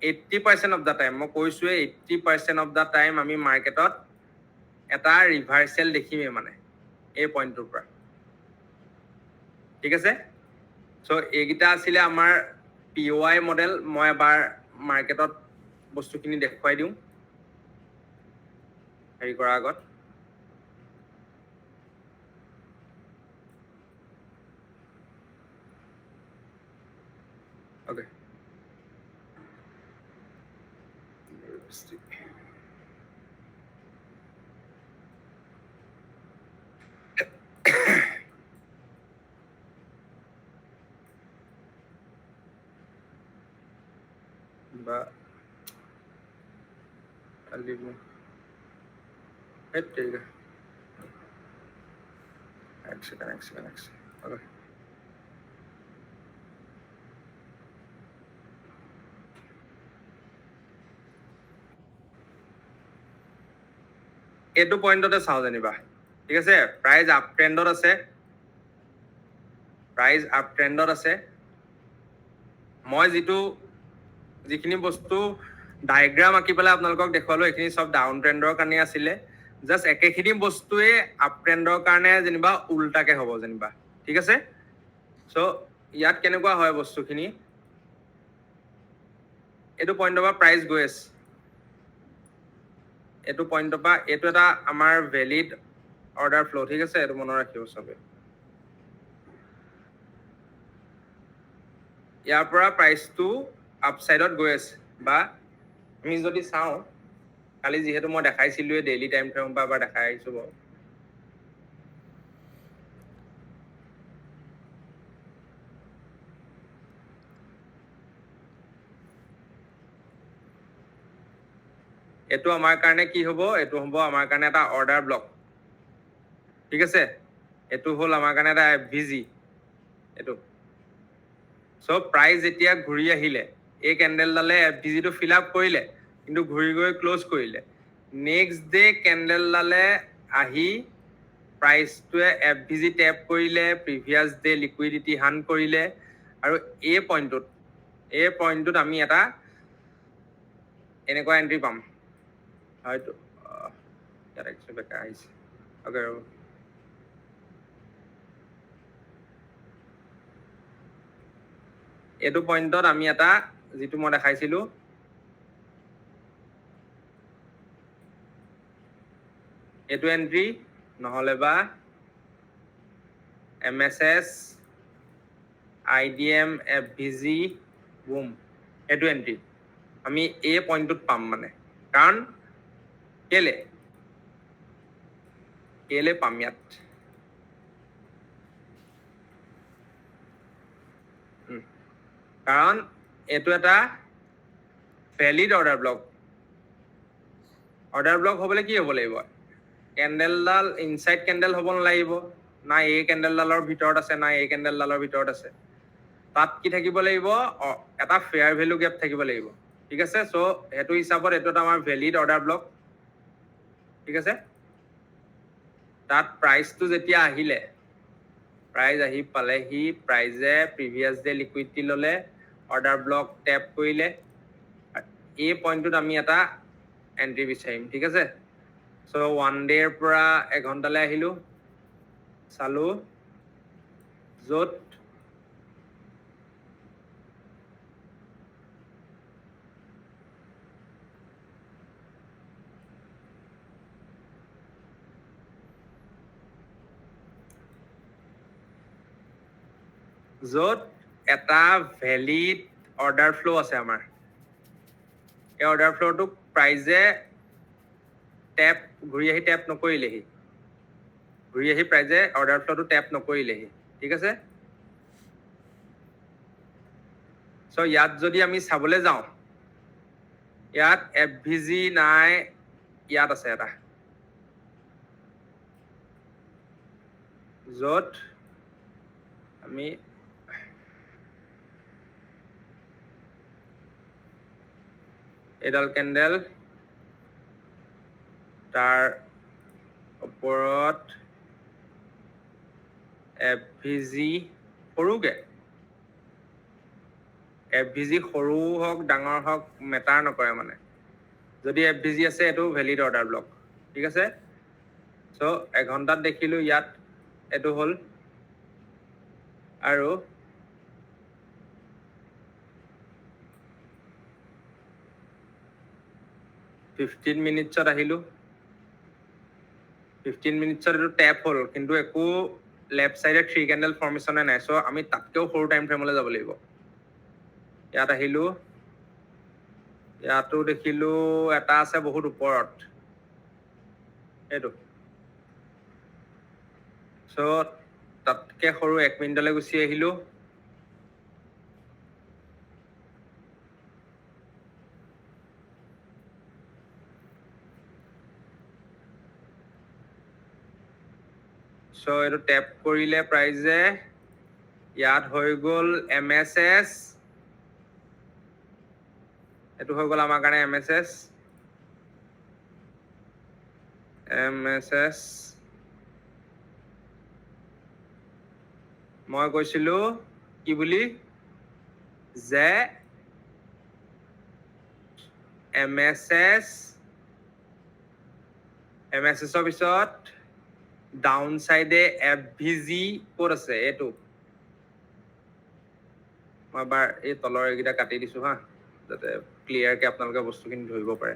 80% অফ দ্য টাইম মই কৈছোৱে 80% অফ দ্য টাইম আমি মাৰ্কেটত এটা ৰিভাৰ্চেল দেখিমেই মানে এই পইণ্টটোৰ পৰা ঠিক আছে সো এইকেইটা আছিলে আমাৰ POI মডেল মই এবাৰ মাৰ্কেটত বস্তুখিনি দেখুৱাই দিওঁ হেৰি কৰাৰ আগত ওকে বা লিভ ঠিক আছে এক সেকেন্ড ওকে এইটো পইণ্টতে চাওঁ যেনিবা ঠিক আছে প্ৰাইজ আপ ট্ৰেণ্ডত আছে মই যিখিনি বস্তু ডায়েগ্ৰাম আঁকি পেলাই আপোনালোকক দেখুৱালো এইখিনি সব ডাউন ট্ৰেণ্ডৰ কাৰণে আছিলে জাষ্ট একেখিনি বস্তুৱে আপ ট্ৰেণ্ডৰ কাৰণে যেনিবা উল্টাকে হ'ব যেনিবা ঠিক আছে সো ইয়াত কেনেকুৱা হয় বস্তুখিনি এইটো পইণ্টৰ পৰা প্ৰাইজ গৈ আছে এইটো পইণ্টৰ পৰা এইটো এটা আমাৰ ভেলিড অৰ্ডাৰ ফ্লো ঠিক আছে এইটো মনত ৰাখিব চবে ইয়াৰ পৰা প্ৰাইচটো আপসাইডত গৈ আছে বা আমি যদি চাওঁ কালি যিহেতু মই দেখাইছিলোৱে ডেইলি টাইম ফ্ৰেম পৰা এবাৰ দেখাই আহিছো বাৰু এইটো আমাৰ কাৰণে কি হ'ব এইটো হ'ব আমাৰ কাৰণে এটা অৰ্ডাৰ ব্লক ঠিক আছে এইটো হ'ল আমাৰ কাৰণে এটা FVG এইটো সো প্ৰাইস যেতিয়া ঘূৰি আহিলে এই কেন্ডেলডালে FVG টো ফিল আপ কৰিলে কিন্তু ঘূৰি গৈ ক্লোজ কৰিলে নেক্সট ডে কেন্ডেলডালে আহি প্ৰাইসটোৱে FVG টেপ কৰিলে প্ৰিভিয়াস ডে লিকুইডিটি হান কৰিলে আৰু এই পইণ্টটোত আমি এটা এনেকুৱা এন্ট্ৰি পাম হয়তো ইয়াত একচুৱেলি বেকাৰ আহিছে ওকে এইটো পইণ্টত আমি এটা যিটো মই দেখাইছিলো এইটো এন্ট্ৰি নহলে বা MSS IDM FVG বুম এইটো এন্ট্ৰি আমি এই পইণ্টটোত পাম মানে কাৰণ কেলে পাম ইয়াত কাৰণ এইটো এটা ভ্যালিড অৰ্ডাৰ ব্লক হ'বলৈ কি হ'ব লাগিব কেন্ডেলডাল ইনসাইড কেন্ডেল হ'ব নালাগিব না এই কেন্ডেলডালৰ ভিতৰত আছে না এই কেন্ডেলডালৰ ভিতৰত আছে তাত কি থাকিব লাগিব এটা ফেয়াৰ ভ্যালু গেপ থাকিব লাগিব ঠিক আছে সো হেতু হিচাপত এটো আমাৰ ভ্যালিড অৰ্ডাৰ ব্লক ঠিক আছে তাত প্ৰাইসটো যেতিয়া আহিলে প্ৰাইস আহি পালেহি প্ৰাইজে প্ৰিভিয়াস ডে লিকুইডিটি ললে অৰ্ডাৰ ব্লক টেপ কৰিলে এই পইণ্টটোত আমি এটা এন্ট্ৰি বিচাৰিম ঠিক আছে সো 1 ডেৰ পৰা এঘণ্টালৈ আহিলো চালো য'ত এটা ভ্যালিড অৰ্ডাৰ ফ্লো আছে আমাৰ এই অৰ্ডাৰ ফ্লোটো প্ৰাইজে টেপ ঘূৰি আহি টেপ নকৰিলেহি ঘূৰি আহি প্ৰাইজে অৰ্ডাৰ ফ্লোটো টেপ নকৰিলেহি ঠিক আছে সো ইয়াত যদি আমি চাবলৈ যাওঁ ইয়াত FVG নাই ইয়াত আছে এটা য'ত আমি এইডাল কেণ্ডেল তাৰ ওপৰত FVG সৰুকে FVG সৰু হওক ডাঙৰ হওক মেটাৰ নকৰে মানে যদি FVG আছে এইটো ভেলিড অৰ্ডাৰ ব্লক ঠিক আছে সো এঘণ্টাত দেখিলো ইয়াত এইটো হল আৰু $15 minutesত আহিলো 15 minutesত এইটো ট্যাপ হল কিন্তু একো লেফট সাইডে 3 ক্যান্ডেল ফৰ্মেশনে নাই সো আমি তাতকেও সৰু টাইম ফ্ৰেমলৈ যাব লাগিব ইয়াত আহিলো ইয়াতো দেখিলো এটা আছে বহুত ওপৰত এইটো সো তাতকে সৰু 1 মিনিটলৈ গুচি আহিলো সো এইটো ট্যাপ কৰিলে প্ৰাইজে ইয়াত হৈ গল MSS এইটো হৈ গল আমাৰ কাৰণে MSS মই কৈছিলো কি বুলি যে MSS ৰ পিছত ডাউন সাইডে FVG ক'ত আছে এইটো মই এবাৰ এই তলৰ এইকেইটা কাটি দিছো হা যাতে ক্লিয়াৰকে আপোনালোকে বস্তুখিনি ধৰিব পাৰে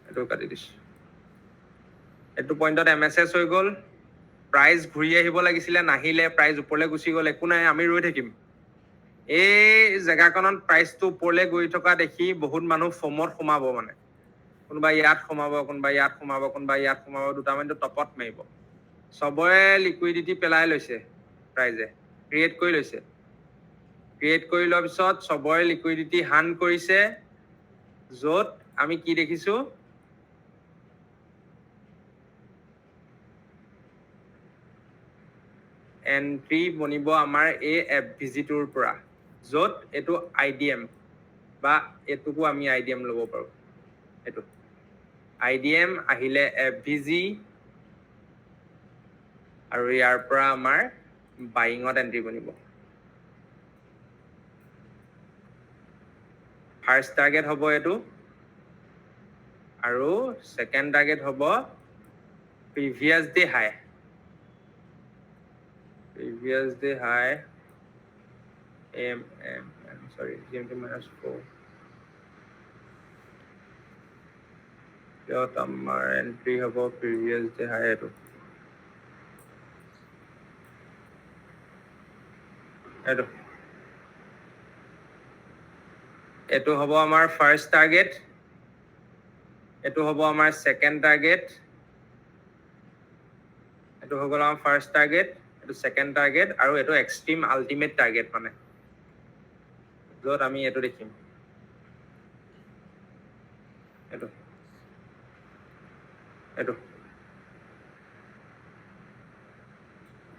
এইটো কাটি দিছো এইটো পইণ্টত MSS হৈ গল প্ৰাইস ঘূৰি আহিব লাগিছিলে নাহিলে প্ৰাইস ওপৰলৈ গুচি গল একো নাই আমি ৰৈ থাকিম এই জায়গাকনত প্ৰাইসটো ওপৰলৈ গৈ থকা দেখি বহুত মানুহ ফমত সোমাব মানে কোনোবা ইয়াত সোমাব কোনোবা ইয়াত সোমাব কোনোবা ইয়াত সোমাব দুটা মানটো টপত মাৰিব সবৰে লিকুইডিটি পেলাই লৈছে প্ৰাইজে ক্ৰিয়েট কৰি লৈছে ক্ৰিয়েট কৰি লোৱাৰ পিছত সবৰে লিকুইডিটি হান কৰিছে য'ত আমি কি দেখিছো এন্ট্ৰি বনিব আমাৰ এই FVG টোৰ পৰা য'ত এইটো IDM বা এটুকু আমি IDM ল'ব পাৰো এইটো IDM আহিলে FVG আৰু ইয়াৰ পৰা আমাৰ বাইঙত এন্ট্ৰি বনিব ফাৰ্স্ট টাৰ্গেট হ'ব এইটো আৰু সেকেন্ড টাৰ্গেট হ'ব previous day high GMT minus 4 ইয়াত আমাৰ এন্ট্ৰি হ'ব previous day high এইটো হ'ব আমাৰ ফাৰ্স্ট টাৰ্গেট এইটো হ'ব আমাৰ সেকেন্ড টাৰ্গেট এইটো হৈ গ'ল আমাৰ ফাৰ্স্ট টাৰ্গেট এইটো সেকেন্ড টাৰ্গেট আৰু এইটো এক্সট্ৰিম আল্টিমেট টাৰ্গেট মানে য'ত আমি এইটো দেখিম এইটো এইটো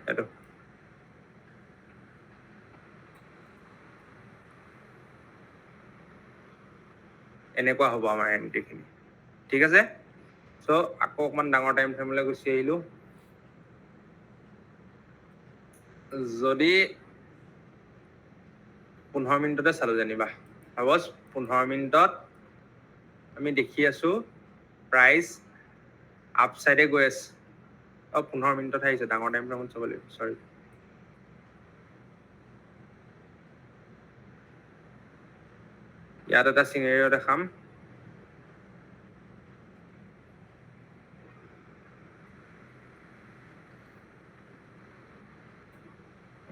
এইটো এনেকুৱা হ'ব আমাৰ এন্ট্ৰিখিনি ঠিক আছে সো আকৌ অকমান ডাঙৰ টাইম ফ্ৰেমলৈ গুচি আহিলো যদি 15 মিনিটতে চালো যেনিবা সাপোজ 15 মিনিটত আমি দেখি আছো প্ৰাইস আপ সাইডে গৈ আছে 15 মিনিটত আহিছে ডাঙৰ টাইম ফ্ৰেমত চাব লাগিব সৰি ইয়াত এটা সিনাৰিও দেখাম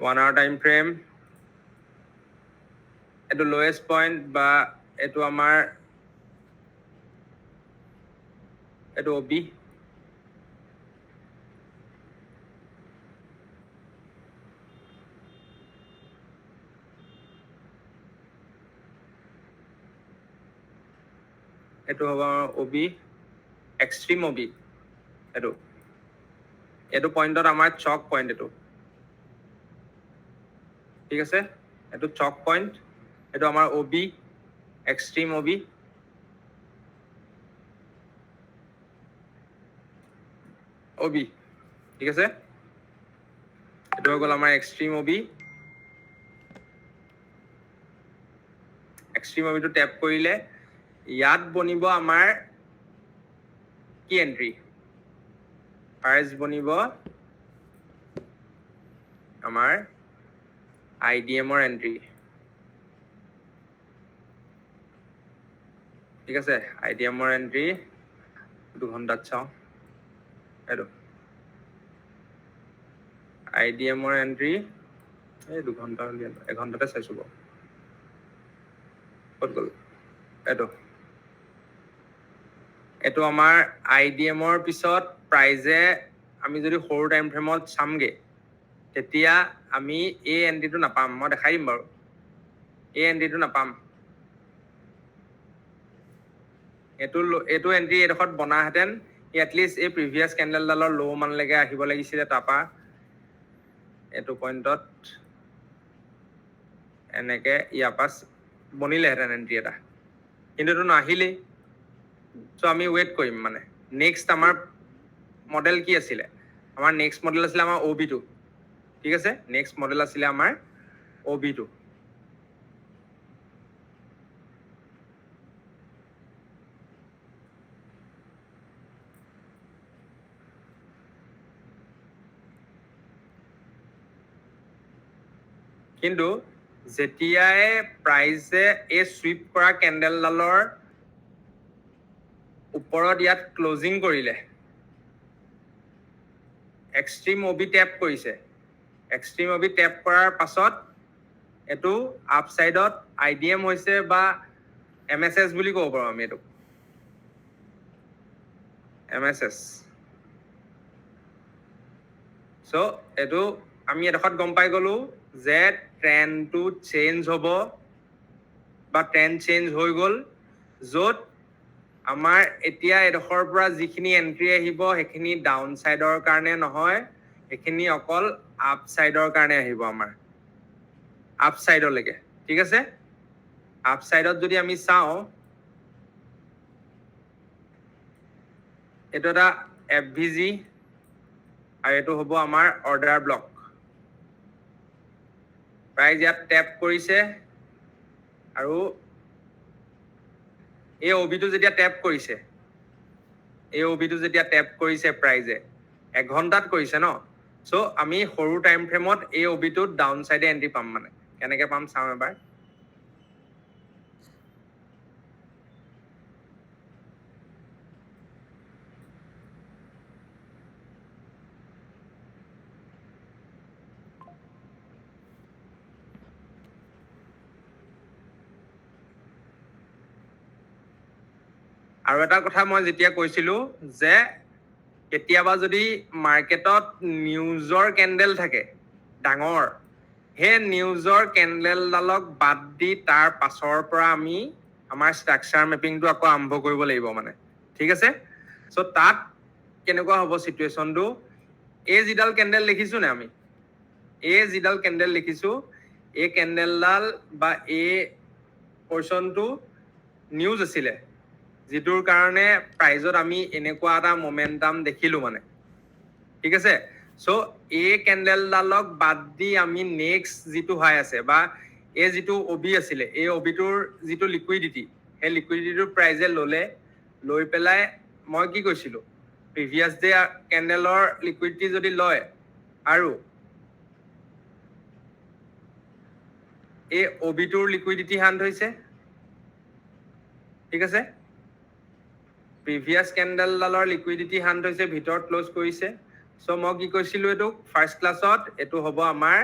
one hour time frame এটো lowest point বা এটো আমাৰ এটো OB এটো হ'ব OB এক্সট্ৰিম OB এটো পইণ্টত আমাৰ চক পইণ্ট এটো ঠিক আছে এটো চক পইণ্ট এইটো আমাৰ OB এক্সট্ৰিম OB ঠিক আছে এইটো হৈ গ'ল আমাৰ এক্সট্ৰিম OB এক্সট্ৰিম OB টো টেপ কৰিলে ইয়াত বনিব আমাৰ কি এন্ট্ৰি ফাৰ্ষ্ট বনিব আমাৰ IDM ৰ এন্ট্ৰি ঠিক আছে IDM ৰ এন্ট্ৰি 2 ঘণ্টাত চাওঁ এইটো IDM ৰ এন্ট্ৰি এই 2 ঘণ্টা হ'ল 1 ঘণ্টাতে চাইছো বাৰু ক'ত গ'ল এইটো আমাৰ IDM ৰ পিছত প্ৰাইজে আমি যদি সৰু টাইম ফ্ৰেমত চামগে তেতিয়া আমি এই এন্ট্ৰিটো নাপাম মই দেখাই দিম বাৰু এই এন্ট্ৰিটো নাপাম এইটো এন্ট্ৰি এডোখৰত বনাহেঁতেন এটলিষ্ট এই প্ৰিভিয়াছ কেণ্ডেলডালৰ ল' মানলৈকে আহিব লাগিছিলে তাৰপা এইটো পইণ্টত এনেকে ইয়াৰ পাছ বনিলেহেঁতেন এন্ট্ৰি এটা কিন্তু এইটো নাহিলেই চ' আমি ৱেইট কৰিম মানে নেক্সট আমাৰ মডেল কি আছিলে আমাৰ নেক্সট মডেল আছিলে আমাৰ OB2 ঠিক আছে নেক্সট মডেল আছিলে আমাৰ OB2 কিন্তু যেতিয়াই প্ৰাইজে এই সুইপ কৰা কেণ্ডেলডালৰ ওপৰত ইয়াত ক্লোজিং কৰিলে এক্সট্ৰিম OB টেপ কৰিছে এক্সট্ৰিম OB টেপ কৰাৰ পাছত এইটো আপসাইডত IDM হৈছে বা MSS বুলি ক'ব পাৰোঁ আমি এইটো MSS চ' এইটো আমি এডোখৰত গম পাই গ'লো যে ট্ৰেণ্ডটো চেঞ্জ হ'ব বা ট্ৰেণ্ড চেঞ্জ হৈ গ'ল য'ত আমাৰ এতিয়া এডোখৰৰ পৰা যিখিনি এন্ট্ৰি আহিব সেইখিনি ডাউন সাইডৰ কাৰণে নহয় সেইখিনি অকল আপ সাইডৰ কাৰণে আহিব আমাৰ আপ সাইডলৈকে ঠিক আছে আপ সাইডত যদি আমি চাওঁ এইটো এটা FVG আৰু এইটো হ'ব আমাৰ অৰ্ডাৰ ব্লক প্ৰাইজ ইয়াত টেপ কৰিছে আৰু এই OB2 যেতিয়া টেপ কৰিছে এই OB2 যেতিয়া টেপ কৰিছে প্ৰাইজে 1 ঘণ্টাত কৰিছে ন চ' আমি সৰু টাইম ফ্ৰেমত এই OB2 ডাউন সাইডে এন্ট্ৰি পাম মানে কেনেকে পাম চাওঁ এবাৰ আৰু এটা কথা মই যেতিয়া কৈছিলো যে কেতিয়াবা যদি মাৰ্কেটত নিউজৰ কেণ্ডেল থাকে ডাঙৰ সেই নিউজৰ কেণ্ডেলডালক বাদ দি তাৰ পাছৰ পৰা আমি আমাৰ ষ্ট্ৰাকচাৰ মেপিংটো আকৌ আৰম্ভ কৰিব লাগিব মানে ঠিক আছে চ' তাত কেনেকুৱা হ'ব চিটুৱেশ্যনটো এই যিডাল কেণ্ডেল দেখিছো নে আমি এই যিডাল কেণ্ডেল দেখিছো এই কেণ্ডেলডাল বা এই পৰ্চনটো নিউজ আছিলে যিটোৰ কাৰণে প্ৰাইজত আমি এনেকুৱা এটা মোমেন্টাম দেখিলো মানে ঠিক আছে চ' এই কেণ্ডেলডালক বাদ দি আমি নেক্সট যিটো হাই আছে বা এই যিটো OB আছিলে এই OB-টোৰ যিটো লিকুইডিটি সেই লিকুইডিটিটোৰ প্ৰাইজে ল'লে লৈ পেলাই মই কি কৈছিলো প্ৰিভিয়াছ ডে কেণ্ডেলৰ লিকুইডিটি যদি লয় আৰু এই OB-টোৰ লিকুইডিটি হান্ট হৈছে ঠিক আছে প্ৰিভিয়াছ কেণ্ডেলডালৰ লিকুইডিটি হান্ট হৈছে ভিতৰত ক্লোজ কৰিছে চ' মই কি কৈছিলো এইটো ফাৰ্ষ্ট ক্লাছত এইটো হ'ব আমাৰ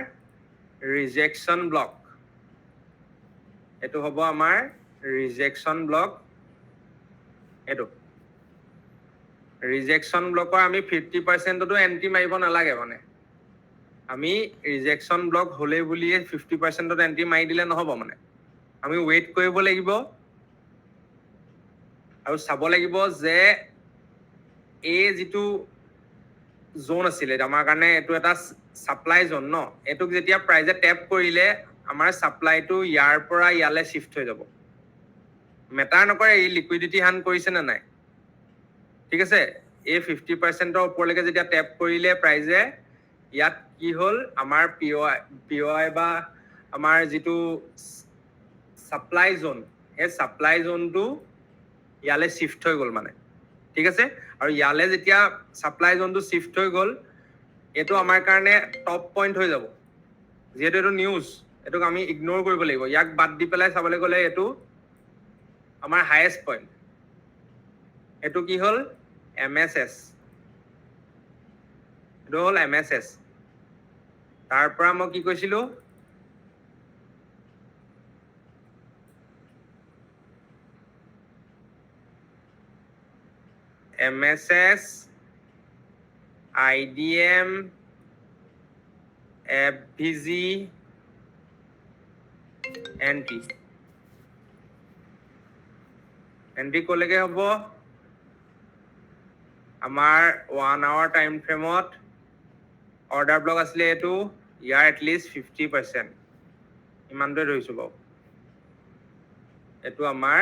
ৰিজেকশ্যন ব্লক এইটো হ'ব আমাৰ ৰিজেকশ্যন ব্লক এইটো ৰিজেকশ্যন ব্লকৰ আমি 50%তো এন্ট্ৰি মাৰিব নালাগে মানে আমি ৰিজেকশ্যন ব্লক হ'লে বুলিয়ে 50%ত এন্ট্ৰি মাৰি দিলে নহ'ব মানে আমি ৱেইট কৰিব লাগিব আৰু চাব লাগিব যে এই যিটো জোন আছিলে আমাৰ কাৰণে এইটো এটা সাপ্লাই জোন ন এইটোক যেতিয়া প্ৰাইজে টেপ কৰিলে আমাৰ ছাপ্লাইটো ইয়াৰ পৰা ইয়ালৈ শিফ্ট হৈ যাব মেটাৰ নকৰে এই লিকুইডিটি হান কৰিছে নে নাই ঠিক আছে এই 50%ৰ ওপৰলৈকে যেতিয়া টেপ কৰিলে প্ৰাইজে ইয়াত কি হ'ল আমাৰ পিঅ'আই বা আমাৰ যিটো ছাপ্লাই জোন সেই ছাপ্লাই জোনটো ইয়ালৈ শিফ্ট হৈ গ'ল মানে ঠিক আছে আৰু ইয়ালৈ যেতিয়া ছাপ্লাই জোনটো শিফ্ট হৈ গ'ল এইটো আমাৰ কাৰণে টপ পইণ্ট হৈ যাব যিহেতু এইটো নিউজ এইটোক আমি ইগনোৰ কৰিব লাগিব ইয়াক বাদ দি পেলাই চাবলৈ গ'লে এইটো আমাৰ হায়েষ্ট পইণ্ট এইটো কি হ'ল MSS এইটো হ'ল MSS তাৰ পৰা মই কি কৈছিলো MSS IDM FVG এন্ট্ৰি কলৈকে হ'ব আমাৰ 1 hour টাইম ফ্ৰেমত অৰ্ডাৰ ব্লক আছিলে এইটো ইয়াৰ এটলিষ্ট 50% ইমানটোৱে ধৰিছো বাৰু এইটো আমাৰ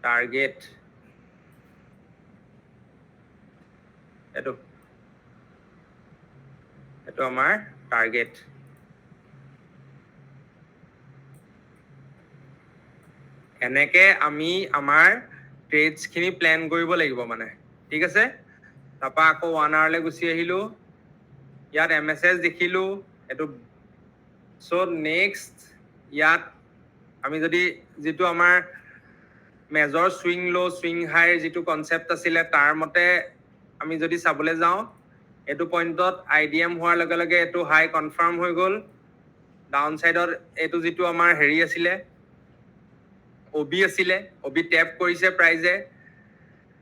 টাৰ্গেট এইটো আমাৰ টাৰ্গেট এনেকে আমি আমাৰ ট্ৰেডছ খিনি প্লেন কৰিব লাগিব মানে ঠিক আছে তাৰপা আকৌ 1 hour গুচি আহিলো ইয়াত MSS দেখিলো এইটো সো নেক্সট ইয়াত আমি যদি যিটো আমাৰ মেজৰ সুইং লো সুইং হাই যিটো কনসেপ্ট আছিলে তাৰ মতে আমি যদি চাবলৈ যাওঁ এইটো পইণ্টত IDM হোৱাৰ লগে লগে এইটো হাই কনফাৰ্ম হৈ গ'ল ডাউন সাইডত এইটো যিটো আমাৰ হেৰি আছিলে OB আছিলে OB টেপ কৰিছে প্ৰাইজে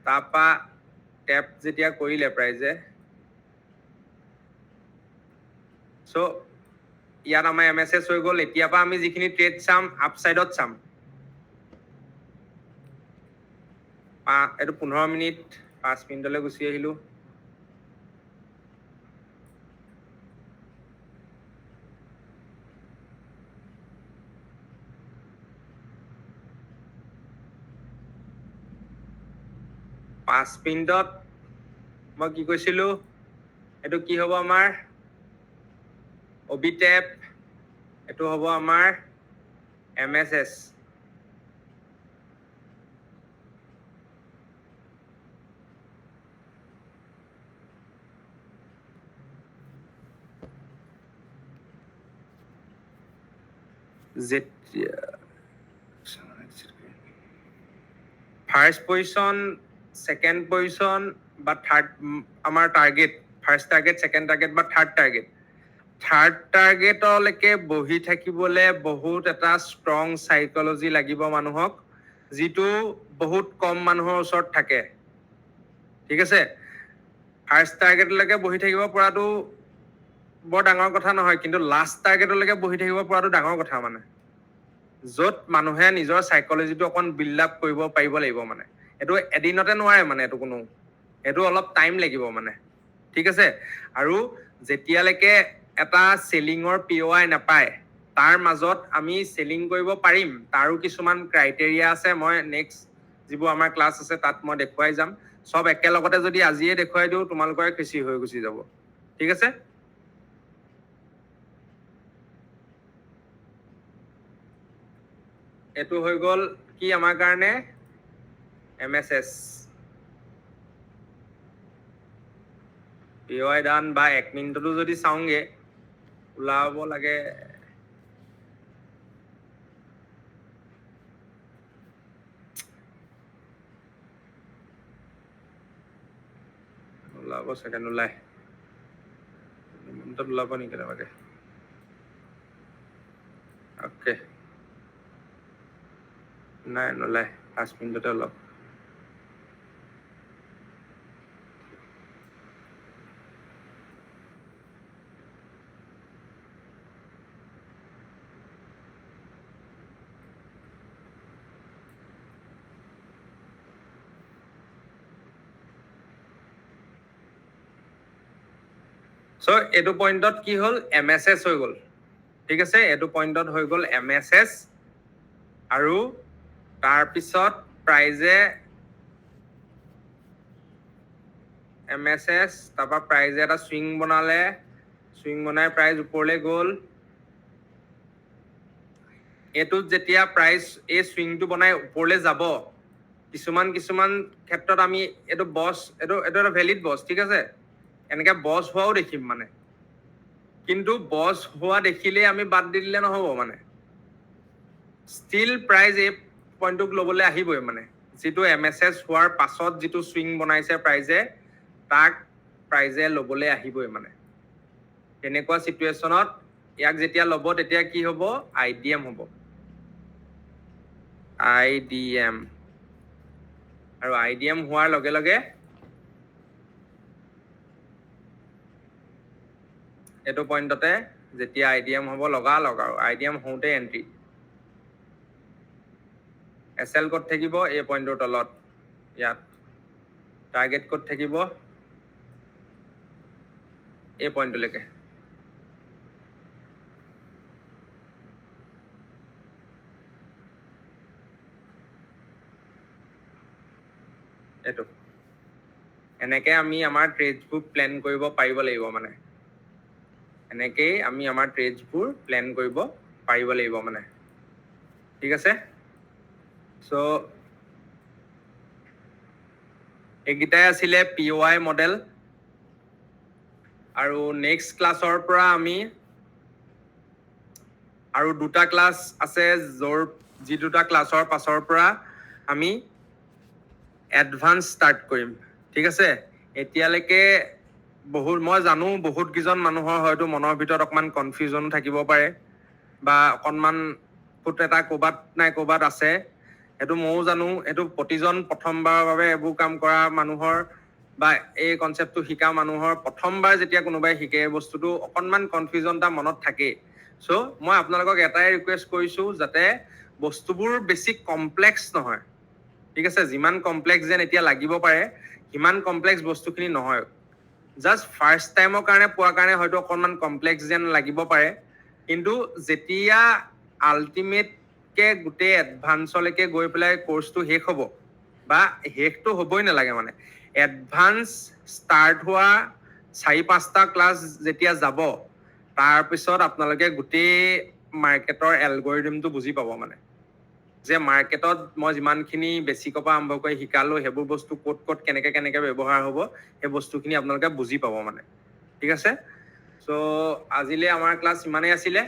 তাৰপা টেপ যেতিয়া কৰিলে প্ৰাইজে সো ইয়াত আমাৰ MSS হৈ গ'ল এতিয়া পৰা আমি যিখিনি ট্ৰেড চাম আপসাইডত চাম এইটো 15 মিনিট 5 মিনিটলৈ গুচি আহিলো পাঁচ মিনিটত মই কি কৈছিলো এইটো কি হ'ব আমাৰ OB টেপ এইটো হ'ব আমাৰ MSS first position second position বা থাৰ্ড আমাৰ target first target second target বা থাৰ্ড টাৰ্গেটলৈকে বহি থাকিবলৈ বহুত এটা ষ্ট্ৰং সাইকোলজি লাগিব মানুহক যিটো বহুত কম মানুহৰ ওচৰত থাকে ঠিক আছে ফাৰ্ষ্ট টাৰ্গেটলৈকে বহি থাকিব পৰাটো বৰ ডাঙৰ কথা নহয় কিন্তু লাষ্ট টাৰ্গেটলৈকে বহি থাকিব পৰাটো ডাঙৰ কথা মানে য'ত মানুহে নিজৰ সাইকোলজিটো অকন বিল্ড আপ কৰিব পাৰিব লাগিব মানে এটো এদিনতে নোৱাৰে মানে এটো কোনো এটো অলপ টাইম লাগিব মানে ঠিক আছে আৰু যেতিয়ালৈকে এটা সেলিংৰ POI নাপায় তাৰ মাজত আমি সেলিং কৰিব পাৰিম তাৰো কিছুমান ক্ৰাইটেৰিয়া আছে মই নেক্সট যিবোৰ আমাৰ ক্লাছ আছে তাত মই দেখুৱাই যাম সব একেলগতে যদি আজিয়ে দেখুৱাই দিও তোমালোকৰ খুশি হৈ গুচি যাব ঠিক আছে এটো হৈ গল কি আমাৰ কাৰণে MSS POI ডান বা 1 মিনিটতো যদি চাওঁগে ওলাব লাগে ওলাব সেকেন্ড ওলাই মিনিটত ওলাব নেকি লাগে ওকে নাই নোলাই 5 মিনিটতে ওলাব সো এইটো পইণ্টত কি হ'ল MSS হৈ গ'ল ঠিক আছে এইটো পইণ্টত হৈ গ'ল MSS আৰু তাৰপিছত প্ৰাইজে MSS তাৰপৰা প্ৰাইজে এটা সুইং বনালে সুইং বনাই প্ৰাইজ ওপৰলৈ গ'ল এইটোত যেতিয়া প্ৰাইজ এই সুইংটো বনাই ওপৰলৈ যাব কিছুমান ক্ষেত্ৰত আমি এইটো বছ এইটো এটা ভেলিড বছ ঠিক আছে এনেকৈ বছ হোৱাও দেখিম মানে কিন্তু বছ হোৱা দেখিলে আমি বাদ দি দিলে নহ'ব মানে ষ্টিল প্ৰাইজ এই পইণ্টটোক ল'বলৈ আহিবই মানে যিটো MSS হোৱাৰ পাছত যিটো সুইং বনাইছে প্ৰাইজে তাক প্ৰাইজে ল'বলৈ আহিবই মানে তেনেকুৱা চিটুৱেশ্যনত ইয়াক যেতিয়া ল'ব তেতিয়া কি হ'ব IDM হ'ব IDM আৰু IDM হোৱাৰ লগে লগে এইটো পইণ্টতে যেতিয়া IDM হ'ব লগা আৰু IDM হওঁতে এণ্ট্ৰি SL ক'ত থাকিব এই পইণ্টৰ তলত ইয়াত টাৰ্গেট ক'ত থাকিব এই পইণ্টলৈকে এইটো এনেকৈ আমি আমাৰ ট্ৰেডছবোৰ প্লেন কৰিব পাৰিব লাগিব মানে এনেকেই আমি আমাৰ ট্ৰেডছবোৰ প্লেন কৰিব পাৰিব লাগিব মানে ঠিক আছে সো এইকেইটাই আছিলে POI মডেল আৰু নেক্সট ক্লাছৰ পৰা আমি আৰু দুটা ক্লাছ আছে যি দুটা ক্লাছৰ পাছৰ পৰা আমি এডভান্স ষ্টাৰ্ট কৰিম ঠিক আছে এতিয়ালৈকে মই জানো বহুত কেইজন মানুহৰ হয়তো মনৰ ভিতৰত অকমান কনফিউজন থাকিব পাৰে বা অকণমান ফুট এটা ক'ৰবাত নাই ক'ৰবাত আছে সেইটো ময়ো জানো এইটো প্ৰতিজন প্ৰথমবাৰৰ বাবে এইবোৰ কাম কৰা মানুহৰ বা এই কনচেপ্টটো শিকা মানুহৰ প্ৰথমবাৰ যেতিয়া কোনোবাই শিকে এই বস্তুটো অকণমান কনফিউজন এটা মনত থাকেই সো মই আপোনালোকক এটাই ৰিকুৱেষ্ট কৰিছোঁ যাতে বস্তুবোৰ বেছি কমপ্লেক্স নহয় ঠিক আছে যিমান কমপ্লেক্স যেন এতিয়া লাগিব পাৰে সিমান কমপ্লেক্স বস্তুখিনি নহয় জাষ্ট ফাৰ্ষ্ট টাইমৰ কাৰণে পোৱাৰ কাৰণে হয়তো অকণমান কমপ্লেক্স যেন লাগিব পাৰে কিন্তু যেতিয়া আল্টিমেটকে গোটেই এডভান্সলৈকে গৈ পেলাই কোৰ্চটো শেষ হ'ব বা শেষটো হ'বই নালাগে মানে এডভান্স ষ্টাৰ্ট হোৱা 4-5টা ক্লাছ যেতিয়া যাব তাৰপিছত আপোনালোকে গোটেই মাৰ্কেটৰ এলগৰিদমটো বুজি পাব মানে যে মাৰ্কেটত মই যিমানখিনি বেছিকৰ পৰা আৰম্ভ কৰি শিকালো সেইবোৰ বস্তু ক'ত কেনেকে ব্যৱহাৰ হ'ব সেই বস্তুখিনি আপোনালোকে বুজি পাব মানে ঠিক আছে সো আজিলে আমাৰ ক্লাছ ইমানেই আছিলে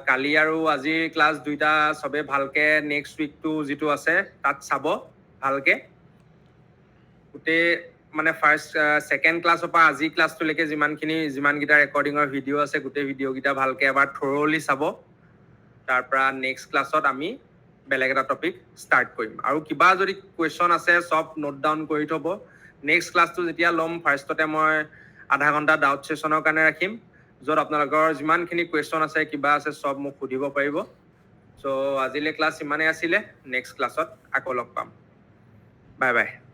কালি আৰু আজিৰ ক্লাছ দুইটা সবে ভালকে নেক্সট উইকটো যিটো আছে তাত চাব ভালকে গোটেই মানে ফাৰ্ষ্ট ছেকেণ্ড ক্লাছৰ পৰা আজি ক্লাছটোলৈকে যিমানকেইটা ৰেকৰ্ডিঙৰ ভিডিঅ' আছে গোটেই ভিডিঅ'কেইটা ভালকে এবাৰ থৰলি চাব তাৰ পৰা নেক্সট ক্লাছত আমি বেলেগ এটা টপিক ষ্টাৰ্ট কৰিম আৰু কিবা যদি কুৱেশ্যন আছে সব নোট ডাউন কৰি থ'ব নেক্সট ক্লাছটো যেতিয়া ল'ম ফাৰ্ষ্টতে মই আধা ঘণ্টা ডাউট ছেশ্যনৰ কাৰণে ৰাখিম য'ত আপোনালোকৰ যিমানখিনি কুৱেশ্যন আছে কিবা আছে সব মোক সুধিব পাৰিব চ' আজিলৈ ক্লাছ ইমানেই আছিলে নেক্সট ক্লাছত আকৌ লগ পাম বাই বাই